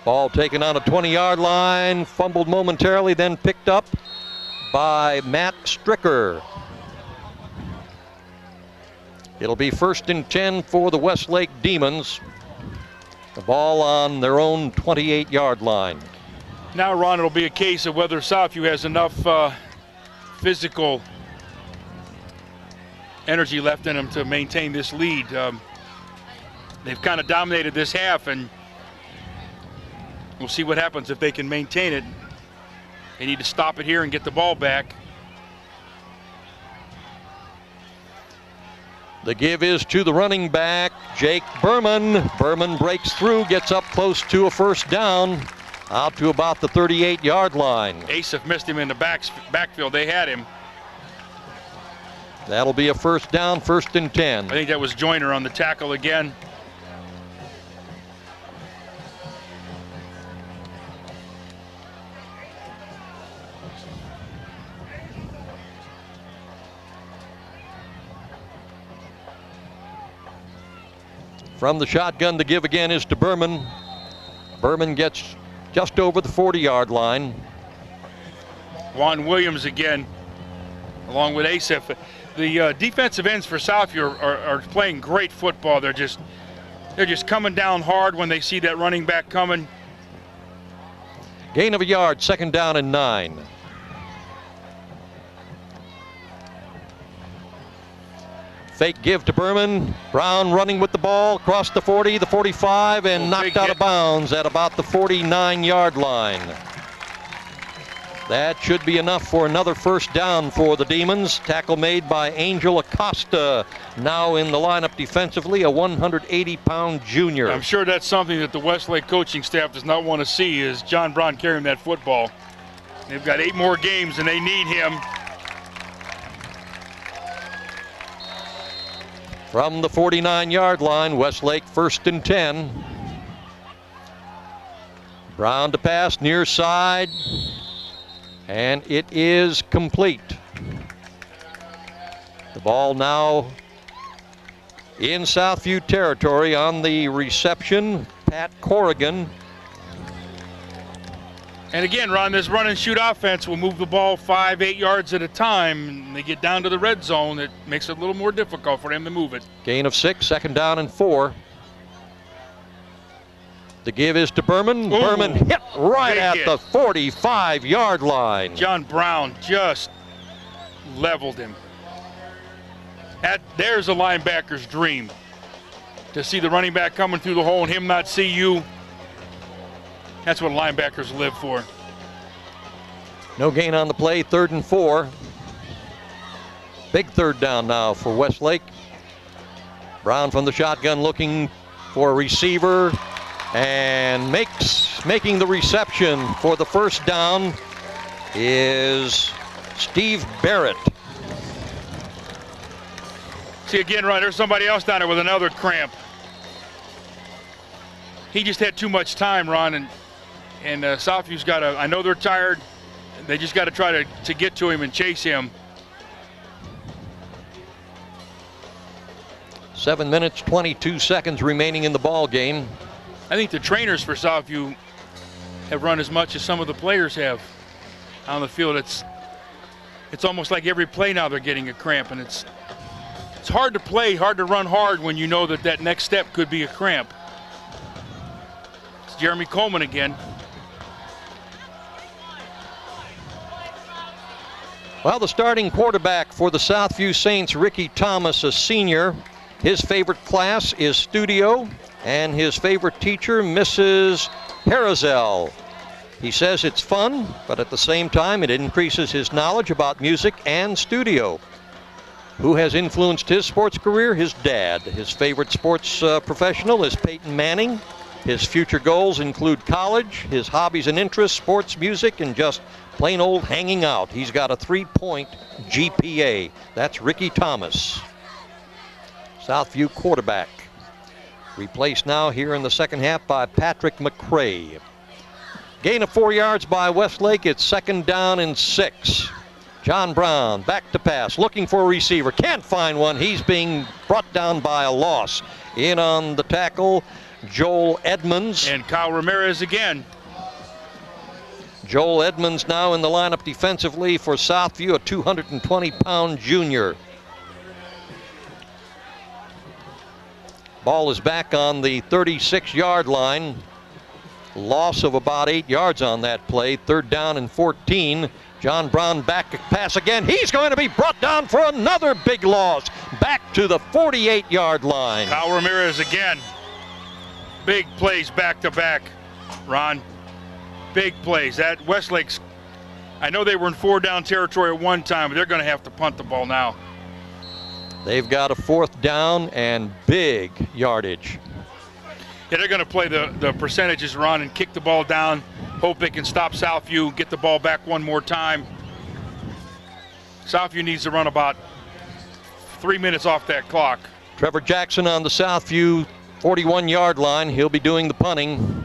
Ball taken on a 20-yard line, fumbled momentarily, then picked up by Matt Stricker. It'll be 1st and 10 for the Westlake Demons. The ball on their own 28-yard line. Now, Ron, it'll be a case of whether Southview has enough physical energy left in them to maintain this lead. They've kind of dominated this half, and we'll see what happens if they can maintain it. They need to stop it here and get the ball back. The give is to the running back, Jake Berman. Berman breaks through, gets up close to a 1st down, out to about the 38-yard line. Asaph missed him in the backfield. They had him. That'll be a 1st down, 1st and 10. I think that was Joyner on the tackle again. From the shotgun, the give again is to Berman. Berman gets just over the 40-yard line. Juan Williams again, along with Asaph. The defensive ends for Southview are playing great football. They're just coming down hard when they see that running back coming. Gain of a yard, 2nd down and 9. Fake give to Berman. Brown running with the ball across the 40, the 45, and knocked out of bounds at about the 49-yard line. That should be enough for another 1st down for the Demons. Tackle made by Angel Acosta, now in the lineup defensively, a 180-pound junior. I'm sure that's something that the Westlake coaching staff does not want to see, is John Brown carrying that football. They've got 8 more games and they need him. From the 49-yard line, Westlake 1st and 10. Brown to pass, near side, and it is complete. The ball now in Southview territory. On the reception, Pat Corrigan. And again, Ron, this run and shoot offense will move the ball 5-8 yards at a time. And they get down to the red zone. It makes it a little more difficult for them to move it. Gain of 6, 2nd down and 4. The give is to Berman. Ooh, Berman hit right at hit. the 45-yard line. John Brown just leveled him. There's a linebacker's dream. To see the running back coming through the hole and him not see you. That's what linebackers live for. No gain on the play, 3rd and 4. Big 3rd down now for Westlake. Brown from the shotgun looking for a receiver. And making the reception for the first down is Steve Barrett. See again, Ron, there's somebody else down there with another cramp. He just had too much time, Ron, and Southview's got to, I know they're tired, they just got to try to get to him and chase him. 7 minutes, 22 seconds remaining in the ball game. I think the trainers for Southview have run as much as some of the players have on the field. It's almost like every play now they're getting a cramp, and it's hard to play, hard to run hard when you know that next step could be a cramp. It's Jeremy Coleman again. Well, the starting quarterback for the Southview Saints, Ricky Thomas, a senior. His favorite class is studio, and his favorite teacher, Mrs. Harazel. He says it's fun, but at the same time, it increases his knowledge about music and studio. Who has influenced his sports career? His dad. His favorite sports professional is Peyton Manning. His future goals include college, his hobbies and interests, sports, music, and just plain old hanging out. He's got a 3-point GPA. That's Ricky Thomas, Southview quarterback. Replaced now here in the second half by Patrick Mcrae. Gain of 4 yards by Westlake. It's 2nd down and 6. John Brown back to pass, looking for a receiver. Can't find one. He's being brought down by a loss. In on the tackle, Joel Edmonds. And Kyle Ramirez again. Joel Edmonds now in the lineup defensively for Southview, a 220-pound junior. Ball is back on the 36-yard line. Loss of about 8 yards on that play. 3rd down and 14. John Brown back to pass again. He's going to be brought down for another big loss. Back to the 48-yard line. Kyle Ramirez again. Big plays back to back, Ron. Big plays. That Westlake's, I know they were in 4-down territory at one time, but they're going to have to punt the ball now. They've got a 4th down and big yardage. Yeah, they're going to play the percentages, Ron, and kick the ball down. Hope they can stop Southview, get the ball back one more time. Southview needs to run about 3 minutes off that clock. Trevor Jackson on the Southview 41-yard line. He'll be doing the punting.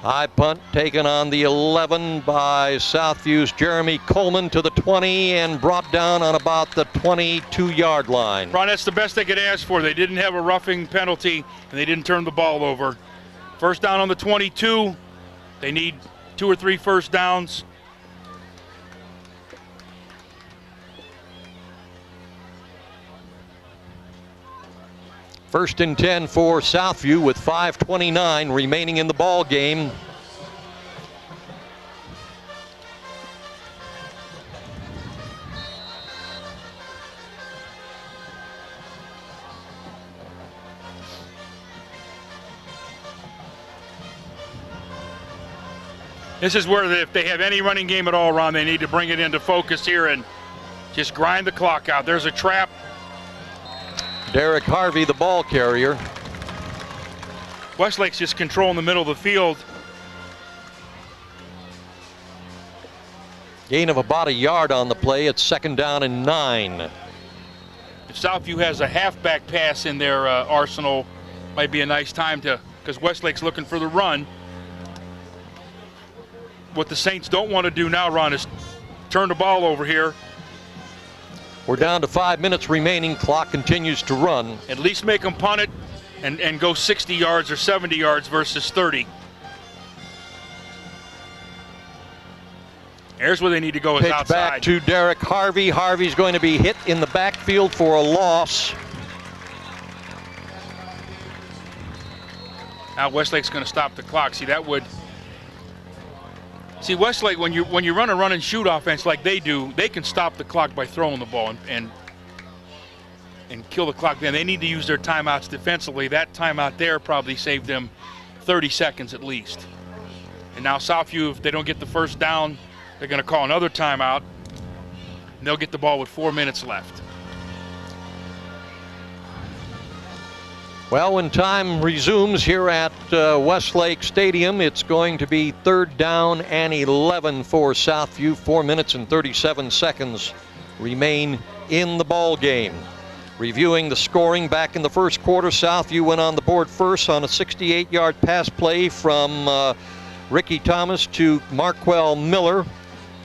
High punt taken on the 11 by Southview's Jeremy Coleman to the 20 and brought down on about the 22-yard line. Ron, that's the best they could ask for. They didn't have a roughing penalty, and they didn't turn the ball over. 1st down on the 22. They need 2 or 3 first downs. First and 10 for Southview with 5:29 remaining in the ball game. This is where if they have any running game at all, Ron, they need to bring it into focus here and just grind the clock out. There's a trap. Derek Harvey, the ball carrier. Westlake's just controlling the middle of the field. Gain of about a yard on the play. It's 2nd down and 9. If Southview has a halfback pass in their arsenal, might be a nice time to, because Westlake's looking for the run. What the Saints don't want to do now, Ron, is turn the ball over here. We're down to 5 minutes remaining. Clock continues to run. At least make them punt it and go 60 yards or 70 yards versus 30. Here's where they need to go, is Pitch outside. back to Derek Harvey. Harvey's going to be hit in the backfield for a loss. Now Westlake's going to stop the clock. See, that would... See, Westlake, when you run a run and shoot offense like they do, they can stop the clock by throwing the ball and kill the clock. Then they need to use their timeouts defensively. That timeout there probably saved them 30 seconds at least. And now Southview, if they don't get the first down, they're going to call another timeout, and they'll get the ball with 4 minutes left. Well, when time resumes here at Westlake Stadium, it's going to be 3rd down and 11 for Southview. 4 minutes and 37 seconds remain in the ball game. Reviewing the scoring back in the first quarter, Southview went on the board first on a 68-yard pass play from Ricky Thomas to Marquel Miller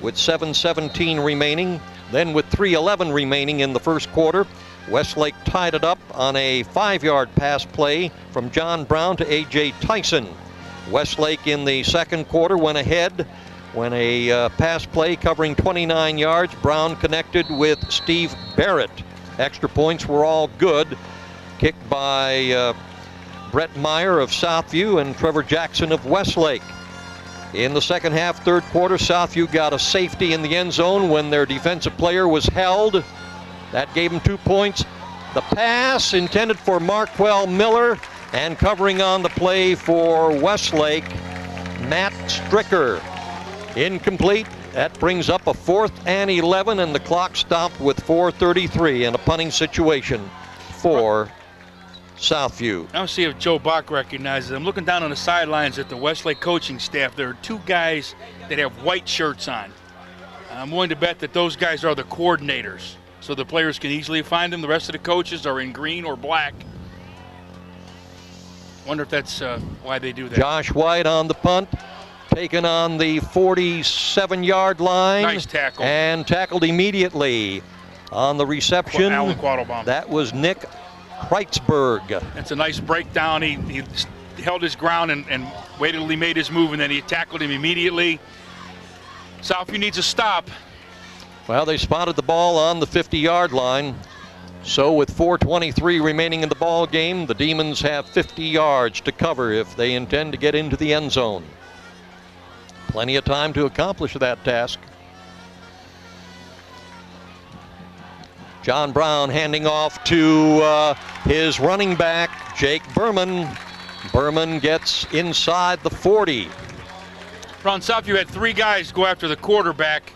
with 7:17 remaining. Then with 3:11 remaining in the first quarter, Westlake tied it up on a 5-yard pass play from John Brown to A.J. Tyson. Westlake in the second quarter went ahead when a pass play covering 29 yards. Brown connected with Steve Barrett. Extra points were all good. Kicked by Brett Meyer of Southview and Trevor Jackson of Westlake. In the second half, third quarter, Southview got a safety in the end zone when their defensive player was held. That gave them 2 points. The pass intended for Marquel Miller, and covering on the play for Westlake, Matt Stricker. Incomplete. That brings up a 4th and 11, and the clock stopped with 4:33 in a punting situation for Southview. I'll see if Joe Bach recognizes. I'm looking down on the sidelines at the Westlake coaching staff. There are 2 guys that have white shirts on. I'm willing to bet that those guys are the coordinators, so the players can easily find them. The rest of the coaches are in green or black. Wonder if that's why they do that. Josh White on the punt, taken on the 47-yard line. Nice tackle. And tackled immediately on the reception. Alan Quattlebaum. That was Nick Kreitzberg. That's a nice breakdown. He held his ground and waited till he made his move, and then he tackled him immediately. Southview needs a stop. Well, they spotted the ball on the 50-yard line. So with 4:23 remaining in the ball game, the Demons have 50 yards to cover if they intend to get into the end zone. Plenty of time to accomplish that task. John Brown handing off to his running back, Jake Berman. Berman gets inside the 40. Ron, Southview had 3 guys go after the quarterback,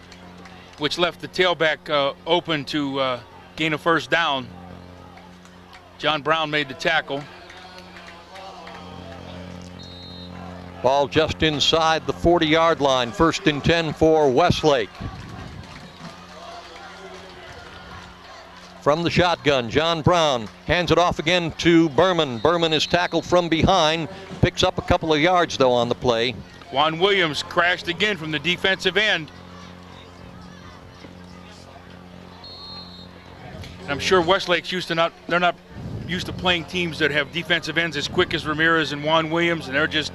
which left the tailback open to gain a first down. John Brown made the tackle. Ball just inside the 40-yard line. 1st and 10 for Westlake. From the shotgun, John Brown hands it off again to Berman. Berman is tackled from behind, picks up a couple of yards though on the play. Juan Williams crashed again from the defensive end. And I'm sure Westlake's they're not used to playing teams that have defensive ends as quick as Ramirez and Juan Williams, and they're just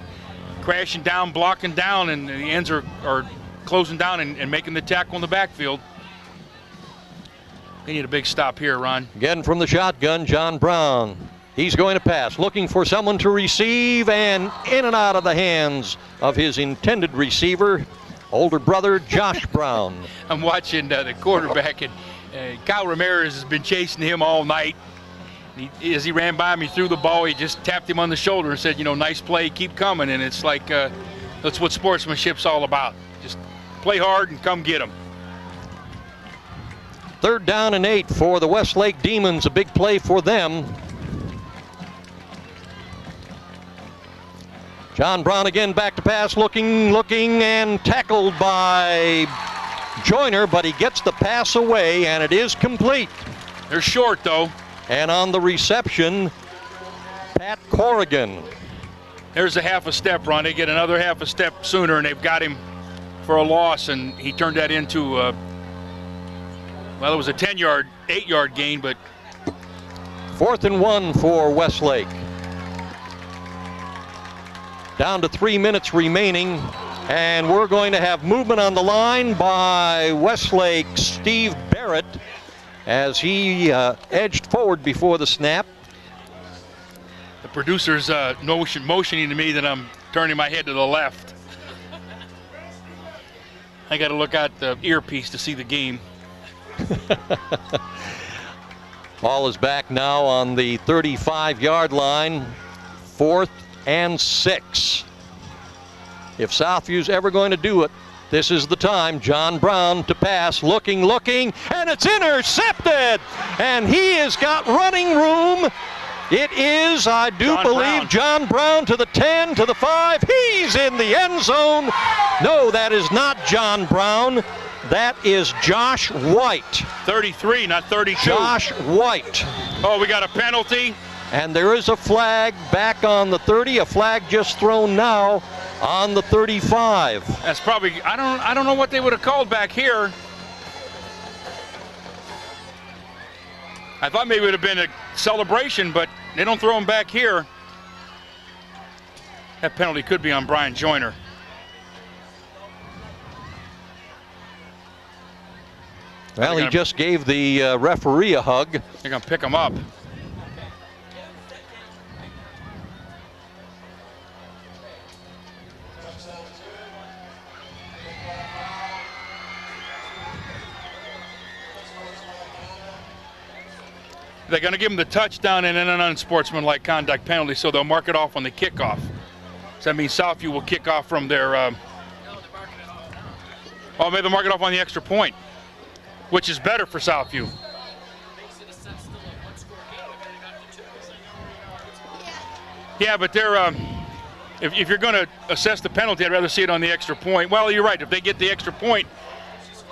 crashing down, blocking down, and the ends are closing down and making the tackle in the backfield. They need a big stop here, Ron. Again from the shotgun, John Brown. He's going to pass, looking for someone to receive, and in and out of the hands of his intended receiver, older brother Josh Brown. I'm watching the quarterback, and Kyle Ramirez has been chasing him all night. As he ran by him, he threw the ball. He just tapped him on the shoulder and said, nice play, keep coming. And it's like, that's what sportsmanship's all about. Just play hard and come get them. 3rd down and 8 for the Westlake Demons. A big play for them. John Brown again back to pass, looking, and tackled by Joyner, but he gets the pass away, and it is complete. They're short, though. And on the reception, Pat Corrigan. There's a half a step, Ron. They get another half a step sooner, and they've got him for a loss, and he turned that into, well, it was a 8-yard gain, but. 4th and 1 for Westlake. Down to 3 minutes remaining, and we're going to have movement on the line by Westlake's Steve Barrett as he edged forward before the snap. The producer's motioning to me that I'm turning my head to the left. I got to look out the earpiece to see the game. Ball is back now on the 35-yard line. 4th and 6. If Southview's ever going to do it, this is the time. John Brown to pass, looking, and it's intercepted. And he has got running room It is, I do believe, John Brown to the 10, to the 5. He's in the end zone. No, that is not John Brown. That is Josh White. 33, not 32. Josh White. Oh, we got a penalty. And there is a flag back on the 30, a flag just thrown now on the 35. That's probably, I don't know what they would have called back here. I thought maybe it would have been a celebration, but they don't throw him back here. That penalty could be on Brian Joyner. Well, he just gave the referee a hug. They're going to pick him up. They're going to give him the touchdown and then an unsportsmanlike conduct penalty, so they'll mark it off on the kickoff. So that means Southview will kick off from their. Oh, maybe they'll mark it off on the extra point, which is better for Southview. Yeah, but they're. If you're going to assess the penalty, I'd rather see it on the extra point. Well, you're right. If they get the extra point,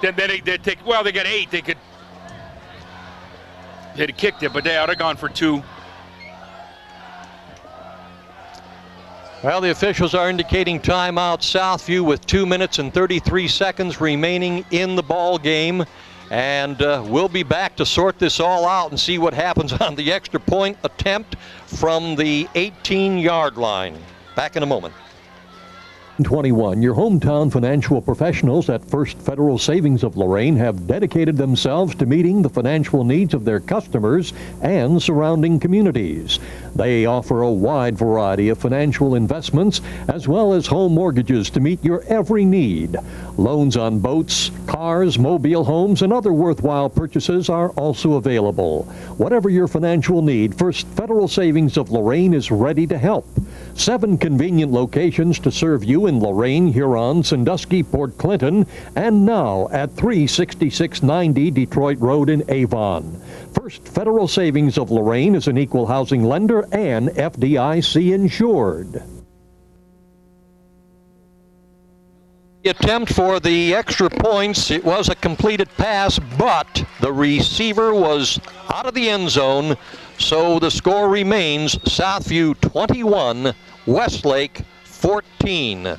then they take. Well, they got 8. They could. They'd have kicked it, but they ought to have gone for 2. Well, the officials are indicating timeout Southview with 2 minutes and 33 seconds remaining in the ball game. And we'll be back to sort this all out and see what happens on the extra point attempt from the 18-yard line. Back in a moment. 21. Your hometown financial professionals at First Federal Savings of Lorain have dedicated themselves to meeting the financial needs of their customers and surrounding communities. They offer a wide variety of financial investments as well as home mortgages to meet your every need. Loans on boats, cars, mobile homes, and other worthwhile purchases are also available. Whatever your financial need, First Federal Savings of Lorain is ready to help. 7 convenient locations to serve you in Lorain, Huron, Sandusky, Port Clinton, and now at 36690 Detroit Road in Avon. First Federal Savings of Lorain is an equal housing lender and FDIC insured. The attempt for the extra points, it was a completed pass, but the receiver was out of the end zone, so the score remains Southview 21, Westlake 14. Ron,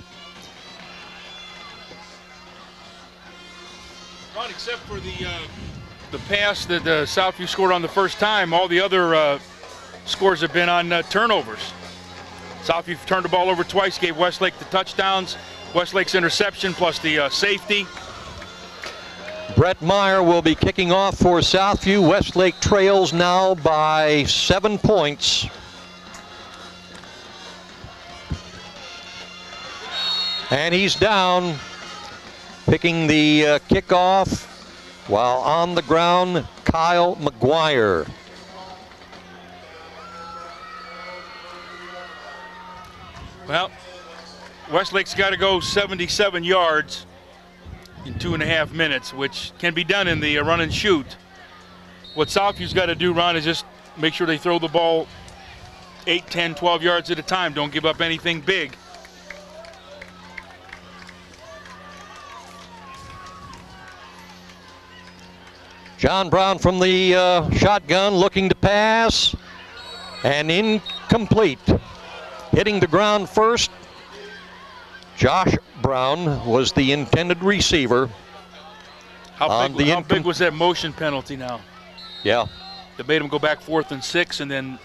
except for the pass that Southview scored on the first time, all the other scores have been on turnovers. Southview turned the ball over twice, gave Westlake the touchdowns. Westlake's interception plus the safety. Brett Meyer will be kicking off for Southview. Westlake trails now by 7 points. And he's down, picking the kickoff while on the ground, Kyle McGuire. Well, Westlake's got to go 77 yards in 2.5 minutes, which can be done in the run and shoot. What Southview's got to do, Ron, is just make sure they throw the ball 8, 10, 12 yards at a time. Don't give up anything big. John Brown from the shotgun looking to pass, and incomplete. Hitting the ground first. Josh Brown was the intended receiver. How big was that motion penalty now? Yeah. That made him go back 4th and 6, and then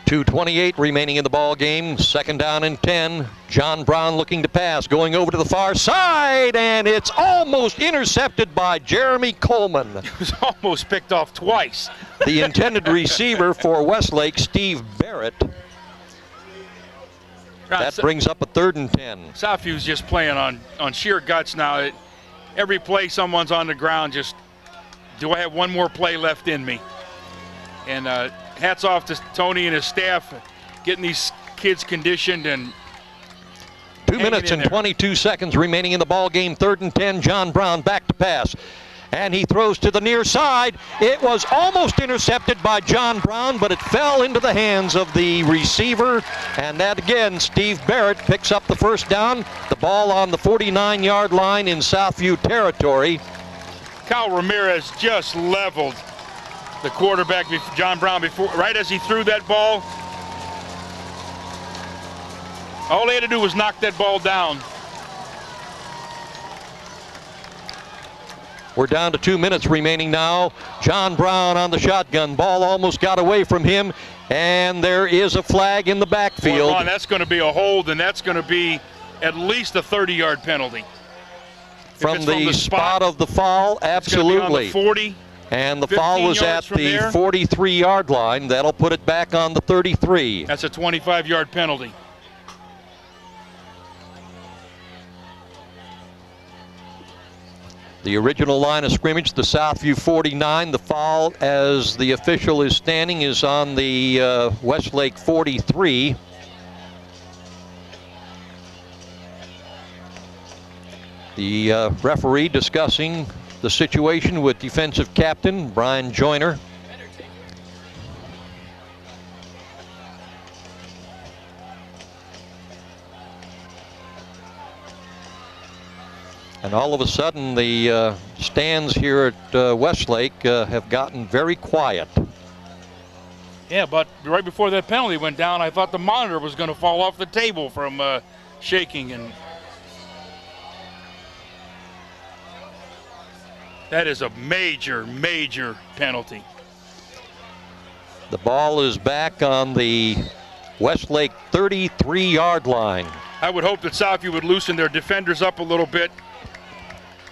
2:28 remaining in the ball game. 2nd down and 10. John Brown looking to pass, going over to the far side, and it's almost intercepted by Jeremy Coleman. It was almost picked off twice. The intended receiver for Westlake, Steve Barrett. That brings up a 3rd and 10. Southview's just playing on sheer guts now. Every play someone's on the ground, just, do I have one more play left in me? And hats off to Tony and his staff getting these kids conditioned. And 2 minutes and 22 seconds remaining in the ball game. 3rd and 10. John Brown back to pass. And he throws to the near side. It was almost intercepted by John Brown, but it fell into the hands of the receiver. And that again, Steve Barrett picks up the first down. The ball on the 49-yard line in Southview territory. Kyle Ramirez just leveled the quarterback, John Brown, right as he threw that ball. All they had to do was knock that ball down. We're down to 2 minutes remaining now. John Brown on the shotgun. Ball almost got away from him, and there is a flag in the backfield. Well, Ron, that's going to be a hold, and that's going to be at least a 30-yard penalty. From the spot of the foul, absolutely. It's gonna be on the 40. And the foul was at the 43-yard line. That'll put it back on the 33. That's a 25-yard penalty. The original line of scrimmage, the Southview 49. The foul, as the official is standing, is on the Westlake 43. The referee discussing the situation with defensive captain Brian Joyner. And all of a sudden, the stands here at Westlake have gotten very quiet. Yeah, but right before that penalty went down, I thought the monitor was going to fall off the table from shaking. And that is a major, major penalty. The ball is back on the Westlake 33-yard line. I would hope that Southview would loosen their defenders up a little bit.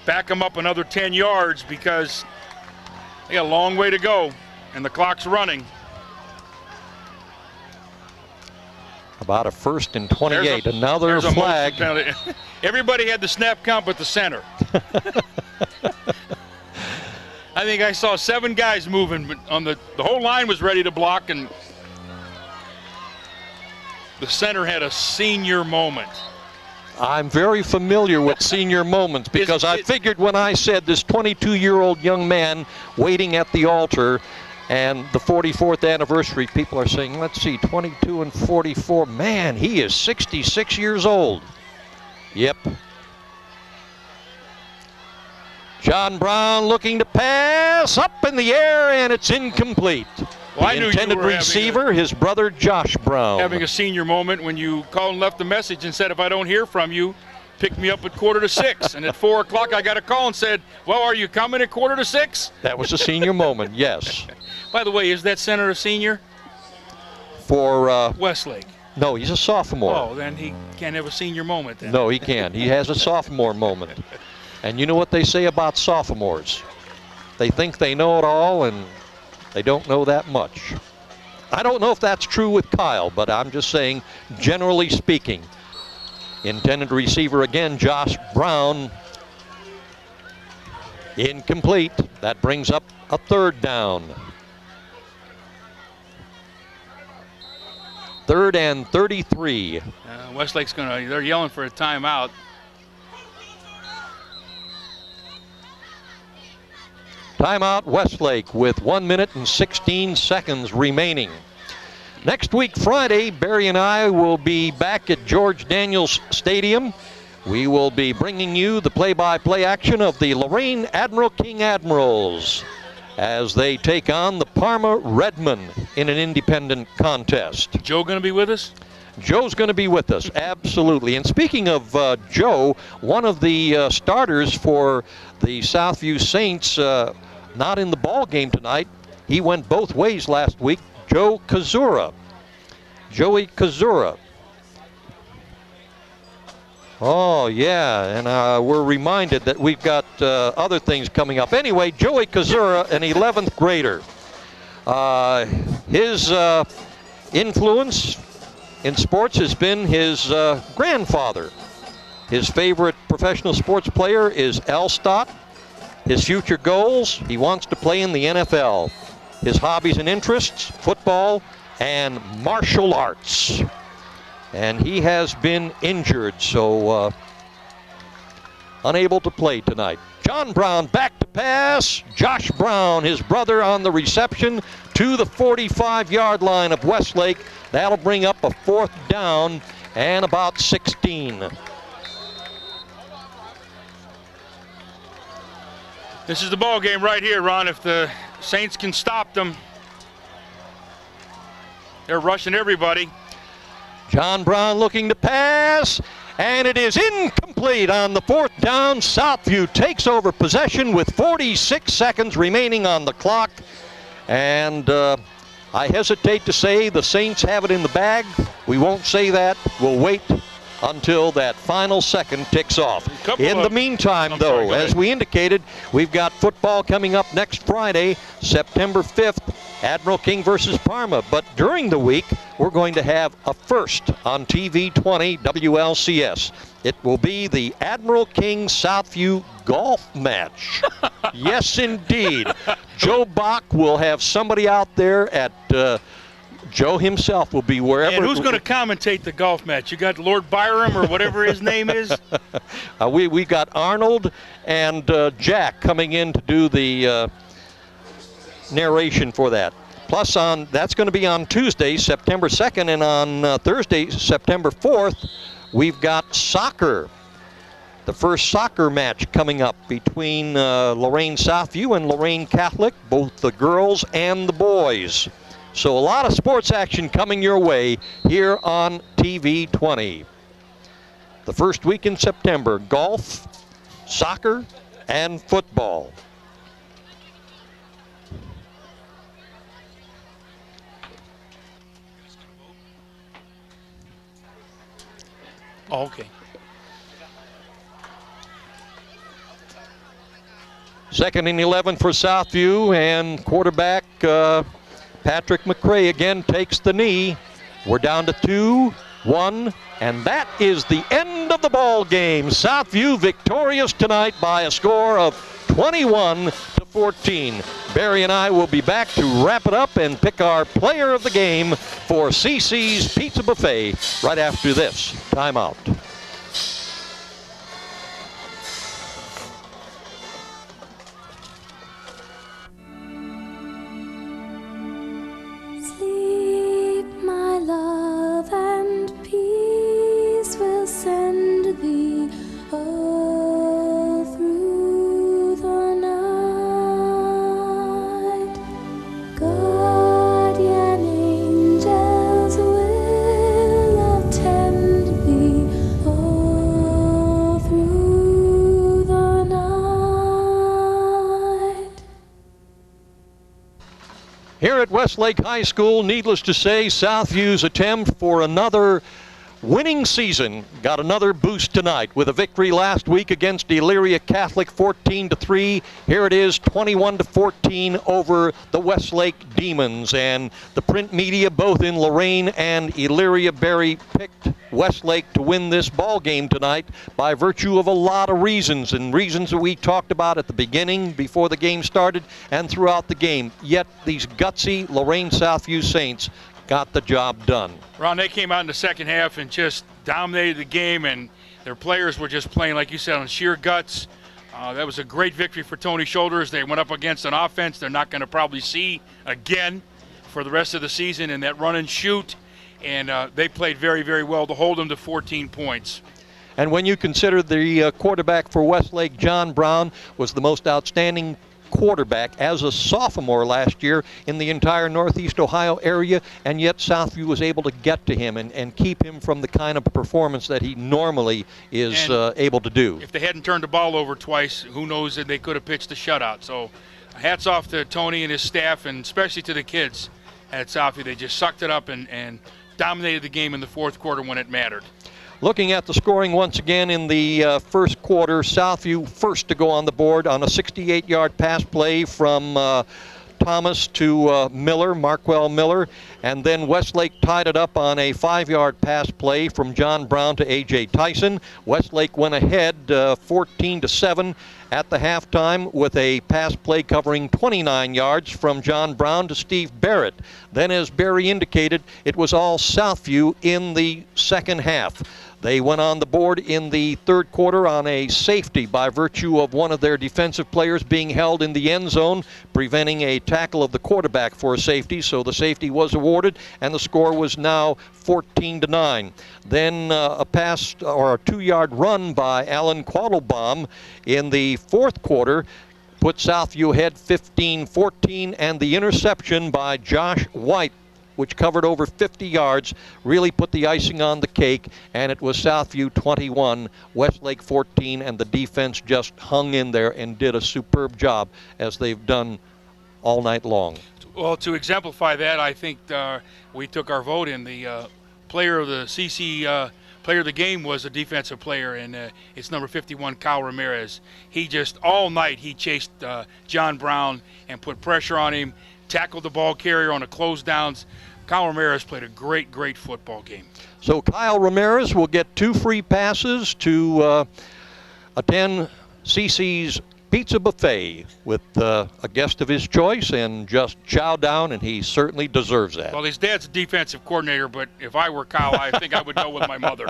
Back them up another 10 yards because they got a long way to go and the clock's running. About a 1st and 28. Another flag. Everybody had the snap count but the center. I think I saw 7 guys moving, but on the whole line was ready to block, and the center had a senior moment. I'm very familiar with senior moments because I figured when I said this 22-year-old young man waiting at the altar and the 44th anniversary, people are saying, let's see, 22 and 44. Man, he is 66 years old. Yep. John Brown looking to pass up in the air, and it's incomplete. Well, I the knew intended you were receiver, his brother Josh Brown. Having a senior moment when you called and left a message and said, if I don't hear from you, pick me up at 5:45. And at 4 o'clock, I got a call and said, well, are you coming at 5:45? That was a senior moment, yes. By the way, is that center a senior? For Westlake. No, he's a sophomore. Oh, then he can't have a senior moment then. No, he can't. He has a sophomore moment. And you know what they say about sophomores? They think they know it all, and they don't know that much. I don't know if that's true with Kyle, but I'm just saying, generally speaking. Intended receiver again, Josh Brown. Incomplete. That brings up a 3rd down. 3rd and 33. Westlake's they're yelling for a timeout. Timeout Westlake with 1 minute and 16 seconds remaining. Next week, Friday, Barry and I will be back at George Daniels Stadium. We will be bringing you the play-by-play action of the Lorain Admiral King Admirals as they take on the Parma Redmen in an independent contest. Joe going to be with us? Joe's going to be with us, absolutely. And speaking of Joe, one of the starters for the Southview Saints, not in the ball game tonight. He went both ways last week. Joey Kazura. Oh, yeah, and we're reminded that we've got other things coming up. Anyway, Joey Kazura, an 11th grader. His influence in sports has been his grandfather. His favorite professional sports player is Al Stott. His future goals, he wants to play in the NFL. His hobbies and interests, football and martial arts. And he has been injured, so unable to play tonight. John Brown back to pass. Josh Brown, his brother, on the reception to the 45-yard line of Westlake. That'll bring up a 4th down and about 16. This is the ball game right here, Ron. If the Saints can stop them, they're rushing everybody. John Brown looking to pass, and it is incomplete on the 4th down. Southview takes over possession with 46 seconds remaining on the clock. And I hesitate to say the Saints have it in the bag. We won't say that. We'll wait until that final second ticks off. In the meantime, though, as we indicated, we've got football coming up next Friday, September 5th, Admiral King versus Parma. But during the week, we're going to have a first on TV20 WLCS. It will be the Admiral King Southview golf match. Yes, indeed. Joe Bach will have somebody out there at Joe himself will be wherever. And who's going to commentate the golf match? You got Lord Byram or whatever his name is? We got Arnold and Jack coming in to do the narration for that. Plus, that's going to be on Tuesday, September 2nd, and on Thursday, September 4th, we've got soccer. The first soccer match coming up between Lorain Southview and Lorain Catholic, both the girls and the boys. So a lot of sports action coming your way here on TV20. The first week in September, golf, soccer, and football. Oh, okay. Second and 11 for Southview, and quarterback Patrick Mcrae again takes the knee. We're down to 2-1, and that is the end of the ball game. Southview victorious tonight by a score of 21-14. Barry and I will be back to wrap it up and pick our player of the game for CC's Pizza Buffet right after this timeout. Sleep, my love, and peace will send thee all through the night. Guardian angels will attend thee all through the night. Here at Westlake High School, needless to say, Southview's attempt for another winning season got another boost tonight with a victory last week against Elyria Catholic 14-3. Here it is 21-14 over the Westlake Demons, and the print media both in Lorain and Elyria Barry picked Westlake to win this ball game tonight by virtue of a lot of reasons, and reasons that we talked about at the beginning before the game started and throughout the game. Yet these gutsy Lorain Southview Saints got the job done. Ron, they came out in the second half and just dominated the game, and their players were just playing, like you said, on sheer guts. That was a great victory for Tony Shoulders. They went up against an offense they're not going to probably see again for the rest of the season in that run and shoot, and they played very, very well to hold them to 14 points. And when you consider the quarterback for Westlake, John Brown, was the most outstanding quarterback as a sophomore last year in the entire Northeast Ohio area, and yet Southview was able to get to him and keep him from the kind of performance that he normally is able to do. If they hadn't turned the ball over twice, who knows that they could have pitched a shutout. So hats off to Tony and his staff, and especially to the kids at Southview. They just sucked it up and dominated the game in the fourth quarter when it mattered. Looking at the scoring once again in the first quarter, Southview first to go on the board on a 68-yard pass play from Thomas to Miller, Marquel Miller, and then Westlake tied it up on a 5-yard pass play from John Brown to A.J. Tyson. Westlake went ahead 14-7 at the halftime with a pass play covering 29 yards from John Brown to Steve Barrett. Then, as Barry indicated, it was all Southview in the second half. They went on the board in the third quarter on a safety by virtue of one of their defensive players being held in the end zone, preventing a tackle of the quarterback for a safety. So the safety was awarded, and the score was now 14-9. Then a pass or a 2-yard run by Alan Quattlebaum in the fourth quarter put Southview ahead 15-14, and the interception by Josh White, which covered over 50 yards, really put the icing on the cake, and it was Southview 21, Westlake 14, and the defense just hung in there and did a superb job, as they've done all night long. Well, to exemplify that, I think we took our vote in. The player of the CC player of the game was a defensive player, and it's number 51, Kyle Ramirez. He just, all night, he chased John Brown and put pressure on him, tackled the ball carrier on the close downs. Kyle Ramirez played a great, great football game. So Kyle Ramirez will get 2 free passes to attend CC's Pizza Buffet with a guest of his choice and just chow down, and he certainly deserves that. Well, his dad's a defensive coordinator, but if I were Kyle, I think I would go with my mother.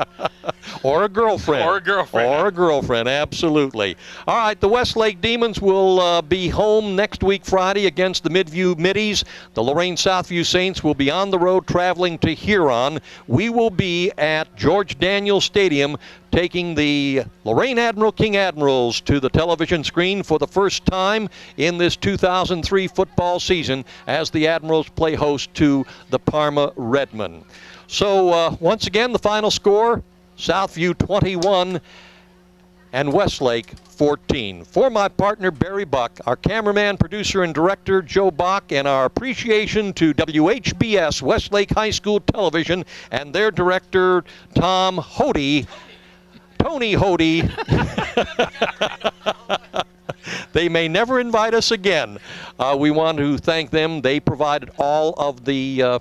Or a girlfriend. Or a girlfriend. Or a girlfriend, absolutely. All right, the Westlake Demons will be home next week Friday against the Midview Middies. The Lorain Southview Saints will be on the road traveling to Huron. We will be at George Daniels Stadium taking the Lorain Admiral King Admirals to the television screen for the first time in this 2003 football season as the Admirals play host to the Parma Redmen. So once again, the final score, Southview 21 and Westlake 14. For my partner, Barry Buck, our cameraman, producer, and director, Joe Bach, and our appreciation to WHBS Westlake High School Television and their director, Tony Hody. They may never invite us again. We want to thank them. They provided all of the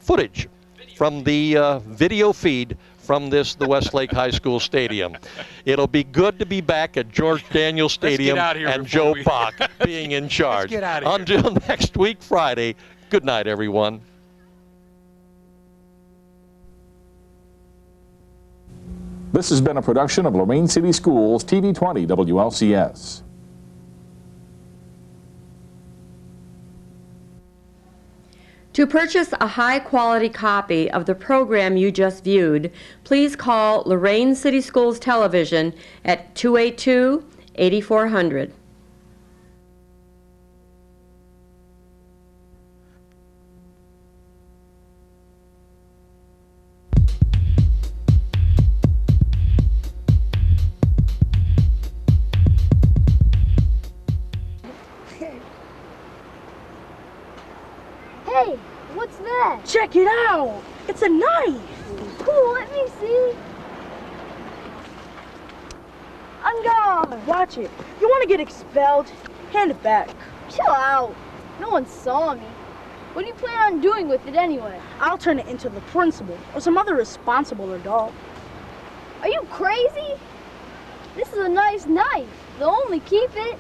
footage from the video feed from the Westlake High School Stadium. It'll be good to be back at George Daniels Stadium and Joe Bach being in charge. Let's get out of here. Until next week, Friday, good night, everyone. This has been a production of Lorain City Schools TV20 WLCS. To purchase a high-quality copy of the program you just viewed, please call Lorain City Schools Television at 282-8400. Hey, what's that? Check it out! It's a knife! Cool, let me see. I'm gone. Watch it. You want to get expelled? Hand it back. Chill out. No one saw me. What do you plan on doing with it anyway? I'll turn it into the principal or some other responsible adult. Are you crazy? This is a nice knife. They'll only keep it.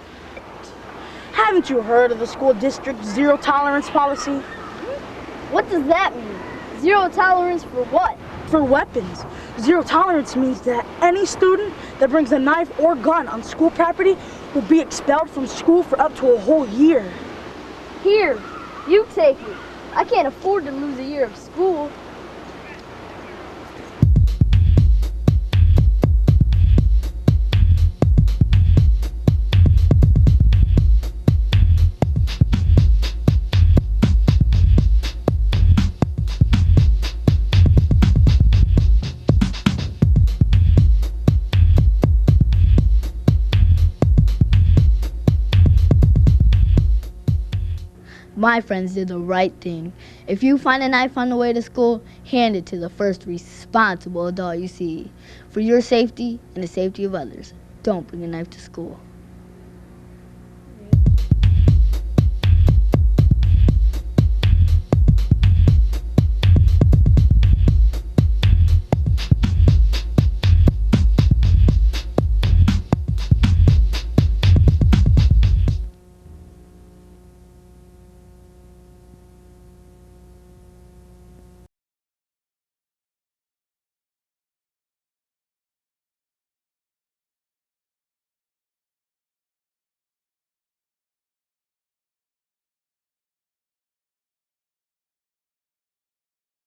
Haven't you heard of the school district zero tolerance policy? What does that mean? Zero tolerance for what? For weapons. Zero tolerance means that any student that brings a knife or gun on school property will be expelled from school for up to a whole year. Here, you take it. I can't afford to lose a year of school. My friends did the right thing. If you find a knife on the way to school, hand it to the first responsible adult you see. For your safety and the safety of others, don't bring a knife to school.